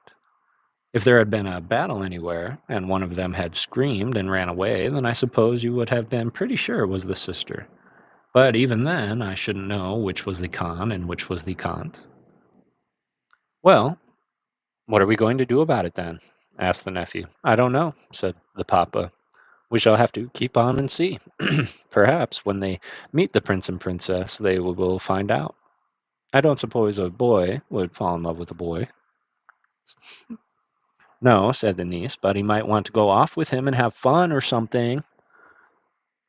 If there had been a battle anywhere, and one of them had screamed and ran away, then I suppose you would have been pretty sure it was the sister. But even then, I shouldn't know which was the Khan and which was the Kant." "Well, what are we going to do about it then?" asked the nephew. "I don't know," said the Papa. "We shall have to keep on and see. Perhaps when they meet the prince and princess, they will find out. I don't suppose a boy would fall in love with a boy." "No," said the niece, "but he might want to go off with him and have fun or something."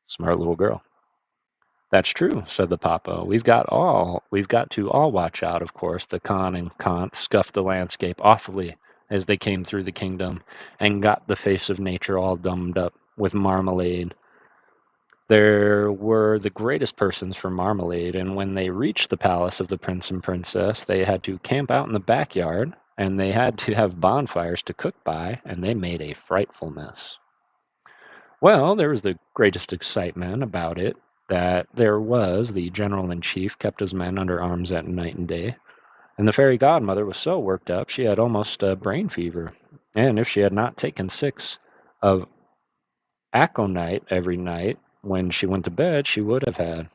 Smart little girl. "That's true," said the Papa. We've got to all watch out, of course. The Khan and Kant scuffed the landscape awfully as they came through the kingdom, and got the face of nature all dummed up with marmalade. There were the greatest persons for marmalade, and when they reached the palace of the prince and princess, they had to camp out in the backyard, and they had to have bonfires to cook by, and they made a frightful mess. Well, there was the greatest excitement about it that there was the general-in-chief kept his men under arms at night and day, and the fairy godmother was so worked up she had almost a brain fever, and if she had not taken 6 of aconite every night when she went to bed, she would have had.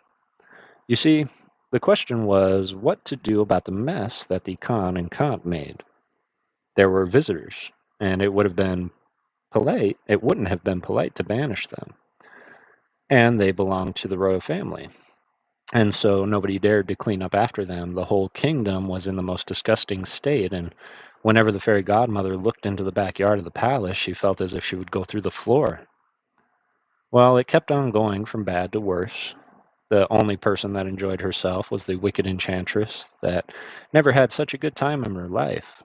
You see, the question was what to do about the mess that the Khan and Kant made. There were visitors, and it wouldn't have been polite to banish them. And they belonged to the royal family. And so nobody dared to clean up after them. The whole kingdom was in the most disgusting state, and whenever the fairy godmother looked into the backyard of the palace, she felt as if she would go through the floor. Well, it kept on going from bad to worse. The only person that enjoyed herself was the wicked enchantress that never had such a good time in her life.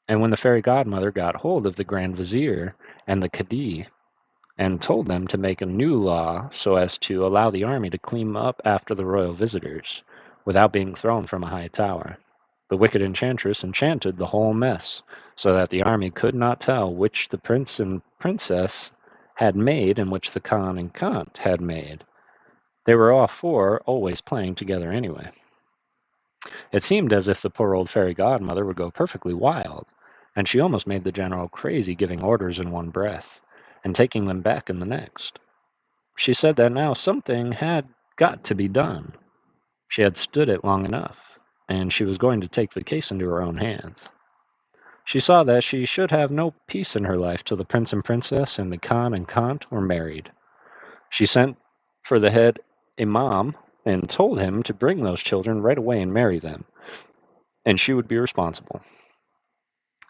And when the fairy godmother got hold of the Grand Vizier and the Cadi and told them to make a new law so as to allow the army to clean up after the royal visitors without being thrown from a high tower, the wicked enchantress enchanted the whole mess so that the army could not tell which the prince and princess had made and which the Khan and Kant had made. They were all 4 always playing together anyway. It seemed as if the poor old fairy godmother would go perfectly wild, and she almost made the general crazy giving orders in one breath, and taking them back in the next. She said that now something had got to be done. She had stood it long enough, and she was going to take the case into her own hands. She saw that she should have no peace in her life till the prince and princess and the Khan and Kant were married. She sent for the head imam and told him to bring those children right away and marry them, and she would be responsible.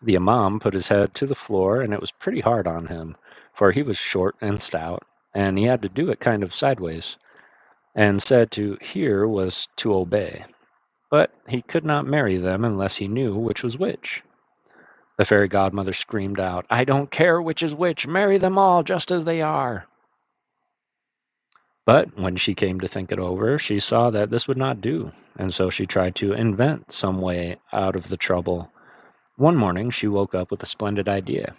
The imam put his head to the floor, and it was pretty hard on him, for he was short and stout, and he had to do it kind of sideways, and said to hear was to obey. But he could not marry them unless he knew which was which. The fairy godmother screamed out, "I don't care which is which, marry them all just as they are." But when she came to think it over, she saw that this would not do, and so she tried to invent some way out of the trouble. One morning she woke up with a splendid idea,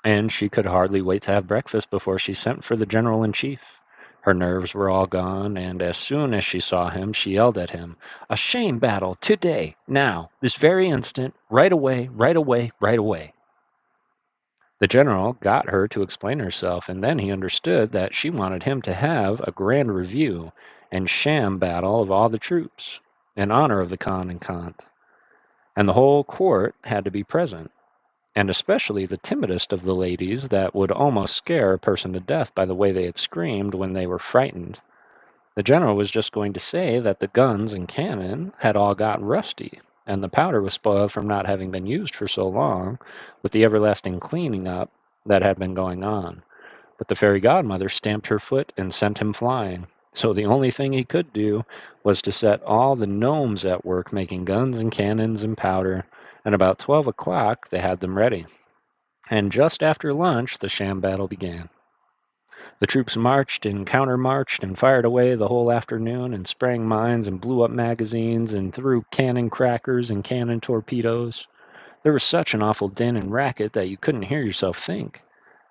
and she could hardly wait to have breakfast before she sent for the general-in-chief. Her nerves were all gone, and as soon as she saw him, she yelled at him, "A shame battle, today, now, this very instant, right away, right away, right away." The general got her to explain herself, and then he understood that she wanted him to have a grand review and sham battle of all the troops, in honor of the Khan and Kant. And the whole court had to be present, and especially the timidest of the ladies that would almost scare a person to death by the way they had screamed when they were frightened. The general was just going to say that the guns and cannon had all got rusty, and the powder was spoiled from not having been used for so long, with the everlasting cleaning up that had been going on. But the fairy godmother stamped her foot and sent him flying. So the only thing he could do was to set all the gnomes at work making guns and cannons and powder, and about 12 o'clock they had them ready. And just after lunch the sham battle began. The troops marched and counter-marched and fired away the whole afternoon and sprang mines and blew up magazines and threw cannon crackers and cannon torpedoes. There was such an awful din and racket that you couldn't hear yourself think,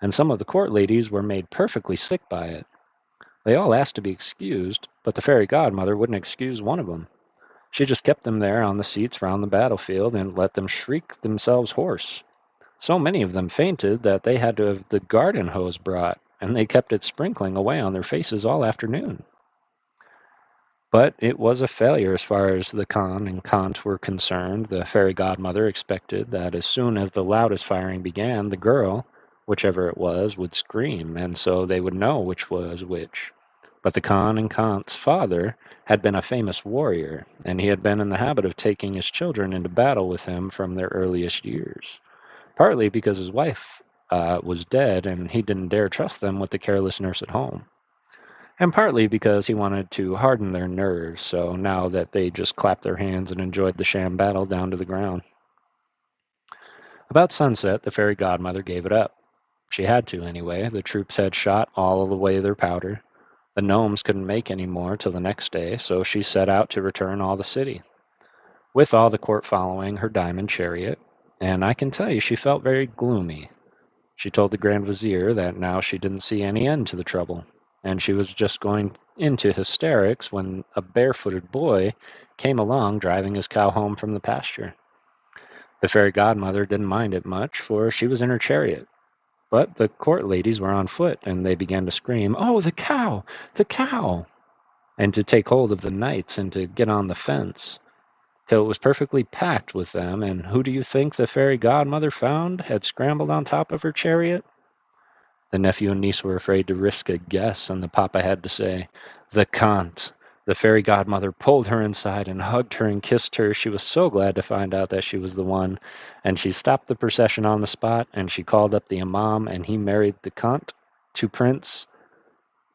and some of the court ladies were made perfectly sick by it. They all asked to be excused, but the fairy godmother wouldn't excuse one of them. She just kept them there on the seats round the battlefield and let them shriek themselves hoarse. So many of them fainted that they had to have the garden hose brought, and they kept it sprinkling away on their faces all afternoon. But it was a failure as far as the Khan and Kant were concerned. The fairy godmother expected that as soon as the loudest firing began, the girl, whichever it was, would scream, and so they would know which was which. But the Khan and Kant's father had been a famous warrior, and he had been in the habit of taking his children into battle with him from their earliest years, partly because his wife was dead and he didn't dare trust them with the careless nurse at home, and partly because he wanted to harden their nerves so now that they just clapped their hands and enjoyed the sham battle down to the ground. About sunset, the fairy godmother gave it up. She had to, anyway. The troops had shot all away their powder. The gnomes couldn't make any more till the next day, so she set out to return all the city, with all the court following her diamond chariot, and I can tell you she felt very gloomy. She told the Grand Vizier that now she didn't see any end to the trouble. and she was just going into hysterics when a barefooted boy came along driving his cow home from the pasture. The fairy godmother didn't mind it much, for she was in her chariot. But the court ladies were on foot, and they began to scream, "Oh, the cow! The cow!" and to take hold of the knights and to get on the fence, till it was perfectly packed with them. And who do you think the fairy godmother found had scrambled on top of her chariot? The nephew and niece were afraid to risk a guess, and the papa had to say, "The Count." The fairy godmother pulled her inside and hugged her and kissed her. She was so glad to find out that she was the one, and she stopped the procession on the spot, and she called up the imam, and he married the Count to Prince.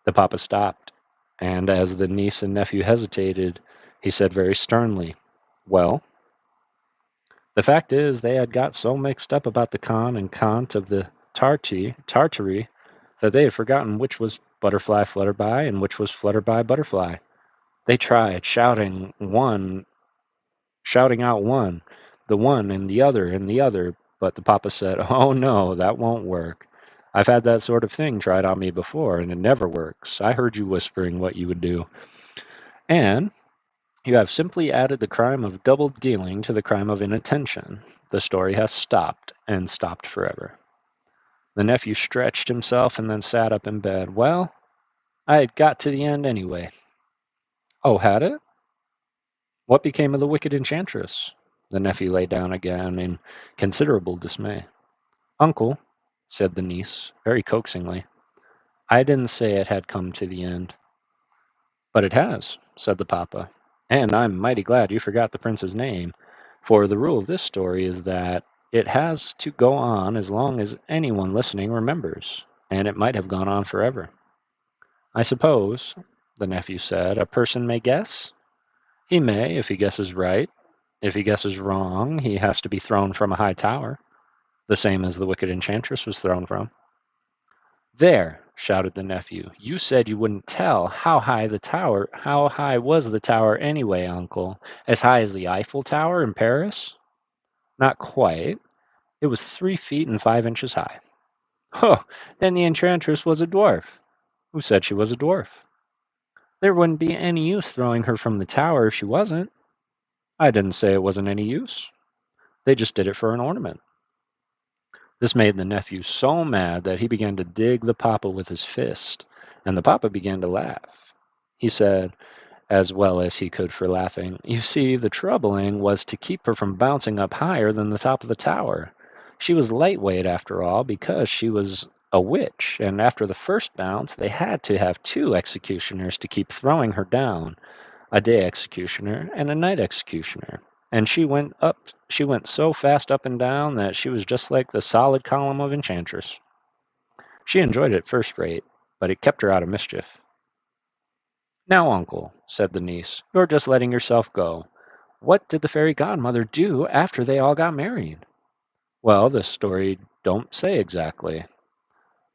The papa stopped, and as the niece and nephew hesitated, he said very sternly, "Well?" The fact is, they had got so mixed up about the Khan and Kant of the Tartary that they had forgotten which was Butterfly Flutterby and which was Flutterby Butterfly. They tried, shouting out one, the one and the other, but the papa said, "Oh no, that won't work. I've had that sort of thing tried on me before, and it never works. I heard you whispering what you would do. And you have simply added the crime of double dealing to the crime of inattention. The story has stopped, and stopped forever." The nephew stretched himself and then sat up in bed. "Well, I had got to the end anyway." "Oh, had it? What became of the wicked enchantress?" The nephew lay down again in considerable dismay. "Uncle," said the niece, very coaxingly, "I didn't say it had come to the end." "But it has," said the papa, "and I'm mighty glad you forgot the prince's name, for the rule of this story is that it has to go on as long as anyone listening remembers, and it might have gone on forever." "I suppose," the nephew said, "a person may guess?" "He may, if he guesses right. If he guesses wrong, he has to be thrown from a high tower, the same as the wicked enchantress was thrown from." "There!" shouted the nephew. "You said you wouldn't tell. How high was the tower anyway, uncle? As high as the Eiffel Tower in Paris?" "Not quite. It was 3 feet and 5 inches high." "Oh, then the enchantress was a dwarf." "Who said she was a dwarf?" "There wouldn't be any use throwing her from the tower if she wasn't." "I didn't say it wasn't any use. They just did it for an ornament." This made the nephew so mad that he began to dig the papa with his fist, and the papa began to laugh. He said, as well as he could for laughing, "You see, the troubling was to keep her from bouncing up higher than the top of the tower. She was lightweight, after all, because she was a witch, and after the first bounce they had to have two executioners to keep throwing her down, a day executioner and a night executioner. And she went so fast up and down that she was just like the solid column of Enchantress. She enjoyed it first rate, but it kept her out of mischief." "Now, uncle," said the niece, "you're just letting yourself go. What did the fairy godmother do after they all got married?" "Well, the story don't say exactly,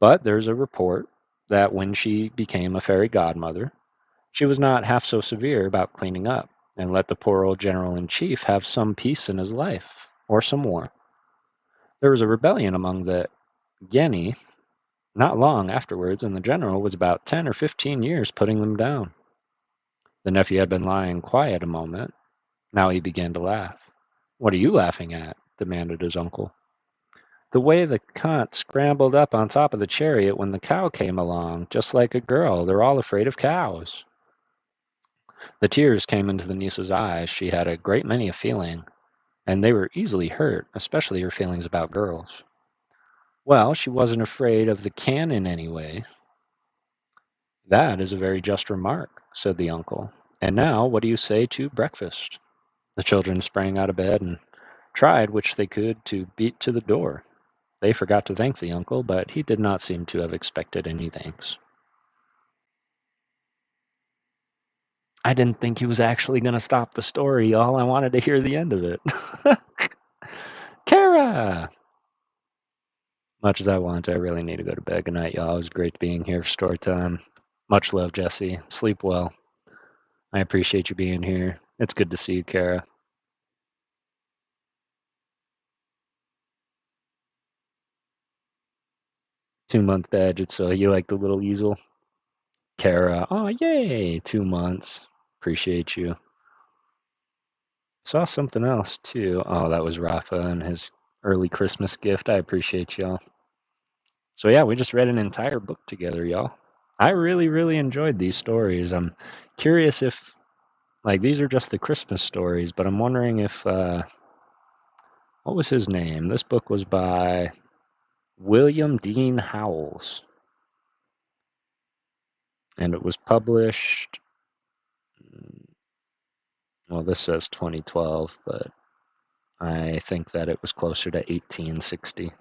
but there's a report that when she became a fairy godmother, she was not half so severe about cleaning up, and let the poor old general-in-chief have some peace in his life, or some war. There was a rebellion among the Genii not long afterwards, and the general was about 10 or 15 years putting them down." The nephew had been lying quiet a moment. Now he began to laugh. "What are you laughing at?" demanded his uncle. "The way the cunt scrambled up on top of the chariot when the cow came along, just like a girl. They're all afraid of cows." The tears came into the niece's eyes. She had a great many of feeling, and they were easily hurt, especially her feelings about girls. "Well, she wasn't afraid of the cannon anyway." "That is a very just remark," said the uncle. "And now, what do you say to breakfast?" The children sprang out of bed and tried which they could to beat to the door. They forgot to thank the uncle, but he did not seem to have expected any thanks. I didn't think he was actually going to stop the story, y'all. I wanted to hear the end of it. Kara! Much as I want, I really need to go to bed. Good night, y'all. It was great being here for story time. Much love, Jesse. Sleep well. I appreciate you being here. It's good to see you, Kara. 2-month badge. It's you like the little easel. Kara, oh, yay, 2 months. Appreciate you. Saw something else too. Oh, that was Rafa and his early Christmas gift. I appreciate y'all. So yeah, we just read an entire book together, y'all. I really, really enjoyed these stories. I'm curious if, like, these are just the Christmas stories, but I'm wondering if, what was his name? This book was by William Dean Howells, and it was published, well, this says 2012, but I think that it was closer to 1860.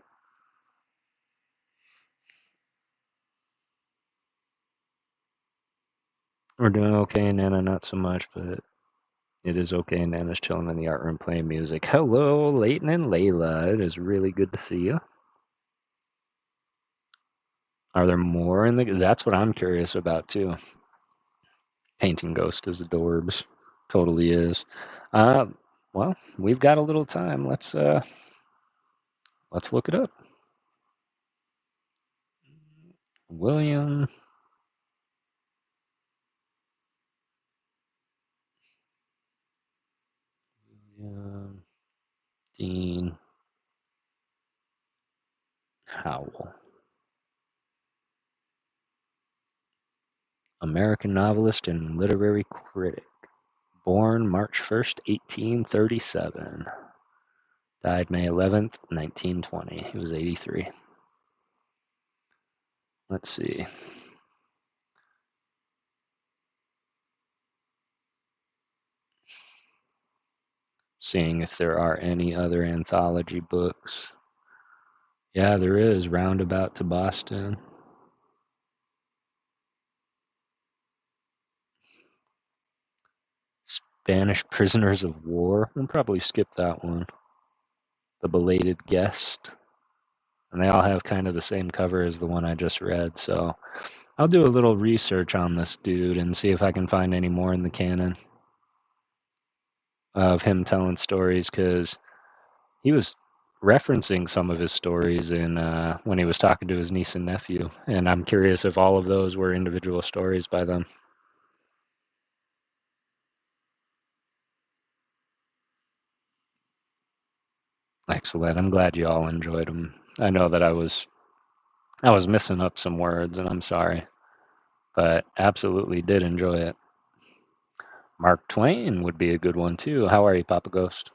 We're doing okay, Nana, not so much, but it is okay. Nana's chilling in the art room playing music. Hello, Leighton and Layla. It is really good to see you. Are there more in the? That's what I'm curious about too. Painting Ghost is adorbs. Totally is. Uh, well, we've got a little time. Let's look it up. William Dean Howell, American novelist and literary critic. Born March 1st, 1837. Died May 11th, 1920. He was 83. Let's see. Seeing if there are any other anthology books. Yeah, there is. Roundabout to Boston. Spanish Prisoners of War. We'll probably skip that one. The Belated Guest. And they all have kind of the same cover as the one I just read, so I'll do a little research on this dude and see if I can find any more in the canon of him telling stories, because he was referencing some of his stories in when he was talking to his niece and nephew, and I'm curious if all of those were individual stories by them. Excellent. I'm glad you all enjoyed them. I know that I was missing up some words, and I'm sorry, but absolutely did enjoy it. Mark Twain would be a good one too. How are you, Papa Ghost?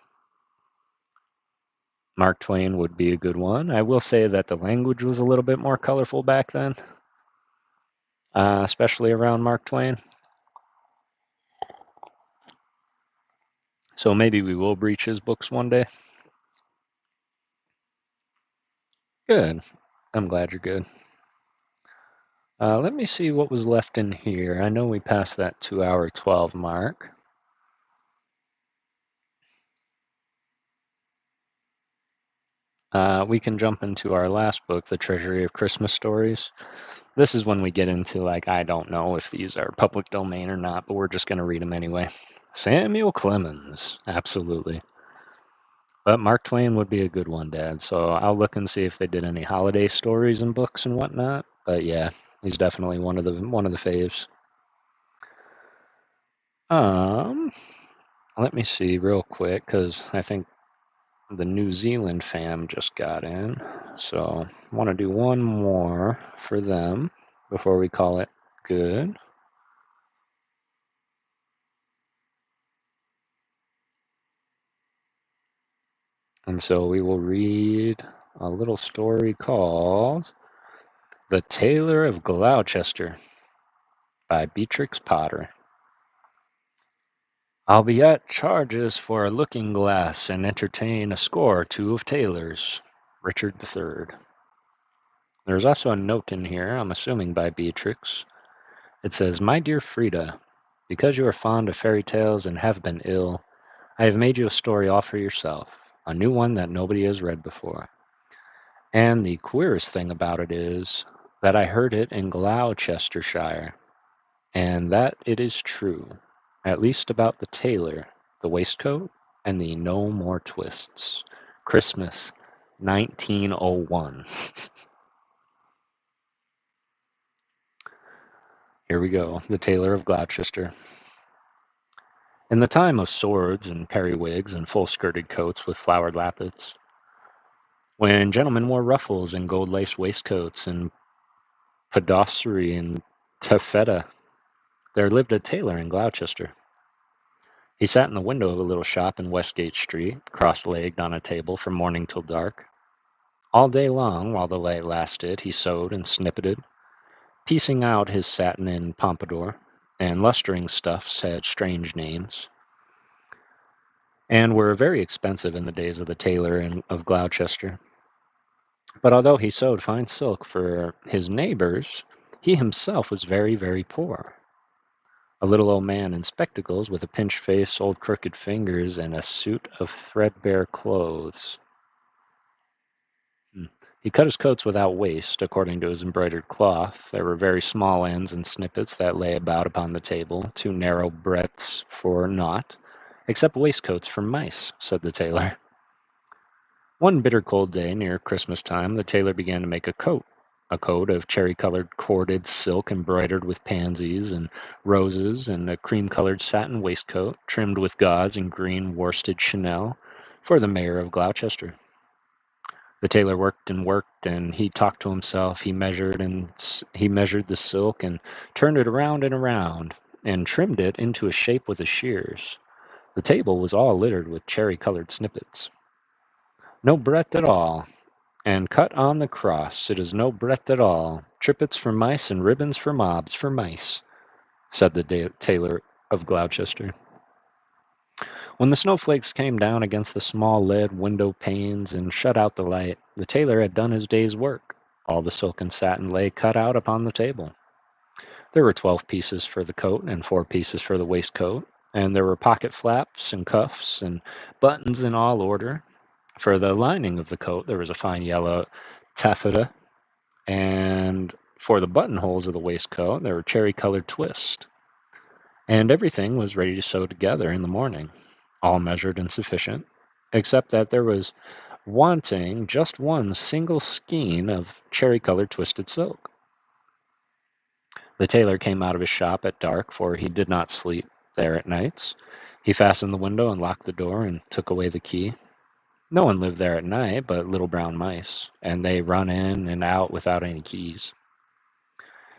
Mark Twain would be a good one. I will say that the language was a little bit more colorful back then, especially around Mark Twain. So maybe we will breach his books one day. Good. I'm glad you're good. Let me see what was left in here. I know we passed that 2 hour 12 mark. We can jump into our last book, The Treasury of Christmas Stories. This is when we get into, like, I don't know if these are public domain or not, but we're just going to read them anyway. Samuel Clemens, absolutely. But Mark Twain would be a good one, Dad. So I'll look and see if they did any holiday stories and books and whatnot. But yeah, he's definitely one of the faves. Let me see real quick, because I think the New Zealand fam just got in. So I want to do one more for them before we call it good. And so we will read a little story called The Tailor of Gloucester by Beatrix Potter. I'll be at charges for a looking-glass and entertain a score or two of tailors. Richard III. There's also a note in here, I'm assuming by Beatrix. It says, My dear Frida, because you are fond of fairy tales and have been ill, I have made you a story all for yourself, a new one that nobody has read before. And the queerest thing about it is that I heard it in Gloucestershire, and that it is true, at least about the tailor, the waistcoat, and the no more twists. Christmas, 1901. Here we go. The Tailor of Gloucester. In the time of swords and periwigs and full-skirted coats with flowered lappets, when gentlemen wore ruffles and gold-laced waistcoats and pedossery and taffeta, there lived a tailor in Gloucester. He sat in the window of a little shop in Westgate Street, cross-legged on a table from morning till dark. All day long, while the light lasted, he sewed and snippeted, piecing out his satin and pompadour, and lustring stuffs had strange names, and were very expensive in the days of the tailor of Gloucester. But although he sewed fine silk for his neighbors, he himself was very, very poor. A little old man in spectacles with a pinched face, old crooked fingers, and a suit of threadbare clothes. He cut his coats without waste, according to his embroidered cloth. There were very small ends and snippets that lay about upon the table, too narrow breadths for naught, except waistcoats for mice, said the tailor. One bitter cold day near Christmas time, the tailor began to make a coat of cherry-colored corded silk embroidered with pansies and roses, and a cream-colored satin waistcoat trimmed with gauze and green worsted chenille for the mayor of Gloucester. The tailor worked, and he talked to himself. He measured the silk and turned it around and trimmed it into a shape with his shears. The table was all littered with cherry-colored snippets. No breadth at all, and cut on the cross it is no breadth at all. Trippets for mice and ribbons for mobs for mice, said the tailor of Gloucester. When the snowflakes came down against the small lead window panes and shut out the light, the tailor had done his day's work. All the silk and satin lay cut out upon the table. There were 12 pieces for the coat and 4 pieces for the waistcoat, and there were pocket flaps and cuffs and buttons in all order. For the lining of the coat, there was a fine yellow taffeta, and for the buttonholes of the waistcoat, there were cherry-colored twists. And everything was ready to sew together in the morning, all measured and sufficient, except that there was wanting just one single skein of cherry-colored twisted silk. The tailor came out of his shop at dark, for he did not sleep there at nights. He fastened the window and locked the door and took away the key. No one lived there at night but little brown mice, and they run in and out without any keys.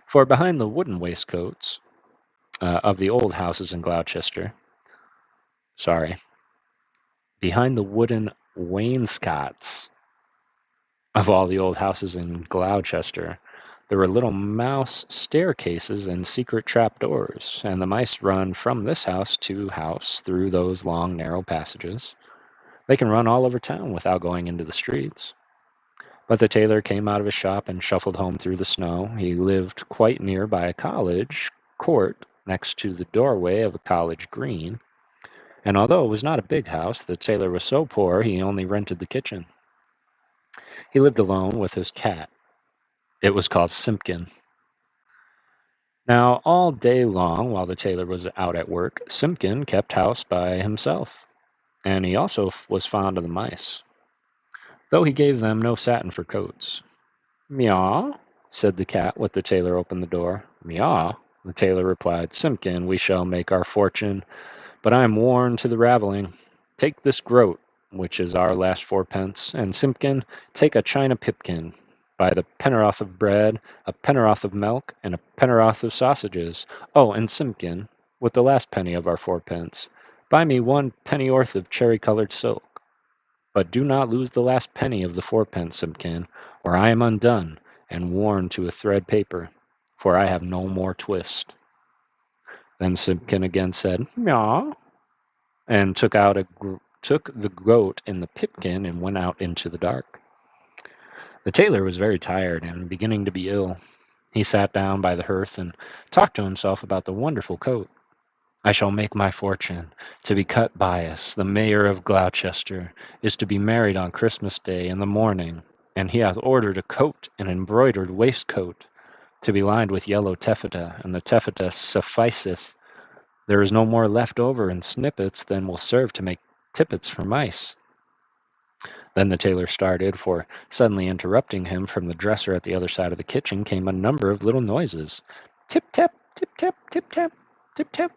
For behind the wooden waistcoats of the old houses in behind the wooden wainscots of all the old houses in Gloucester, there were little mouse staircases and secret trapdoors, and the mice run from this house to house through those long, narrow passages. They can run all over town without going into the streets. But the tailor came out of his shop and shuffled home through the snow. He lived quite near by a college court next to the doorway of a college green. And although it was not a big house, the tailor was so poor he only rented the kitchen. He lived alone with his cat. It was called Simpkin. Now, all day long, while the tailor was out at work, Simpkin kept house by himself, and he also was fond of the mice, though he gave them no satin for coats. "Meow," said the cat when the tailor opened the door. "Meow," the tailor replied. "Simpkin, we shall make our fortune, but I am worn to the ravelling. Take this groat, which is our last 4 pence, and Simpkin, take a china pipkin. Buy the pen'orth of bread, a pen'orth of milk, and a pen'orth of sausages. Oh, and Simpkin, with the last penny of our 4 pence, buy me 1 pen'orth of cherry-colored silk. But do not lose the last penny of the 4 pence, Simpkin, or I am undone and worn to a thread paper, for I have no more twist." Then Simpkin again said, "Meow," and took the goat in the pipkin and went out into the dark. The tailor was very tired and beginning to be ill. He sat down by the hearth and talked to himself about the wonderful coat. "I shall make my fortune. To be cut bias, the mayor of Gloucester, is to be married on Christmas Day in the morning, and he hath ordered a coat, an embroidered waistcoat, to be lined with yellow taffeta, and the taffeta sufficeth. There is no more left over in snippets than will serve to make tippets for mice." Then the tailor started, for suddenly interrupting him from the dresser at the other side of the kitchen came a number of little noises. Tip-tap, tip-tap, tip-tap, tip-tap.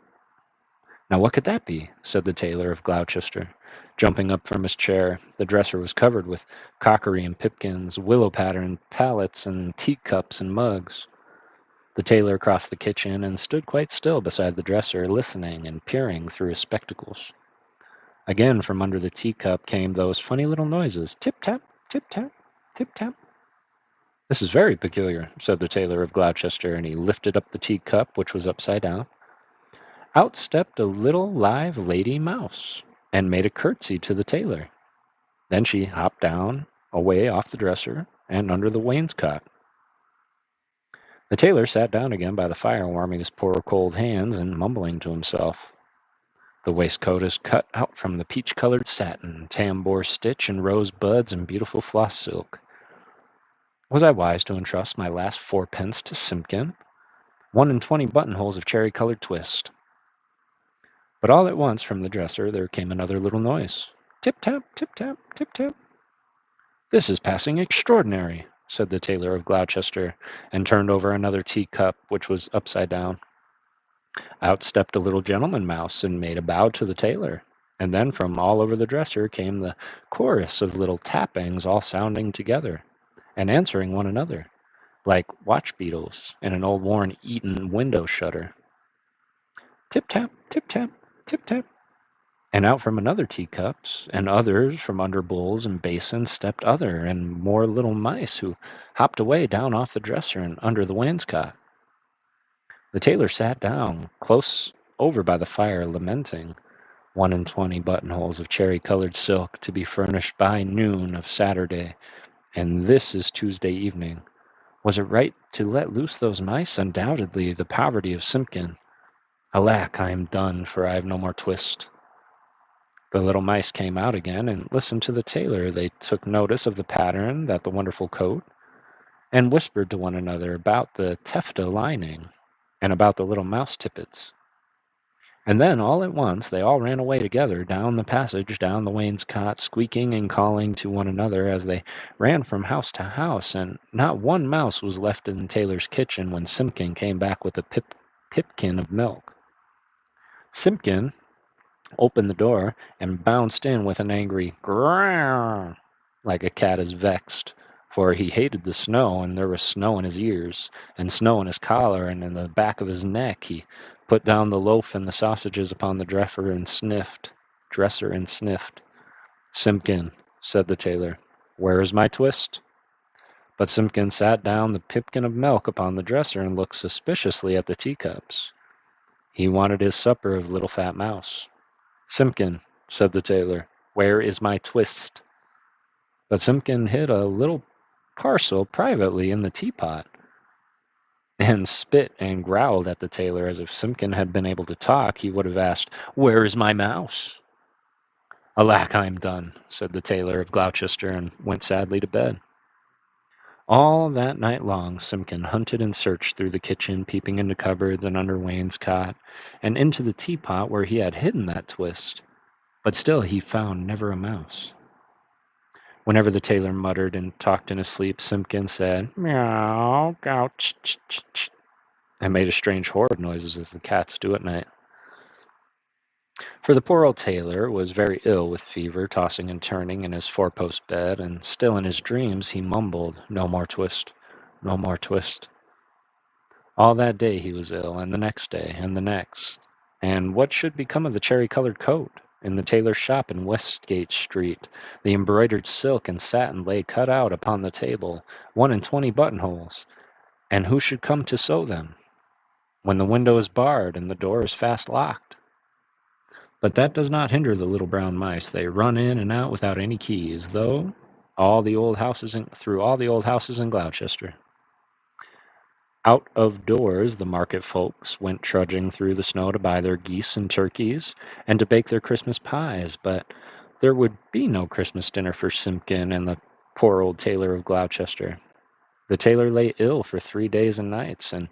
Now what could that be? Said the tailor of Gloucester, jumping up from his chair. The dresser was covered with crockery and pipkins, willow-patterned palettes, and teacups and mugs. The tailor crossed the kitchen and stood quite still beside the dresser, listening and peering through his spectacles. Again from under the teacup came those funny little noises, tip-tap, tip-tap, tip-tap. This is very peculiar, said the tailor of Gloucester, and he lifted up the teacup, which was upside down. Out stepped a little live lady mouse, and made a curtsy to the tailor. Then she hopped down, away off the dresser, and under the wainscot. The tailor sat down again by the fire, warming his poor cold hands, and mumbling to himself. The waistcoat is cut out from the peach-colored satin, tambour stitch, and rosebuds, and beautiful floss silk. Was I wise to entrust my last fourpence to Simpkin? 1 and 20 buttonholes of cherry-colored twist. But all at once from the dresser there came another little noise. Tip-tap, tip-tap, tip-tap. This is passing extraordinary, said the tailor of Gloucester, and turned over another teacup, which was upside down. Out stepped a little gentleman mouse and made a bow to the tailor, and then from all over the dresser came the chorus of little tappings all sounding together, and answering one another, like watch beetles in an old worm-eaten window shutter. Tip-tap, tip-tap, tip-tap. And out from another teacups, and others from under bowls and basins stepped other and more little mice, who hopped away down off the dresser and under the wainscot. The tailor sat down close over by the fire, lamenting 1 and 20 buttonholes of cherry-colored silk to be furnished by noon of Saturday, and this is Tuesday evening. Was it right to let loose those mice? Undoubtedly, the poverty of Simpkin. Alack, I am done, for I have no more twist. The little mice came out again and listened to the tailor. They took notice of the pattern, that the wonderful coat, and whispered to one another about the tefta lining and about the little mouse tippets. And then, all at once, they all ran away together, down the passage, down the wainscot, squeaking and calling to one another as they ran from house to house, and not one mouse was left in the tailor's kitchen when Simpkin came back with a pipkin of milk. Simpkin opened the door and bounced in with an angry growl, like a cat is vexed, for he hated the snow, and there was snow in his ears, and snow in his collar, and in the back of his neck. He put down the loaf and the sausages upon the dresser and sniffed. Simpkin, said the tailor, where is my twist? But Simpkin sat down the pipkin of milk upon the dresser and looked suspiciously at the teacups. He wanted his supper of little fat mouse. Simpkin, said the tailor, where is my twist? But Simpkin hid a little parcel privately in the teapot, and spit and growled at the tailor as if Simpkin had been able to talk. He would have asked, where is my mouse? Alack, I am done, said the tailor of Gloucester, and went sadly to bed. All that night long Simpkin hunted and searched through the kitchen, peeping into cupboards and under wainscot, and into the teapot where he had hidden that twist, but still he found never a mouse. Whenever the tailor muttered and talked in his sleep, Simpkin said, meow, gow, ch, ch, ch, ch, and made a strange horrid noises as the cats do at night. For the poor old tailor was very ill with fever, tossing and turning in his four-post bed, and still in his dreams he mumbled, no more twist, no more twist. All that day he was ill, and the next day, and the next. And what should become of the cherry-colored coat? In the tailor's shop in Westgate Street, the embroidered silk and satin lay cut out upon the table, 1 and 20 buttonholes, and who should come to sew them, when the window is barred and the door is fast locked? But that does not hinder the little brown mice. They run in and out without any keys, through all the old houses in Gloucester. Out of doors the market folks went trudging through the snow to buy their geese and turkeys, and to bake their Christmas pies, but there would be no Christmas dinner for Simpkin and the poor old tailor of Gloucester. The tailor lay ill for 3 days and nights, and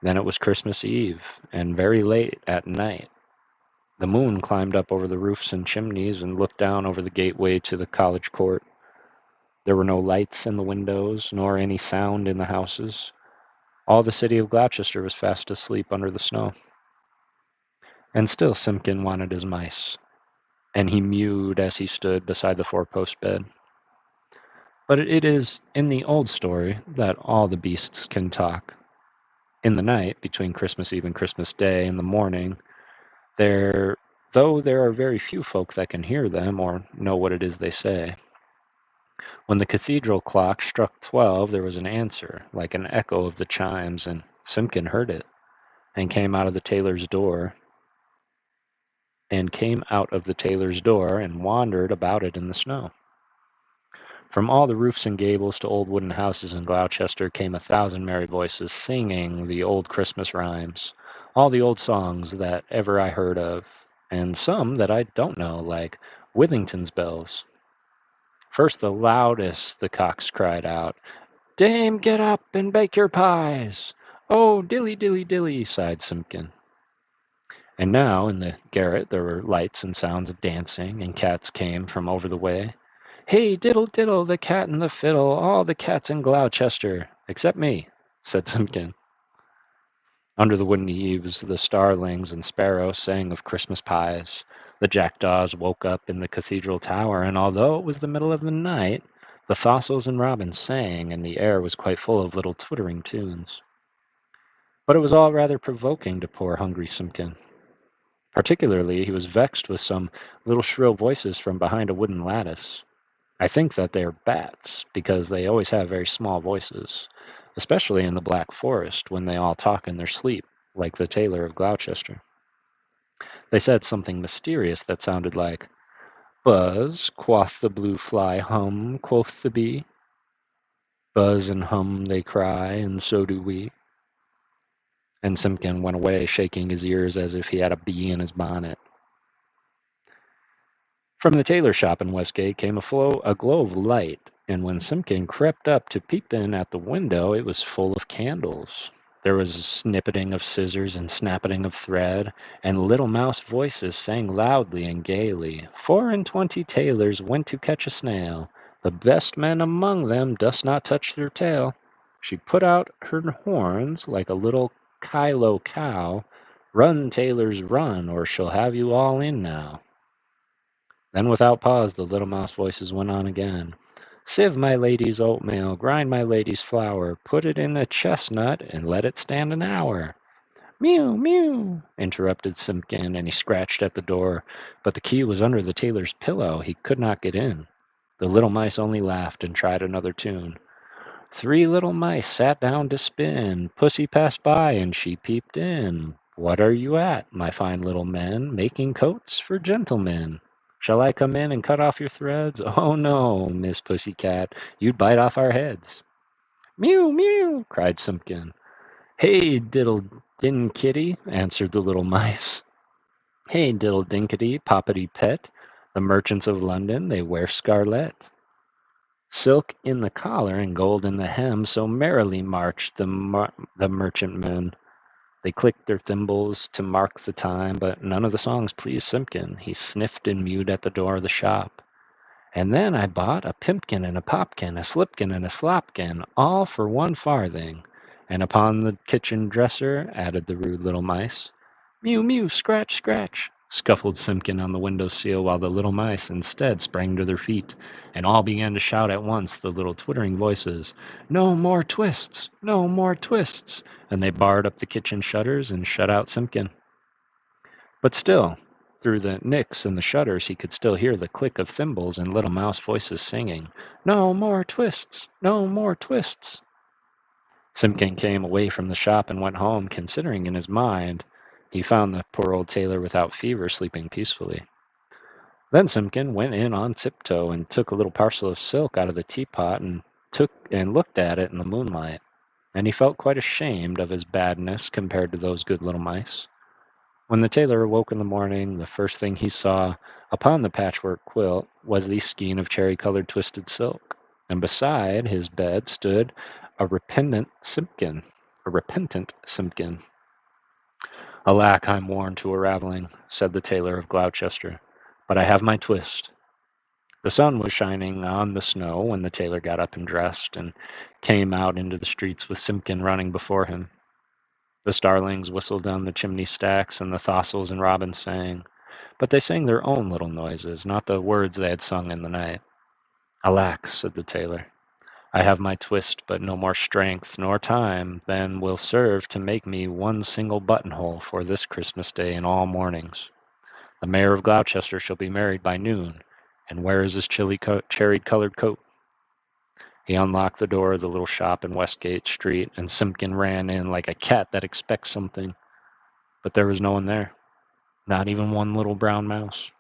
then it was Christmas Eve, and very late at night. The moon climbed up over the roofs and chimneys and looked down over the gateway to the college court. There were no lights in the windows, nor any sound in the houses. All the city of Gloucester was fast asleep under the snow. And still Simpkin wanted his mice, and he mewed as he stood beside the four-post bed. But it is in the old story that all the beasts can talk. In the night, between Christmas Eve and Christmas Day, in the morning, though there are very few folk that can hear them or know what it is they say. When the cathedral clock struck 12, there was an answer, like an echo of the chimes, and Simpkin heard it, and came out of the tailor's door, and wandered about it in the snow. From all the roofs and gables to old wooden houses in Gloucester came 1,000 merry voices singing the old Christmas rhymes, all the old songs that ever I heard of, and some that I don't know, like Withington's bells. First the loudest the cocks cried out, "Dame, get up and bake your pies!" "Oh, dilly, dilly, dilly," sighed Simpkin. And now in the garret there were lights and sounds of dancing, and cats came from over the way. "Hey, diddle, diddle, the cat and the fiddle, all the cats in Gloucester, except me," said Simpkin. Under the wooden eaves the starlings and sparrows sang of Christmas pies. The jackdaws woke up in the cathedral tower, and although it was the middle of the night, the thistles and robins sang, and the air was quite full of little twittering tunes. But it was all rather provoking to poor hungry Simpkin. Particularly, he was vexed with some little shrill voices from behind a wooden lattice. I think that they are bats, because they always have very small voices, especially in the Black Forest when they all talk in their sleep, like the tailor of Gloucester. They said something mysterious that sounded like, "Buzz, quoth the blue fly, hum, quoth the bee. Buzz and hum they cry, and so do we." And Simpkin went away shaking his ears as if he had a bee in his bonnet. From the tailor shop in Westgate came a glow of light, and when Simpkin crept up to peep in at the window, it was full of candles. There was a snippeting of scissors and snapping of thread, and little mouse voices sang loudly and gaily. 4 and 20 tailors went to catch a snail. The best man among them durst not touch their tail. She put out her horns like a little Kylo cow. Run, tailors, run, or she'll have you all in now. Then without pause the little mouse voices went on again. Sieve my lady's oatmeal, grind my lady's flour, put it in a chestnut, and let it stand an hour. Mew, mew, interrupted Simpkin, and he scratched at the door, but the key was under the tailor's pillow. He could not get in. The little mice only laughed and tried another tune. 3 little mice sat down to spin. Pussy passed by, and she peeped in. What are you at, my fine little men, making coats for gentlemen? Shall I come in and cut off your threads? Oh, no, Miss Pussycat, you'd bite off our heads. Mew, mew, cried Simpkin. Hey, diddle din kitty, answered the little mice. Hey, diddle dinkety, poppety pet, the merchants of London, they wear scarlet. Silk in the collar and gold in the hem, so merrily marched the merchantmen. They clicked their thimbles to mark the time, but none of the songs pleased Simpkin. He sniffed and mewed at the door of the shop. And then I bought a pimpkin and a popkin, a slipkin and a slopkin, all for 1 farthing. And upon the kitchen dresser, added the rude little mice. Mew, mew, scratch, scratch, scuffled Simpkin on the window-sill, while the little mice instead sprang to their feet, and all began to shout at once the little twittering voices, No more twists! No more twists! And they barred up the kitchen shutters and shut out Simpkin. But still, through the nicks in the shutters he could still hear the click of thimbles and little mouse voices singing, No more twists! No more twists! Simpkin came away from the shop and went home, considering in his mind. He found the poor old tailor without fever sleeping peacefully. Then Simpkin went in on tiptoe and took a little parcel of silk out of the teapot and looked at it in the moonlight, and he felt quite ashamed of his badness compared to those good little mice. When the tailor awoke in the morning, the first thing he saw upon the patchwork quilt was the skein of cherry-colored twisted silk, and beside his bed stood a repentant Simpkin. Alack, I'm worn to a ravelling, said the tailor of Gloucester, but I have my twist. The sun was shining on the snow when the tailor got up and dressed and came out into the streets with Simpkin running before him. The starlings whistled down the chimney stacks, and the throstles and robins sang, but they sang their own little noises, not the words they had sung in the night. "Alack," said the tailor, "I have my twist, but no more strength nor time than will serve to make me one single buttonhole for this Christmas day and all mornings. The mayor of Gloucester shall be married by noon, and where is his cherry-colored coat?" He unlocked the door of the little shop in Westgate Street, and Simpkin ran in like a cat that expects something. But there was no one there, not even one little brown mouse.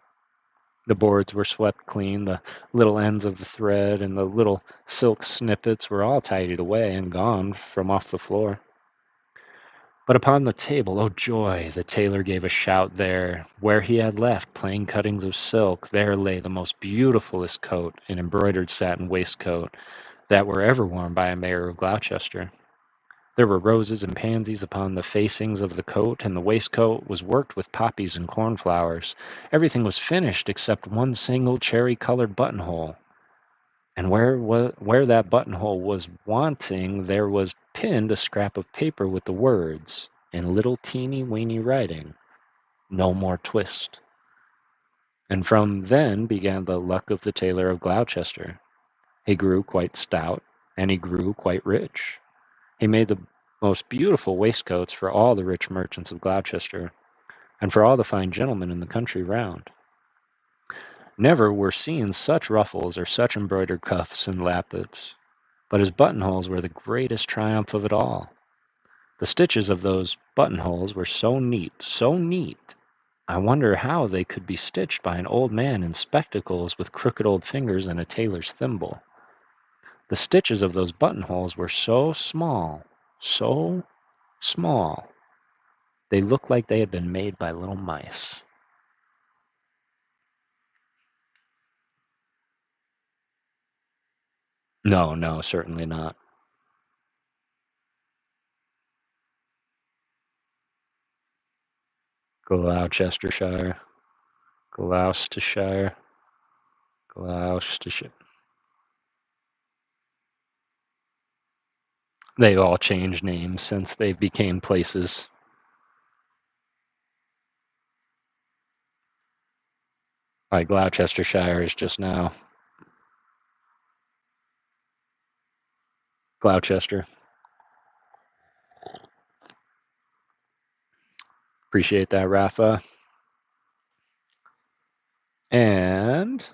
The boards were swept clean, the little ends of the thread and the little silk snippets were all tidied away and gone from off the floor. But upon the table, oh joy, the tailor gave a shout there, where he had left plain cuttings of silk, there lay the most beautifulest coat, an embroidered satin waistcoat, that were ever worn by a mayor of Gloucester. There were roses and pansies upon the facings of the coat, and the waistcoat was worked with poppies and cornflowers. Everything was finished except one single cherry-colored buttonhole. And where that buttonhole was wanting, there was pinned a scrap of paper with the words, in little teeny-weeny writing, "No more twist." And from then began the luck of the tailor of Gloucester. He grew quite stout, and he grew quite rich. He made the most beautiful waistcoats for all the rich merchants of Gloucester, and for all the fine gentlemen in the country round. Never were seen such ruffles or such embroidered cuffs and lappets, but his buttonholes were the greatest triumph of it all. The stitches of those buttonholes were so neat, I wonder how they could be stitched by an old man in spectacles with crooked old fingers and a tailor's thimble. The stitches of those buttonholes were so small, they looked like they had been made by little mice. No, no, certainly not. Gloucestershire, Gloucestershire, Gloucestershire. They've all changed names since they became places. Like Gloucestershire is just now Gloucester. Appreciate that, Rafa. And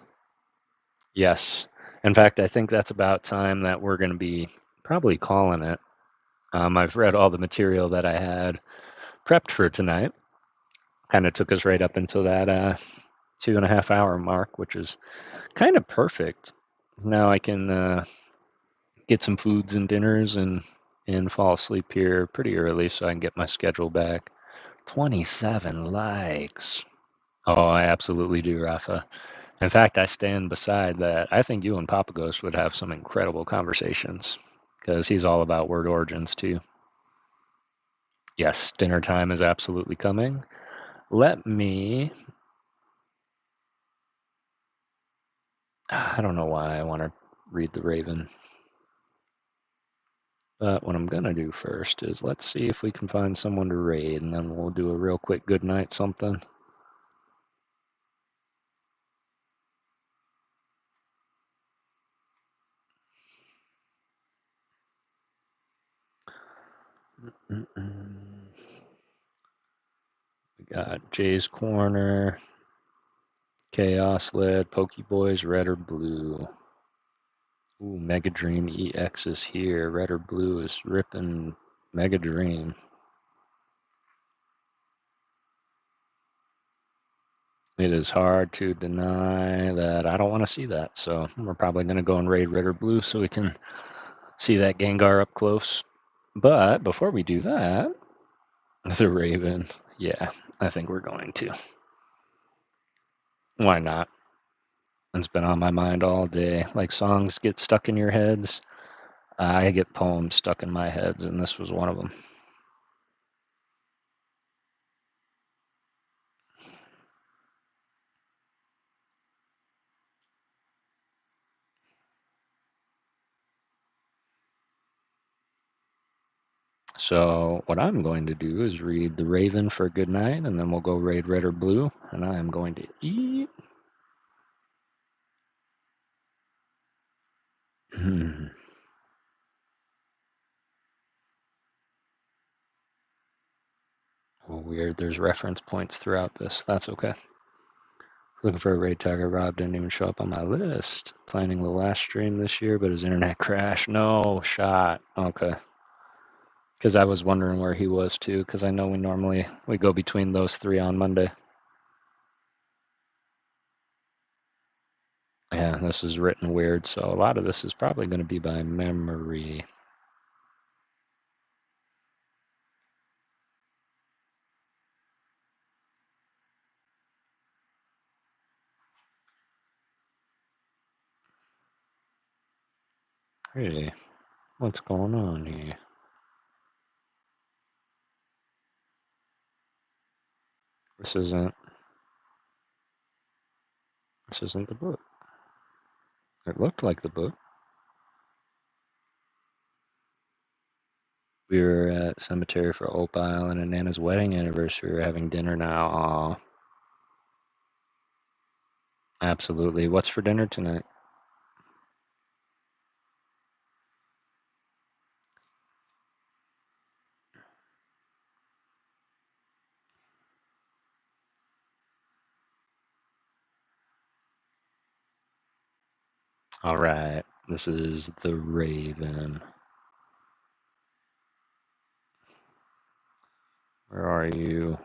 yes, in fact, I think that's about time that we're going to be probably calling it. I've read all the material that I had prepped for tonight. Kind of took us right up until that 2.5 hour mark, which is kind of perfect. Now I can get some foods and dinners and fall asleep here pretty early so I can get my schedule back. 27 likes. Oh, I absolutely do, Rafa. In fact, I stand beside that. I think you and PokéGhost would have some incredible conversations because he's all about word origins too. Yes, dinner time is absolutely coming. Let me. I don't know why I want to read the Raven. But what I'm going to do first is let's see if we can find someone to raid, and then we'll do a real quick good night something. We got Jay's Corner, Chaos Led, Pokeboys, red or blue. Ooh, Mega Dream EX is here. Red or blue is ripping Mega Dream. It is hard to deny that I don't want to see that, so we're probably going to go and raid red or blue so we can see that Gengar up close. But before we do that, the Raven, yeah, I think we're going to. Why not? It's been on my mind all day. Like songs get stuck in your heads. I get poems stuck in my heads, and this was one of them. So what I'm going to do is read the Raven for good night, and then we'll go raid red or blue, and I am going to eat. Oh, weird. There's reference points throughout this. That's okay. Looking for a raid target. Rob didn't even show up on my list. Planning the last stream this year, but his internet crashed. No shot. Okay. Because I was wondering where he was too, because I know we go between those three on Monday. Yeah, this is written weird, so a lot of this is probably going to be by memory. Hey, what's going on here? This isn't the book. It looked like the book. We were at cemetery for Opal and Nana's wedding anniversary. We're having dinner now. Aw. Absolutely. What's for dinner tonight? All right. This is the Raven. Where are you?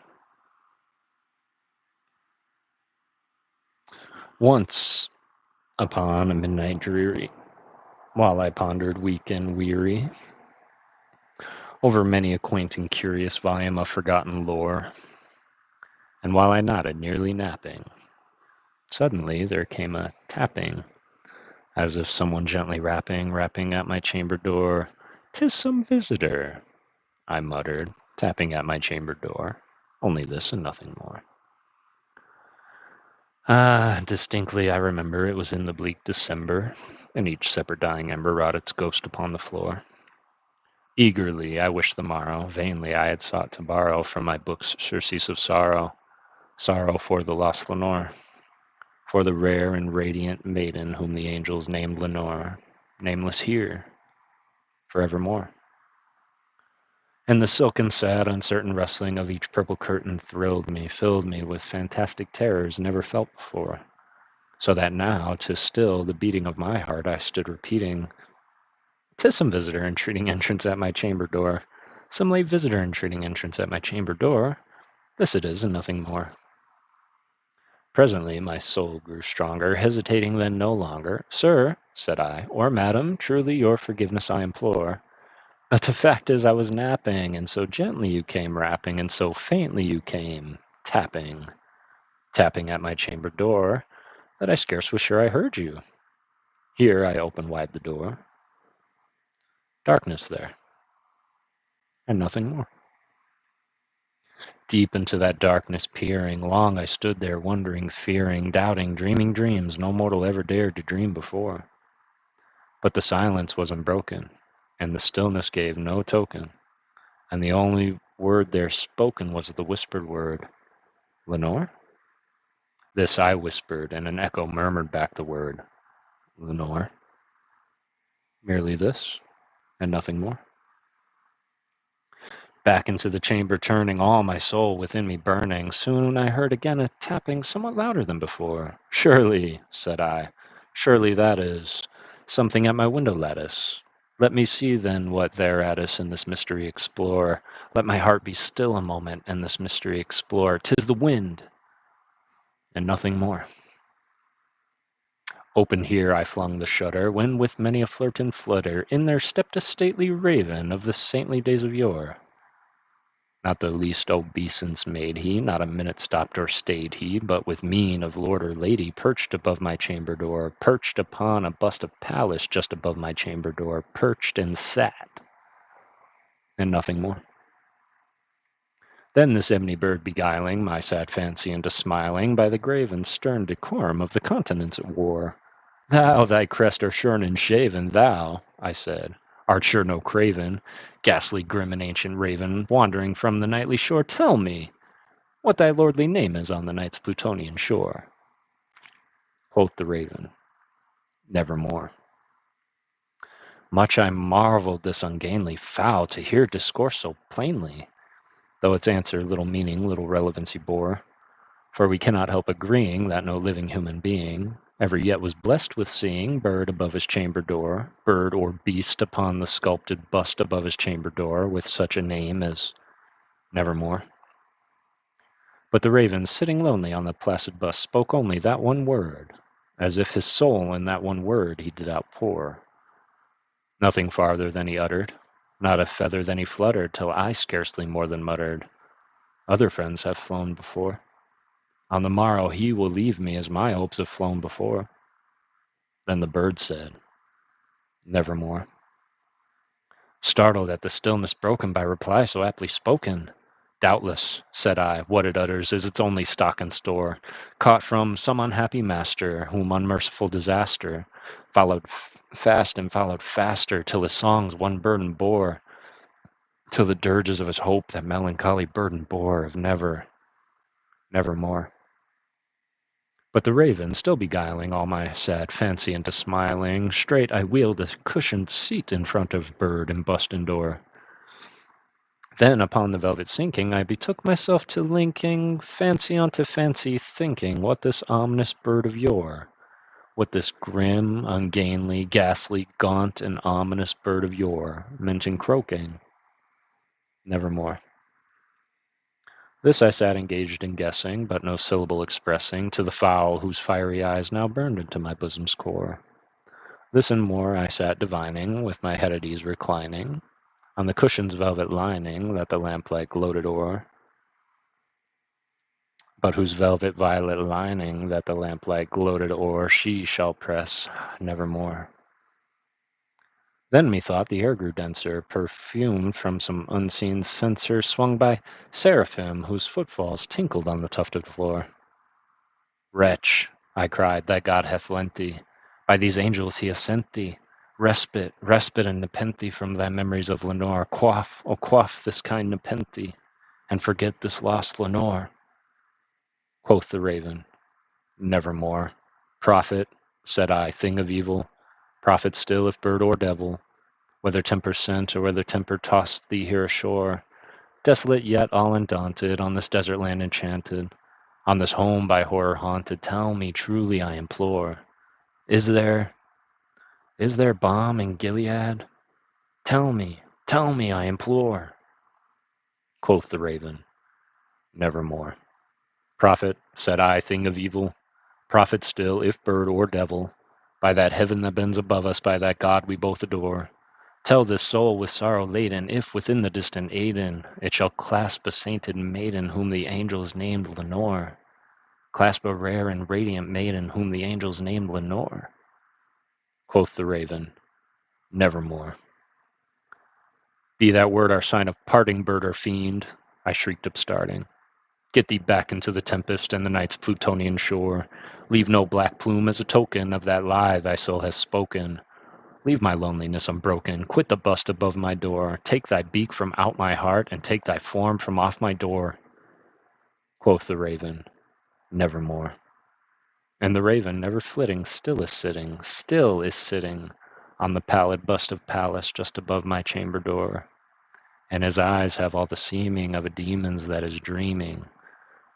Once upon a midnight dreary, while I pondered weak and weary over many a quaint and curious volume of forgotten lore, and while I nodded, nearly napping, suddenly there came a tapping, as if someone gently rapping at my chamber door. "'Tis some visitor," I muttered, tapping at my chamber door. Only this and nothing more. Ah, distinctly I remember it was in the bleak December, and each separate dying ember wrought its ghost upon the floor. Eagerly I wished the morrow, vainly I had sought to borrow from my books surcease of sorrow, sorrow for the lost Lenore, for the rare and radiant maiden whom the angels named Lenore, nameless here, forevermore. And the silken, sad, uncertain rustling of each purple curtain thrilled me, filled me with fantastic terrors never felt before. So that now, 'tis still the beating of my heart I stood repeating, "'Tis some visitor entreating entrance at my chamber door, some late visitor entreating entrance at my chamber door. This it is, and nothing more." Presently my soul grew stronger, hesitating then no longer. "Sir," said I, "or madam, truly your forgiveness I implore. But the fact is I was napping, and so gently you came rapping, and so faintly you came tapping, tapping at my chamber door, that I scarce was sure I heard you." Here I opened wide the door. Darkness there, and nothing more. Deep into that darkness peering, long I stood there wondering, fearing, doubting, dreaming dreams no mortal ever dared to dream before. But the silence was unbroken, and the stillness gave no token, and the only word there spoken was the whispered word, "Lenore?" This I whispered, and an echo murmured back the word, "Lenore." Merely this, and nothing more. Back into the chamber turning, all my soul within me burning, soon I heard again a tapping somewhat louder than before. "Surely," said I, "surely that is something at my window lattice. Let me see then what thereat is, and this mystery explore. Let my heart be still a moment, and this mystery explore. 'Tis the wind, and nothing more." Open here I flung the shutter, when with many a flirt and flutter in there stepped a stately raven of the saintly days of yore. Not the least obeisance made he, not a minute stopped or stayed he, but with mien of lord or lady perched above my chamber door, perched upon a bust of Pallas just above my chamber door, perched and sat, and nothing more. Then this ebony bird beguiling my sad fancy into smiling by the grave and stern decorum of the countenance it wore. "Thou, thy crest are shorn and shaven, thou," I said, Art sure no craven, ghastly grim and ancient raven, wandering from the nightly shore, tell me what thy lordly name is on the night's Plutonian shore. Quoth the raven, nevermore. Much I marvelled this ungainly fowl to hear discourse so plainly, though its answer little meaning, little relevancy bore. For we cannot help agreeing that no living human being ever yet was blessed with seeing bird above his chamber door, bird or beast upon the sculpted bust above his chamber door, with such a name as Nevermore. But the raven, sitting lonely on the placid bust, spoke only that one word, as if his soul in that one word he did outpour. Nothing farther than he uttered, not a feather than he fluttered, till I scarcely more than muttered, other friends have flown before. On the morrow he will leave me as my hopes have flown before. Then the bird said, nevermore. Startled at the stillness broken by reply so aptly spoken, doubtless, said I, what it utters is its only stock and store, caught from some unhappy master, whom unmerciful disaster followed fast and followed faster, till his songs one burden bore, till the dirges of his hope that melancholy burden bore of nevermore. But the raven, still beguiling all my sad fancy into smiling, straight I wheeled a cushioned seat in front of bird and bust and door. Then upon the velvet sinking, I betook myself to linking fancy unto fancy, thinking what this ominous bird of yore, what this grim, ungainly, ghastly, gaunt, and ominous bird of yore meant in croaking, nevermore. This I sat engaged in guessing, but no syllable expressing to the fowl whose fiery eyes now burned into my bosom's core. This and more I sat divining, with my head at ease reclining, on the cushion's velvet lining that the lamplight gloated o'er, but whose velvet violet lining that the lamplight gloated o'er she shall press nevermore. Then methought the air grew denser, perfumed from some unseen censer swung by seraphim whose footfalls tinkled on the tufted floor. Wretch, I cried, thy God hath lent thee, by these angels he has sent thee, respite, respite and nepenthe from thy memories of Lenore. Quaff, oh quaff this kind nepenthe, and forget this lost Lenore. Quoth the raven, nevermore. Prophet, said I, thing of evil, prophet still if bird or devil, whether temper sent or whether temper tossed thee here ashore, desolate yet all undaunted, on this desert land enchanted, on this home by horror haunted, tell me truly I implore, is there balm in Gilead? Tell me, I implore. Quoth the raven, nevermore. Prophet, said I, thing of evil, prophet still, if bird or devil, by that heaven that bends above us, by that God we both adore, tell this soul with sorrow laden, if within the distant Aden it shall clasp a sainted maiden whom the angels named Lenore, clasp a rare and radiant maiden whom the angels named Lenore. Quoth the raven, nevermore. Be that word our sign of parting, bird or fiend, I shrieked upstarting. Get thee back into the tempest and the night's Plutonian shore. Leave no black plume as a token of that lie thy soul has spoken. Leave my loneliness unbroken. Quit the bust above my door. Take thy beak from out my heart, and take thy form from off my door. Quoth the raven, nevermore. And the raven, never flitting, still is sitting on the pallid bust of Pallas just above my chamber door. And his eyes have all the seeming of a demon's that is dreaming,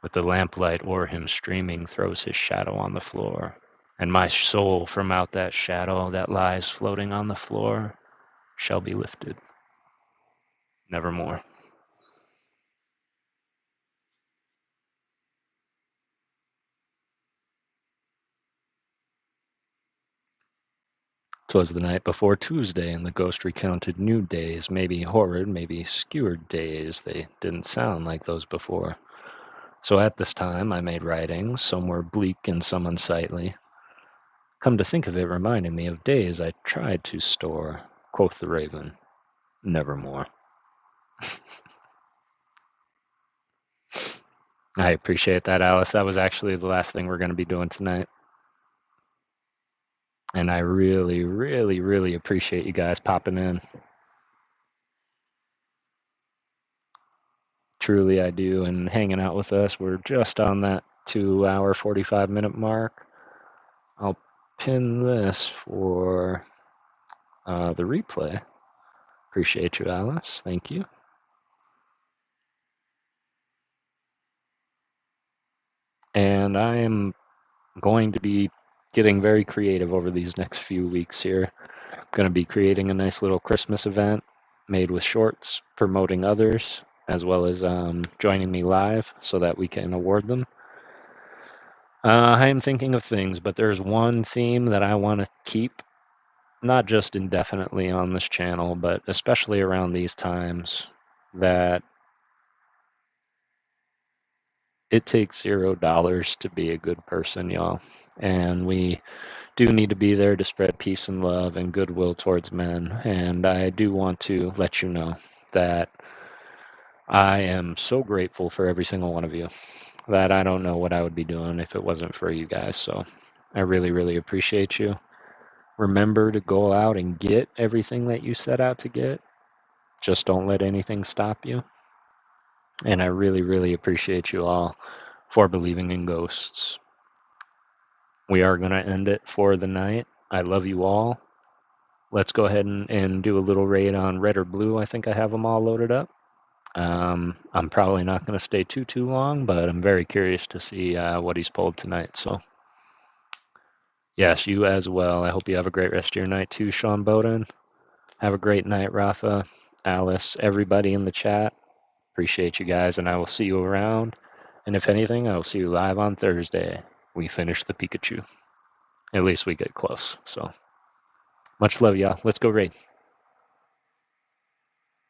with the lamplight o'er him streaming, throws his shadow on the floor. And my soul from out that shadow that lies floating on the floor shall be lifted nevermore. 'Twas the night before Tuesday, and the ghost recounted new days, maybe horrid, maybe skewered days. They didn't sound like those before. So at this time I made writings, some were bleak and some unsightly. Come to think of it, reminded me of days I tried to store. Quoth the raven, nevermore. I appreciate that, Alice. That was actually the last thing we're going to be doing tonight. And I really, really, really appreciate you guys popping in. Truly, I do. And hanging out with us. We're just on that 2 hour, 45-minute mark. I'll pin this for the replay. Appreciate you, Alice. Thank you. And I am going to be getting very creative over these next few weeks here. Going to be creating a nice little Christmas event made with shorts, promoting others, as well as joining me live so that we can award them. I am thinking of things, but there's one theme that I want to keep, not just indefinitely on this channel, but especially around these times, that it takes $0 to be a good person, y'all. And we do need to be there to spread peace and love and goodwill towards men. And I do want to let you know that I am so grateful for every single one of you that I don't know what I would be doing if it wasn't for you guys. So I really, really appreciate you. Remember to go out and get everything that you set out to get. Just don't let anything stop you. And I really, really appreciate you all for believing in ghosts. We are going to end it for the night. I love you all. Let's go ahead and do a little raid on red or blue. I think I have them all loaded up. I'm probably not going to stay too long, but I'm very curious to see what he's pulled tonight. So, yes, you as well. I hope you have a great rest of your night too, Sean Bowden. Have a great night, Rafa, Alice, everybody in the chat. Appreciate you guys, and I will see you around. And if anything, I will see you live on Thursday. We finish the Pikachu. At least we get close. So, much love, y'all. Let's go raid.